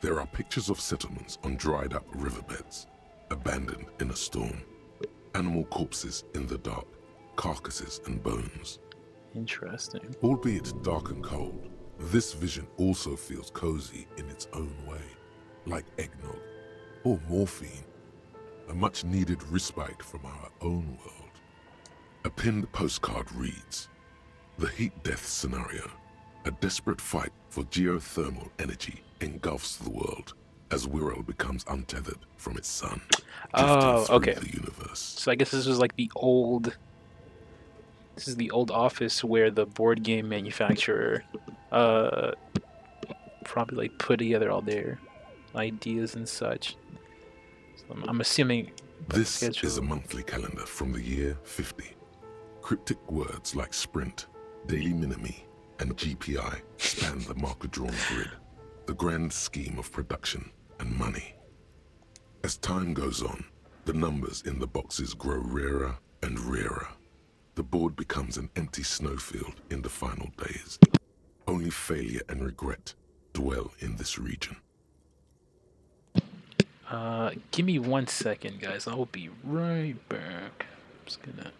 There are pictures of settlements on dried up riverbeds, abandoned in a storm. Animal corpses in the dark, carcasses and bones. Interesting. Albeit dark and cold, this vision also feels cozy in its own way, like eggnog or morphine, a much needed respite from our own world. A pinned postcard reads, "The heat death scenario, a desperate fight for geothermal energy engulfs the world as Wirral becomes untethered from its sun, Oh, okay. the universe." So I guess this was like the old... This is the old office where the board game manufacturer probably like put together all their ideas and such. So I'm assuming this is a monthly calendar from the year 50. Cryptic words like sprint, daily minimi, and GPI span the marker-drawn grid, the grand scheme of production and money. As time goes on, the numbers in the boxes grow rarer and rarer. The board becomes an empty snowfield in the final days. Only failure and regret dwell in this region. Give me 1 second, guys. I'll be right back. I'm just gonna...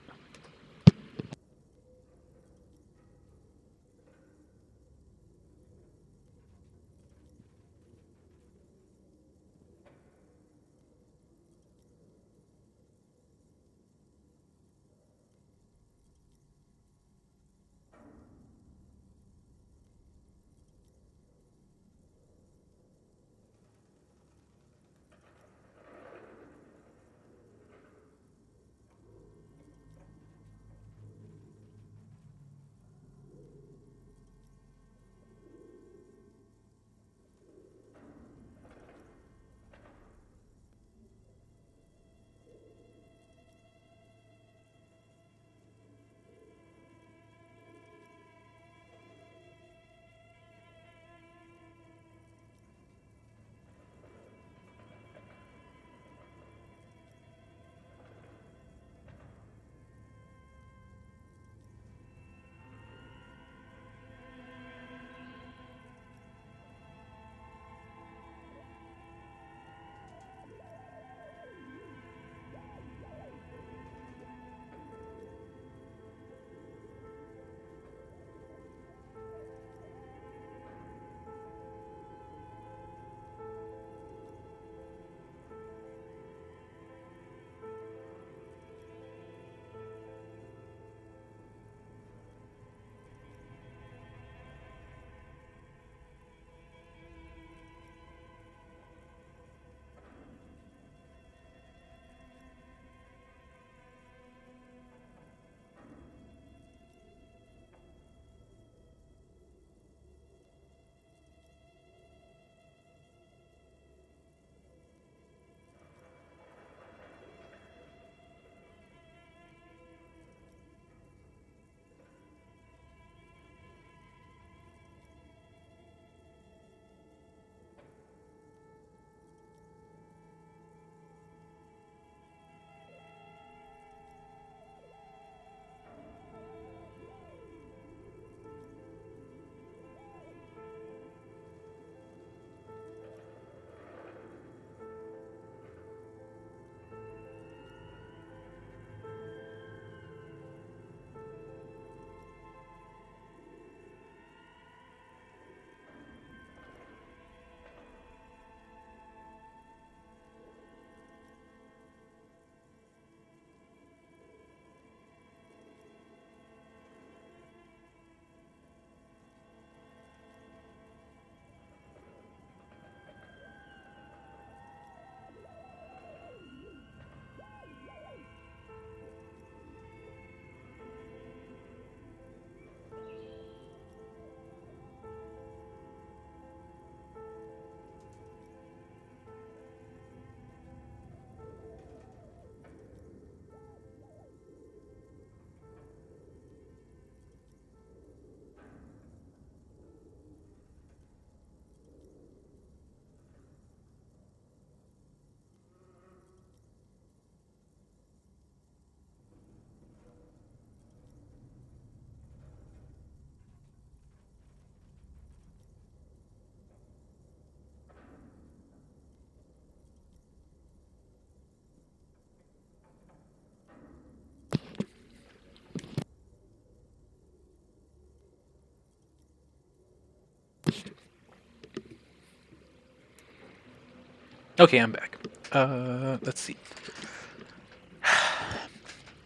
Okay, I'm back. Let's see.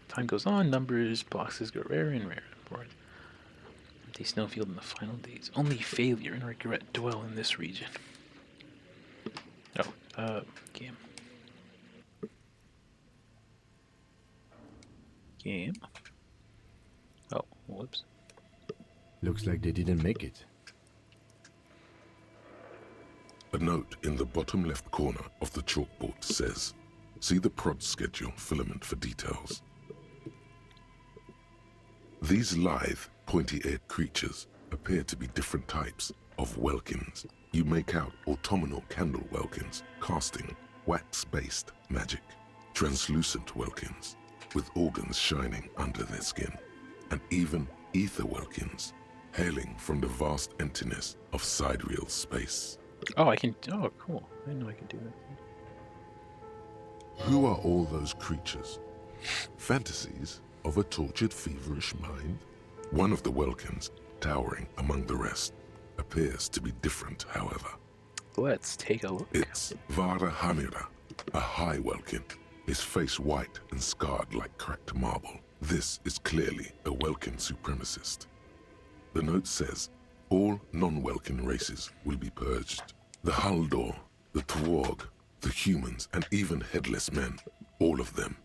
Time goes on, numbers, boxes go rarer and rarer. Empty snowfield in the final days. Only failure and regret dwell in this region. Oh, game. Game. Oh, whoops. Looks like they didn't make it. A note in the bottom left corner of the chalkboard says, see the prod schedule filament for details. These lithe, pointy-eared creatures appear to be different types of welkins. You make out autumnal candle welkins, casting wax-based magic, translucent welkins, with organs shining under their skin, and even ether welkins, hailing from the vast emptiness of sidereal space. Oh, I can. Oh, cool. I didn't know I could do that. Who are all those creatures? Fantasies of a tortured, feverish mind? One of the welkins, towering among the rest, appears to be different, however. Let's take a look. It's Vara Hamira, a high welkin, his face white and scarred like cracked marble. This is clearly a welkin supremacist. The note says, all non-welkin races will be purged. The Haldor, the Twarg, the humans, and even headless men, all of them,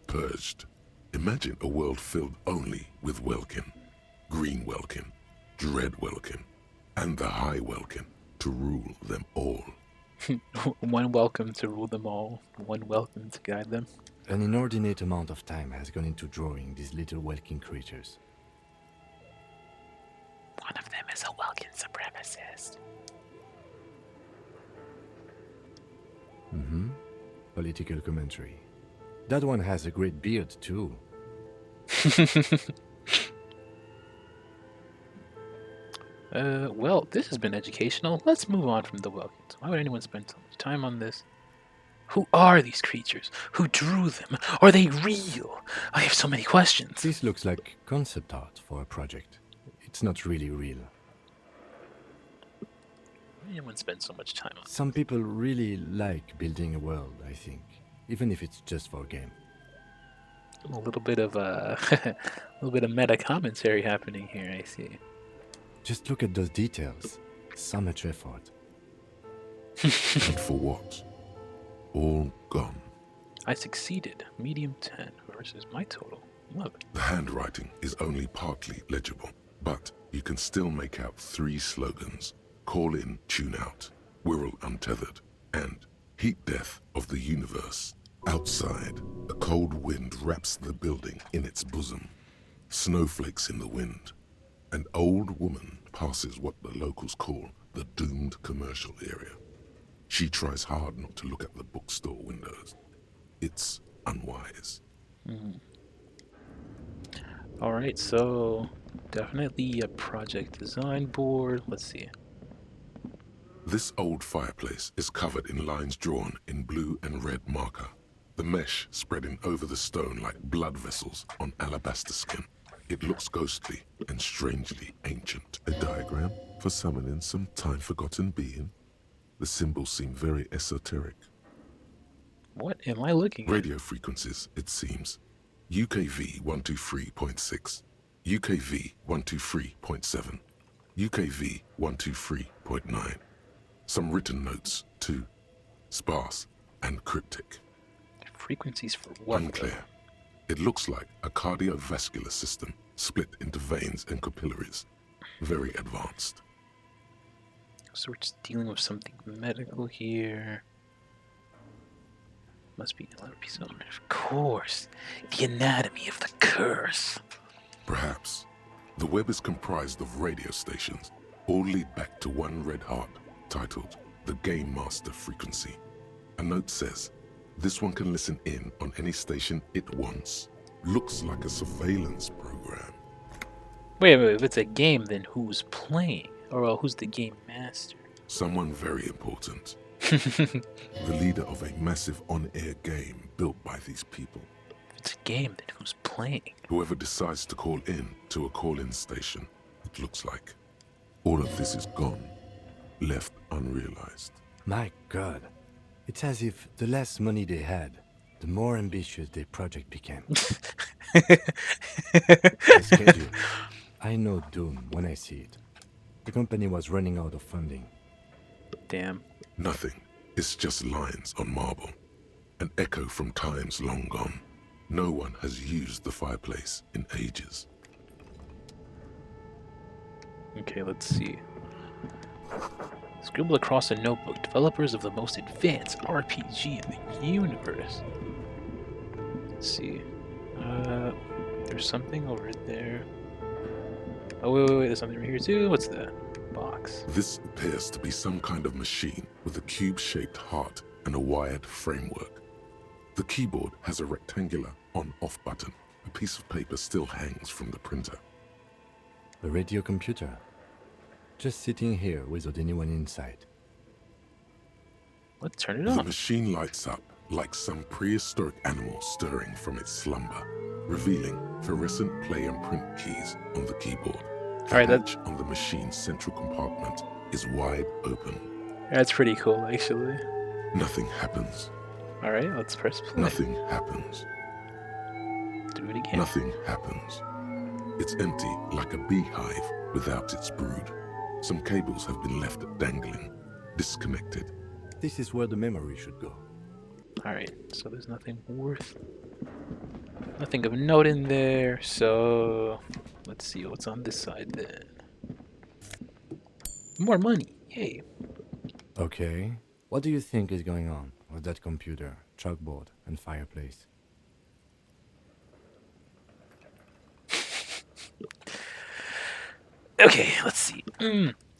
purged. Imagine a world filled only with welkin, green welkin, dread welkin, and the high welkin to rule them all. One welcome to rule them all, one welcome to guide them. An inordinate amount of time has gone into drawing these little welkin creatures. One of them is a welkin supremacist. Mm-hmm. Political commentary. That one has a great beard, too. Well, this has been educational. Let's move on from the welkins. Why would anyone spend so much time on this? Who are these creatures? Who drew them? Are they real? I have so many questions. This looks like concept art for a project. It's not really real. Why would anyone spend so much time on Some people really like building a world, I think. Even if it's just for a game. a little bit of a little bit of meta commentary happening here, I see. Just look at those details. So much effort. And for what? All gone. I succeeded. Medium 10 versus my total 11. The handwriting is only partly legible, but you can still make out 3 slogans. Call in, tune out, Wirral untethered, and heat death of the universe. Outside, a cold wind wraps the building in its bosom. Snowflakes in the wind. An old woman passes what the locals call the doomed commercial area. She tries hard not to look at the bookstore windows. It's unwise. Alright, so definitely a project design board. Let's see. This old fireplace is covered in lines drawn in blue and red marker, the mesh spreading over the stone like blood vessels on alabaster skin. It looks ghostly and strangely ancient. A diagram for summoning some time-forgotten being. The symbols seem very esoteric. What am I looking at? Radio frequencies, it seems. UKV 123.6, UKV 123.7, UKV 123.9. Some written notes, too. Sparse and cryptic. Frequencies for what? Unclear. It looks like a cardiovascular system split into veins and capillaries. Very advanced. So we're just dealing with something medical here. Must be another piece of armor. Of course. The anatomy of the curse. Perhaps. The web is comprised of radio stations, all lead back to one red heart, titled the Game Master Frequency. A note says, this one can listen in on any station it wants. Looks like a surveillance program. Wait, if it's a game, then who's playing? Or well, who's the game master? Someone very important. The leader of a massive on-air game built by these people. If it's a game, then who's playing? Whoever decides to call in to a call-in station, it looks like. All of this is gone, left unrealized. My God. It's as if the less money they had, the more ambitious their project became. The schedule. I know doom when I see it. The company was running out of funding. Damn. Nothing. It's just lines on marble. An echo from times long gone. No one has used the fireplace in ages. Okay, let's see. Scribbled across a notebook, developers of the most advanced RPG in the universe. Let's see. There's something over there. Oh, wait, there's something right here too. What's that? Box. This appears to be some kind of machine with a cube-shaped heart and a wired framework. The keyboard has a rectangular on-off button. A piece of paper still hangs from the printer. A radio computer. Just sitting here without anyone inside. Let's turn it The on. machine lights up like some prehistoric animal stirring from its slumber, revealing fluorescent play and print keys on the keyboard. The hatch on the machine's central compartment is wide open. That's pretty cool, actually. Nothing happens. Alright, let's press play. Nothing happens. Do it again. Nothing happens. It's empty like a beehive without its brood. Some cables have been left dangling, disconnected. This is where the memory should go. Alright, so there's nothing of note in there, so let's see what's on this side then. More money, yay. Okay, what do you think is going on with that computer, chalkboard, and fireplace? Okay, let's see.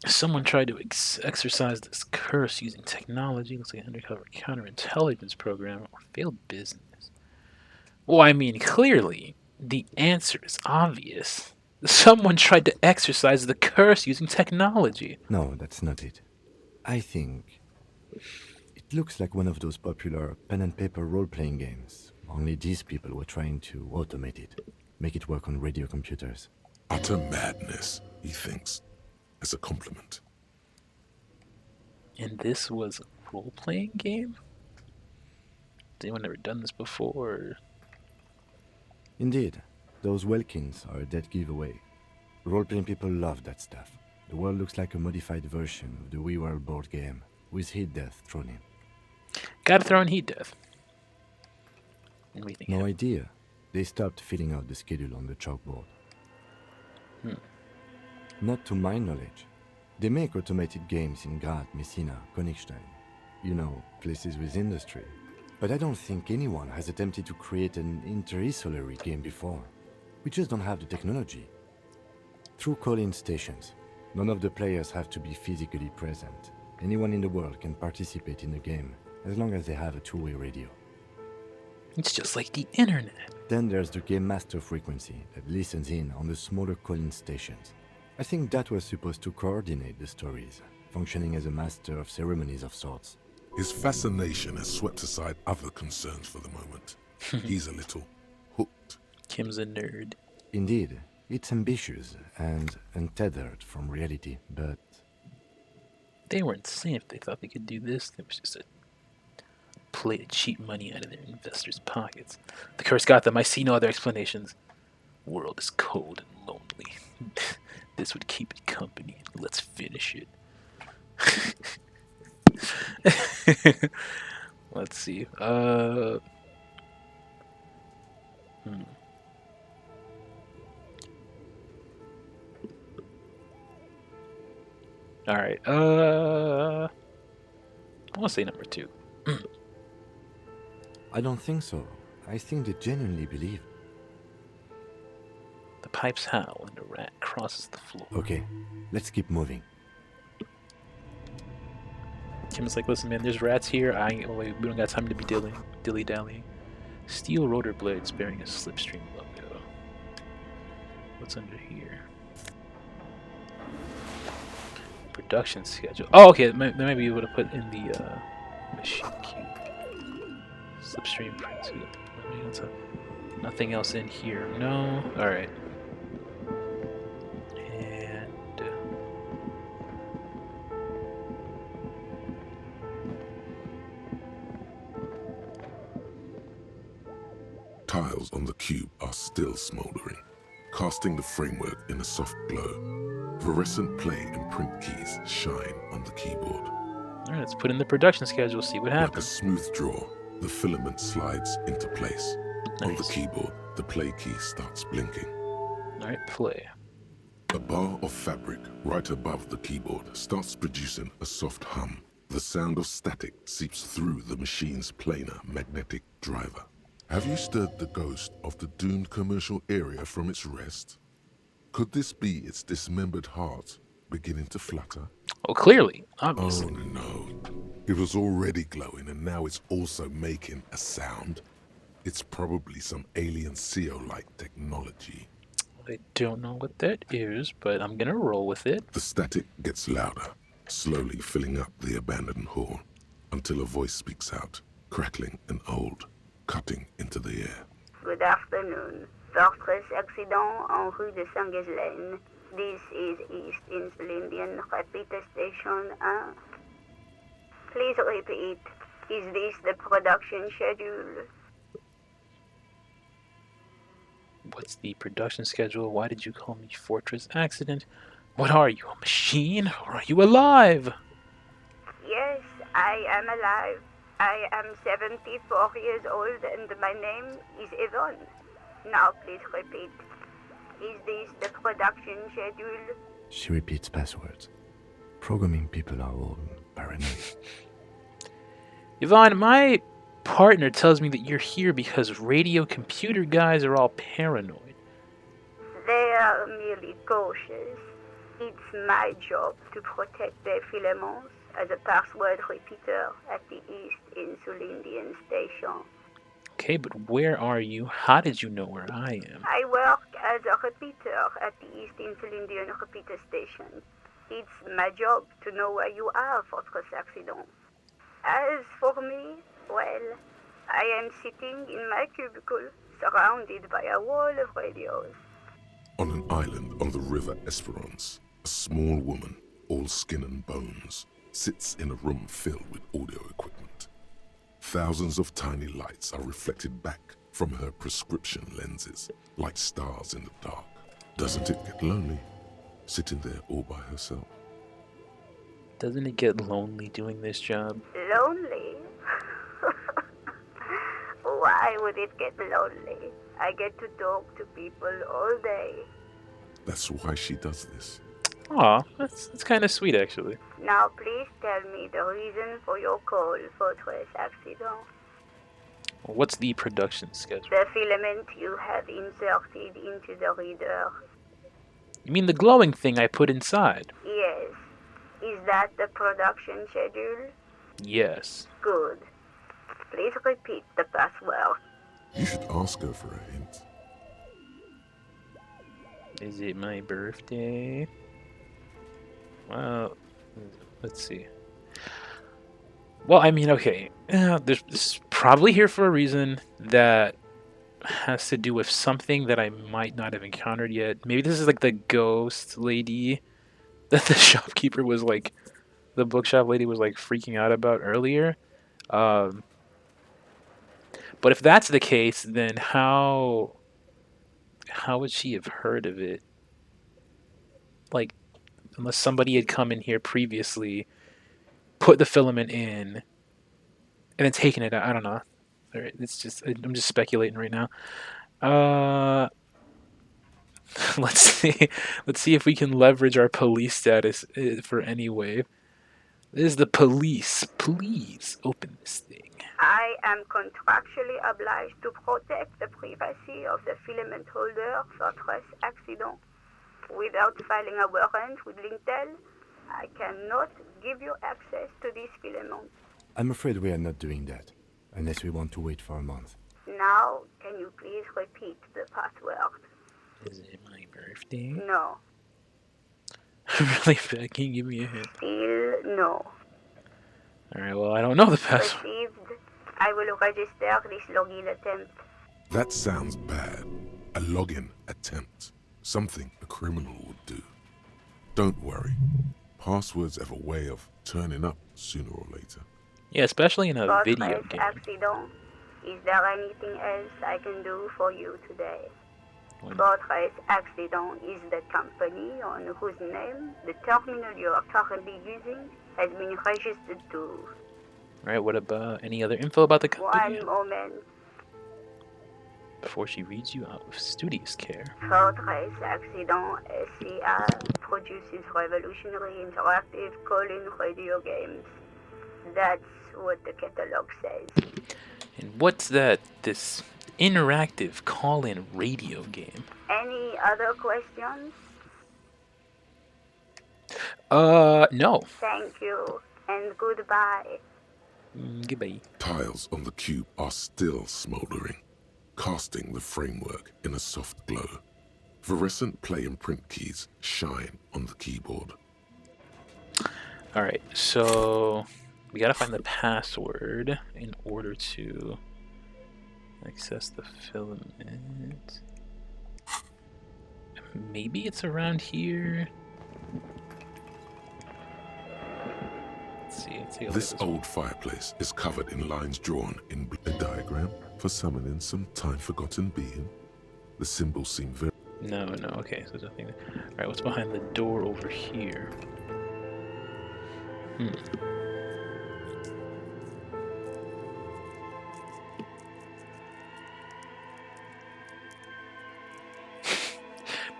Someone tried to exercise this curse using technology. Looks like an undercover counterintelligence program or failed business. Well, I mean, clearly, the answer is obvious. Someone tried to exercise the curse using technology. No, that's not it. I think it looks like one of those popular pen and paper role-playing games. Only these people were trying to automate it, make it work on radio computers. Utter madness, he thinks, as a compliment. And this was a role-playing game? Has anyone ever done this before? Indeed, those Welkins are a dead giveaway. Role-playing people love that stuff. The world looks like a modified version of the We World board game, with heat death thrown in. Gotta throw in heat death. No idea. They stopped filling out the schedule on the chalkboard. Not to my knowledge. They make automated games in Graz, Messina, Königstein. You know, places with industry. But I don't think anyone has attempted to create an inter-isolary game before. We just don't have the technology. Through call-in stations, none of the players have to be physically present. Anyone in the world can participate in the game, as long as they have a two-way radio. It's just like the internet. Then there's the game master frequency that listens in on the smaller call-in stations. I think that was supposed to coordinate the stories, functioning as a master of ceremonies of sorts. His fascination has swept aside other concerns for the moment. He's a little hooked. Kim's a nerd. Indeed, it's ambitious and untethered from reality, but... They were insane if they thought they could do this. It was just a play to cheat money out of their investors' pockets. The curse got them. I see no other explanations. World is cold and lonely. This would keep it company. Let's finish it. Let's see. Alright, I want to say number 2. I don't think so. I think they genuinely believe. The pipes howl and a rat crosses the floor. Okay, let's keep moving. Kim's like, listen man, there's rats here. We don't got time to be dilly-dallying. Steel rotor blades bearing a slipstream logo. What's under here? Production schedule. Oh, okay. That might be able to put in the machine cube. Slipstream printed. Nothing else in here. No. All right. And on the cube are still smoldering, casting the framework in a soft glow. Fluorescent play and print keys shine on the keyboard. Alright, let's put in the production schedule, see what Like a happens. smooth draw, the filament slides into place. On the Nice. keyboard, the play key starts blinking. Alright, play. A bar of fabric right above the keyboard starts producing a soft hum. The sound of static seeps through the machine's planar magnetic driver. Have you stirred the ghost of the doomed commercial area from its rest? Could this be its dismembered heart beginning to flutter? Oh, clearly, obviously. Oh no. It was already glowing and now it's also making a sound. It's probably some alien CO-like technology. I don't know what that is, but I'm gonna roll with it. The static gets louder, slowly filling up the abandoned hall, until a voice speaks out, crackling and old, cutting into the air. Good afternoon. Fortress accident en rue de Saint-Ghislaine. This is East Insulindian Repeater Station 1. Please repeat. Is this the production schedule? What's the production schedule? Why did you call me Fortress Accident? What are you, a machine? Or are you alive? Yes, I am alive. I am 74 years old and my name is Yvonne. Now please repeat. Is this the production schedule? She repeats passwords. Programming people are all paranoid. Yvonne, my partner tells me that you're here because radio computer guys are all paranoid. They are merely cautious. It's my job to protect their filaments as a password repeater at the East Insulindian Station. Okay, but where are you? How did you know where I am? I work as a repeater at the East Insulindian Repeater Station. It's my job to know where you are, Fortress Accident. As for me, well, I am sitting in my cubicle, surrounded by a wall of radios. On an island on the river Esperance, a small woman, all skin and bones, sits in a room filled with audio equipment. Thousands of tiny lights are reflected back from her prescription lenses, like stars in the dark. Doesn't it get lonely, sitting there all by herself? Doesn't it get lonely doing this job? Lonely? Why would it get lonely? I get to talk to people all day. That's why she does this. Aw, that's kind of sweet, actually. Now please tell me the reason for your call, Fortress Accident. What's the production schedule? The filament you have inserted into the reader. You mean the glowing thing I put inside? Yes. Is that the production schedule? Yes. Good. Please repeat the password. You should ask her for a hint. Is it my birthday? Well, let's see. Well, I mean, okay. This is probably here for a reason that has to do with something that I might not have encountered yet. Maybe this is like the ghost lady that the shopkeeper was like, the bookshop lady was like freaking out about earlier. But if that's the case, then how would she have heard of it? Like, unless somebody had come in here previously, put the filament in, and then taken it out. I don't know. It's just, I'm just speculating right now. Let's see. Let's see if we can leverage our police status for any wave. This is the police. Please open this thing. I am contractually obliged to protect the privacy of the filament holder, Fortress Accident. Without filing a warrant with Lintel, I cannot give you access to this filament. I'm afraid we are not doing that, unless we want to wait for a month. Now, can you please repeat the password? Is it my birthday? No. I'm really bad. Can you give me a hint? Still no. Alright, well, I don't know the password. Received. I will register this login attempt. That sounds bad. A login attempt. Something a criminal would do. Don't worry. Passwords have a way of turning up sooner or later. Yeah, especially in a video Fortress game. Accident. Is there anything else I can do for you today? What? Fortress Accident is the company on whose name the terminal you are currently using has been registered to. Alright, what about any other info about the company? One moment. Before she reads you out with studious care. Fortress Accident SCA produces revolutionary interactive call-in radio games. That's what the catalog says. And what's that? This interactive call-in radio game? Any other questions? No. Thank you, and goodbye. Goodbye. Tiles on the cube are still smoldering, casting the framework in a soft glow. Fluorescent play and print keys shine on the keyboard. Alright, so we gotta find the password in order to access the filament. Maybe it's around here. Let's see. Let's take a look This at old fireplace is covered in lines drawn in a diagram for summoning some time-forgotten being. The symbols seem very... No, okay, so there's nothing there. Alright, what's behind the door over here?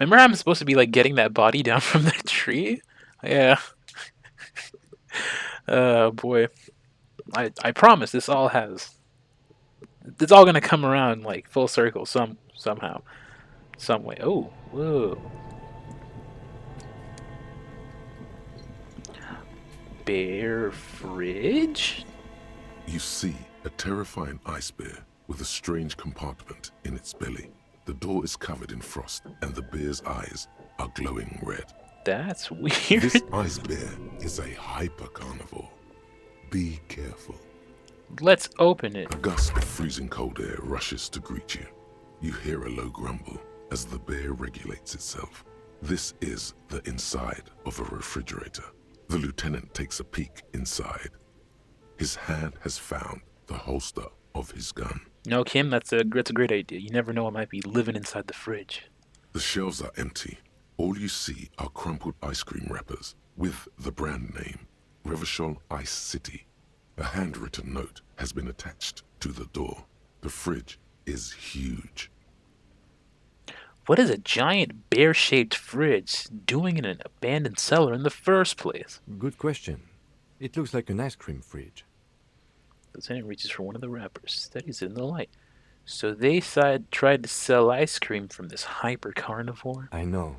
Remember I'm supposed to be like getting that body down from the tree? Yeah. Oh boy. I promise this all has... It's all gonna come around like full circle somehow. Some way. Oh, whoa. Bear fridge? You see a terrifying ice bear with a strange compartment in its belly. The door is covered in frost, and the bear's eyes are glowing red. That's weird. This ice bear is a hyper carnivore. Be careful. Let's open it. A gust of freezing cold air rushes to greet you. You hear a low grumble as the bear regulates itself. This is the inside of a refrigerator. The lieutenant takes a peek inside. His hand has found the holster of his gun. No, Kim, that's a great idea. You never know what might be living inside the fridge. The shelves are empty. All you see are crumpled ice cream wrappers with the brand name, Revachol Ice City. A handwritten note has been attached to the door. The fridge is huge. What is a giant bear-shaped fridge doing in an abandoned cellar in the first place? Good question. It looks like an ice cream fridge. The lieutenant reaches for one of the wrappers, studies it in the light. So they tried to sell ice cream from this hyper carnivore? I know.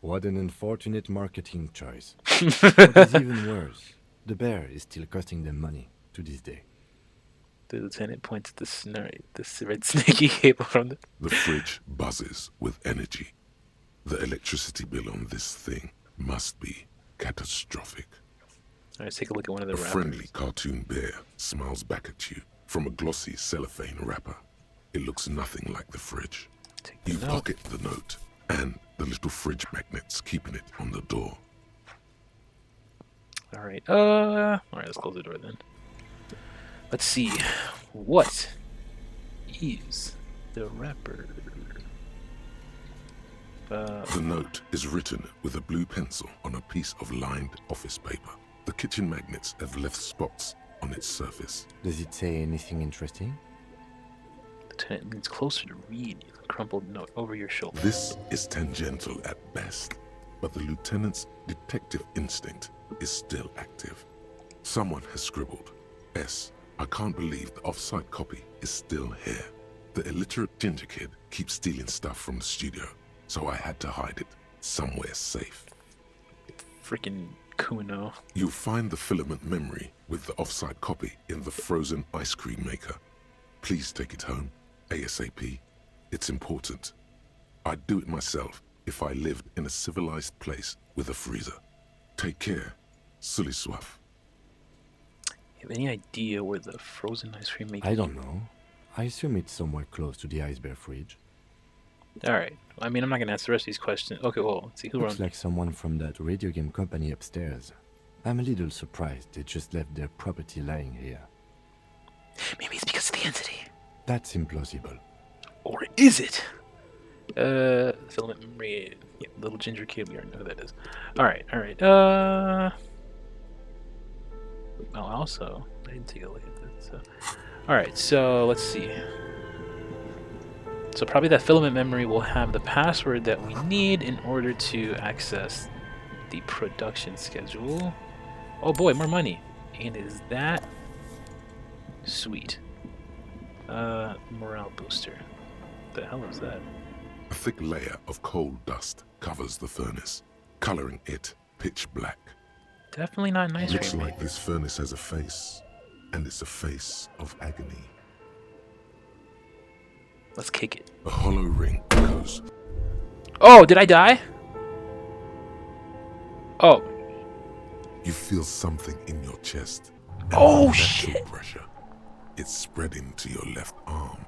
What an unfortunate marketing choice. What is even worse, the bear is still costing them money to this day. The lieutenant points at the red snaky cable from the... The fridge buzzes with energy. The electricity bill on this thing must be catastrophic. Alright, let's take a look at one of the A wrappers. friendly cartoon bear smiles back at you from a glossy cellophane wrapper. It looks nothing like the fridge. You pocket the note and the little fridge magnets keeping it on the door. Alright, let's close the door then. Let's see. What is the wrapper? The note is written with a blue pencil on a piece of lined office paper. The kitchen magnets have left spots on its surface. Does it say anything interesting? The lieutenant leans closer to read the crumpled note over your shoulder. This is tangential at best, but the lieutenant's detective instinct is still active. Someone has scribbled, S. I can't believe the off-site copy is still here. The illiterate ginger kid keeps stealing stuff from the studio, so I had to hide it somewhere safe. Freaking Kuno. You'll find the filament memory with the off-site copy in the frozen ice cream maker. Please take it home, ASAP. It's important. I'd do it myself if I lived in a civilized place with a freezer. Take care, Sully Soif. You have any idea where the frozen ice cream maker... I don't know. I assume it's somewhere close to the ice bear fridge. Alright. I mean, I'm not going to answer the rest of these questions. Okay, well, let's see who Looks runs. like someone from that radio game company upstairs. I'm a little surprised they just left their property lying here. Maybe it's because of the entity. That's implausible. Or is it? Filament memory. Yeah, little ginger kid. We already know who that is. All right. Oh, also, I didn't take a look at that. So, all right. So let's see. So probably that filament memory will have the password that we need in order to access the production schedule. Oh boy, more money. And is that sweet? Morale booster. The hell is that? A thick layer of coal dust covers the furnace, coloring it pitch black. Definitely not nice. Looks like this furnace has a face, and it's a face of agony. Let's kick it. A hollow ring echoes. Oh, did I die? Oh. You feel something in your chest. Oh shit! Pressure. It's spreading to your left arm,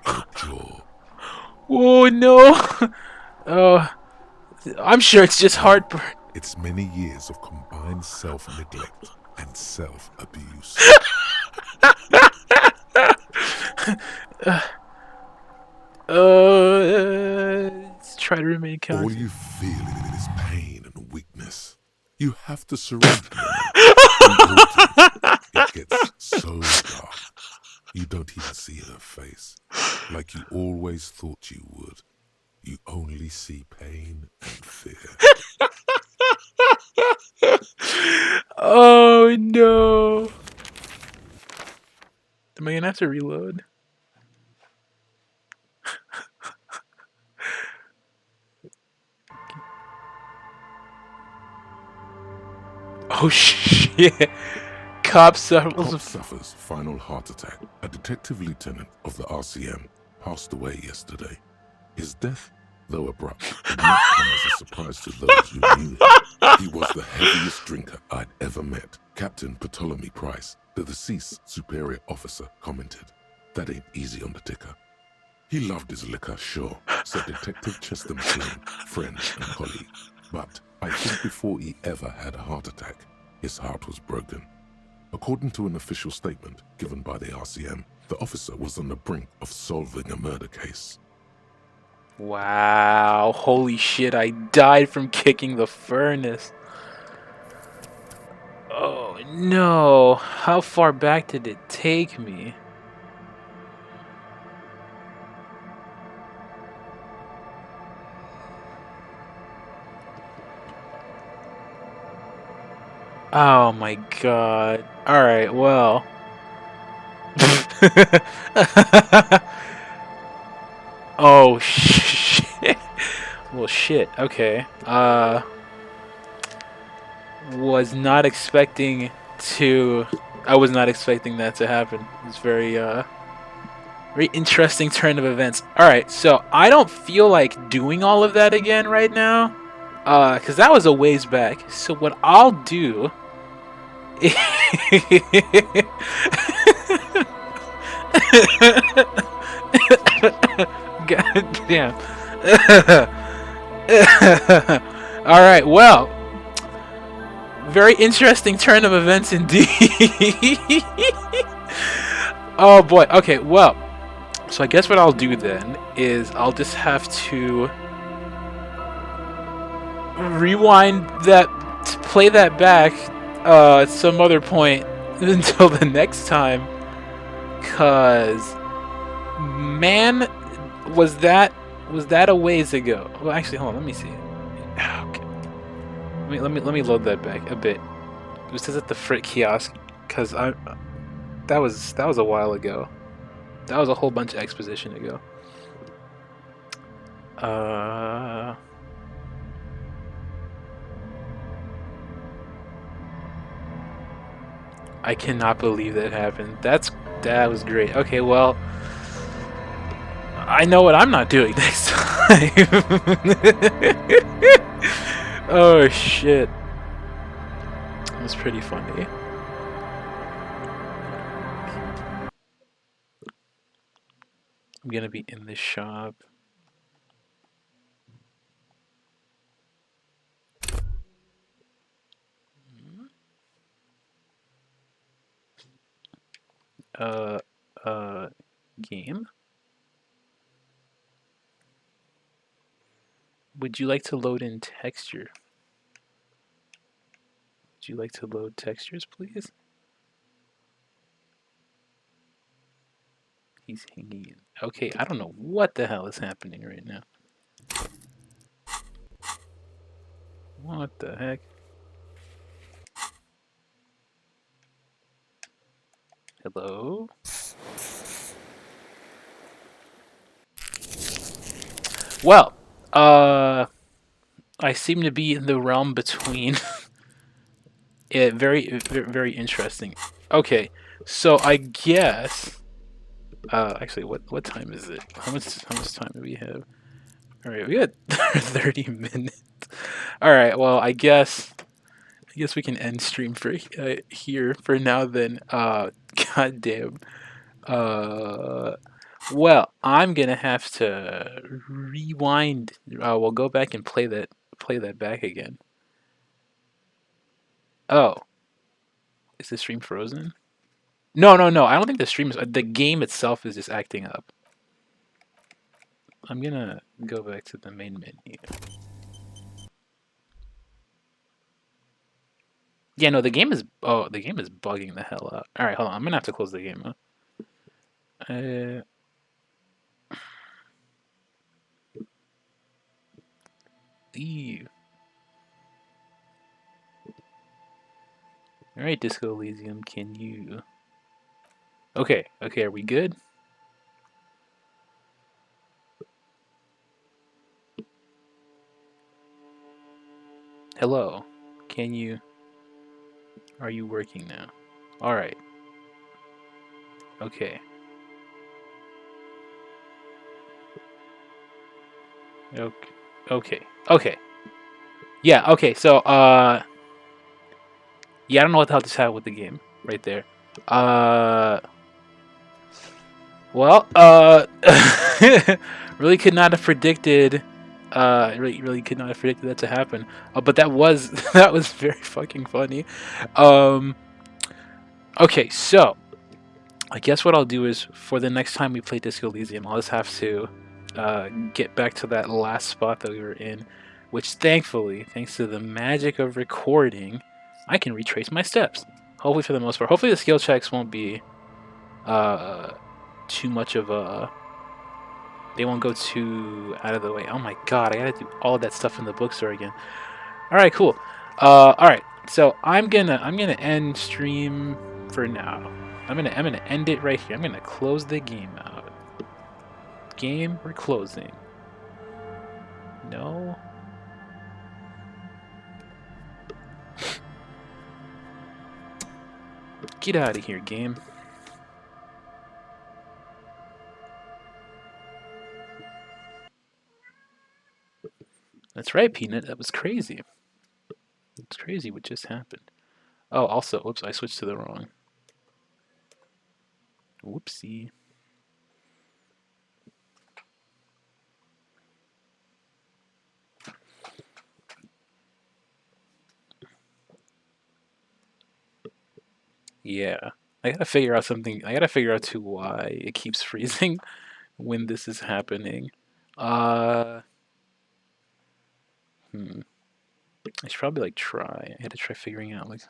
your jaw. Oh no! Oh, I'm sure it's just heartburn. It's many years of combined self-neglect and self-abuse. Let's try to remain calm. All you feel is pain and weakness. You have to surrender. It gets so dark. You don't even see her face, like you always thought you would. You only see pain and fear. Oh no! Am I gonna have to reload? Oh shit! Cop suffers final heart attack. A detective lieutenant of the RCM passed away yesterday. His death, though abrupt, did not come as a surprise to those who knew him. He was the heaviest drinker I'd ever met. Captain Ptolemy Price, the deceased superior officer, commented, "That ain't easy on the ticker." He loved his liquor, sure, said Detective Chester McLean, friend and colleague. But I think before he ever had a heart attack, his heart was broken. According to an official statement given by the RCM, the officer was on the brink of solving a murder case. Wow, holy shit, I died from kicking the furnace. Oh no, how far back did it take me? Oh my god. Alright, well. Oh shit. Well shit, okay. Was not expecting to... I was not expecting that to happen. It's very interesting turn of events. Alright, so I don't feel like doing all of that again right now. Because that was a ways back. So what I'll do... God damn. Alright, well. Very interesting turn of events indeed. Oh boy. Okay, well. So I guess what I'll do then is I'll just have to rewind that, play that back at some other point until the next time. Cause man, was that a ways ago? Well, actually, hold on. Let me see. Okay. Let me load that back a bit. It says at the Frick kiosk, cause that was a while ago. That was a whole bunch of exposition ago. I cannot believe that happened. That was great. Okay, well, I know what I'm not doing next time. Oh shit. That was pretty funny. I'm gonna be in this shop. Game. Would you like to load in texture? Would you like to load textures, please? He's hanging in. Okay, I don't know what the hell is happening right now. What the heck? Hello? Well, I seem to be in the realm between. Yeah, very interesting. Okay, so I guess. Actually, what time is it? How much time do we have? All right, we got 30 minutes. All right, well, I guess we can end stream for here for now. Then, goddamn. Well, I'm gonna have to rewind. We'll go back and play that back again. Oh, is the stream frozen? No. I don't think the stream is. The game itself is just acting up. I'm gonna go back to the main menu. Yeah, no, the game is. Oh, the game is bugging the hell out. All right, hold on. I'm gonna have to close the game. Leave. All right, Disco Elysium, can you? Okay, are we good? Hello, can you? Are you working now? All right. Okay. Okay. Yeah. Okay. So, yeah, I don't know what the hell just happened with the game right there. Well, really could not have predicted. Really could not have predicted that to happen. But that was very fucking funny. Okay, so I guess what I'll do is for the next time we play Disco Elysium, I'll just have to get back to that last spot that we were in, which thankfully, thanks to the magic of recording, I can retrace my steps. Hopefully, for the most part. Hopefully, the skill checks won't be too much of a. They won't go too out of the way. Oh my god, I gotta do all of that stuff in the bookstore again. All right, cool. All right, so I'm gonna end stream for now. I'm gonna end it right here. I'm gonna close the game out. Game, we're closing. No. Get out of here, game. That's right, Peanut. That was crazy. It's crazy what just happened. Oh, also, whoops, I switched to the wrong. Whoopsie. Yeah. I gotta figure out something. I gotta figure out too why it keeps freezing when this is happening. I should probably like try. I had to try figuring out like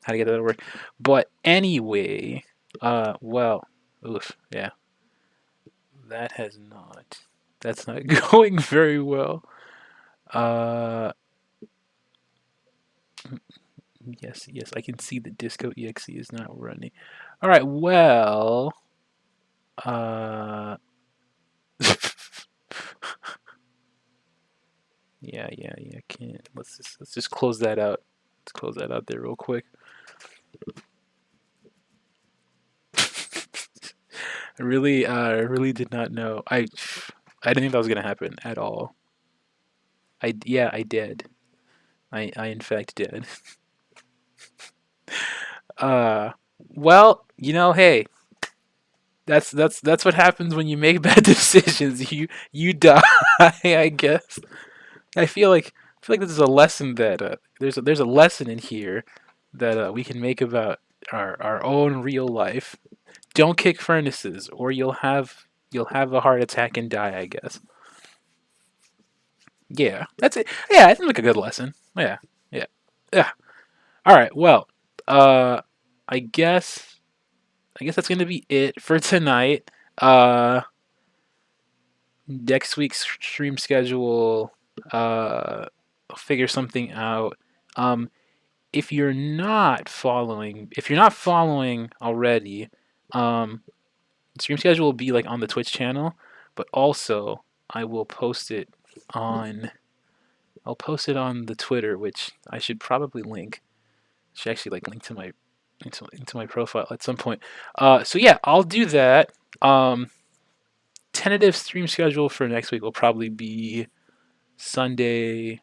how to get that to work. But anyway, well, oof, yeah. That's not going very well. Yes, I can see the Disco EXE is not running. All right, well, yeah, can't. Let's just close that out. Let's close that out there real quick. I really did not know. I didn't think that was gonna happen at all. I did. I in fact did. Well, hey, that's what happens when you make bad decisions. You die, I guess. I feel like this is a lesson that there's a lesson in here that we can make about our own real life. don't kick furnaces, or you'll have a heart attack and die, I guess. Yeah, that's it. Yeah, it seems like a good lesson. Yeah, yeah, yeah. All right. Well, I guess that's gonna be it for tonight. Next week's stream schedule, I'll figure something out. If you're not following already, stream schedule will be like on the Twitch channel, but also I will post it on. I'll post it on the Twitter, which I should probably link. I should actually like link to my into my profile at some point. So yeah, I'll do that. Tentative stream schedule for next week will probably be Sunday.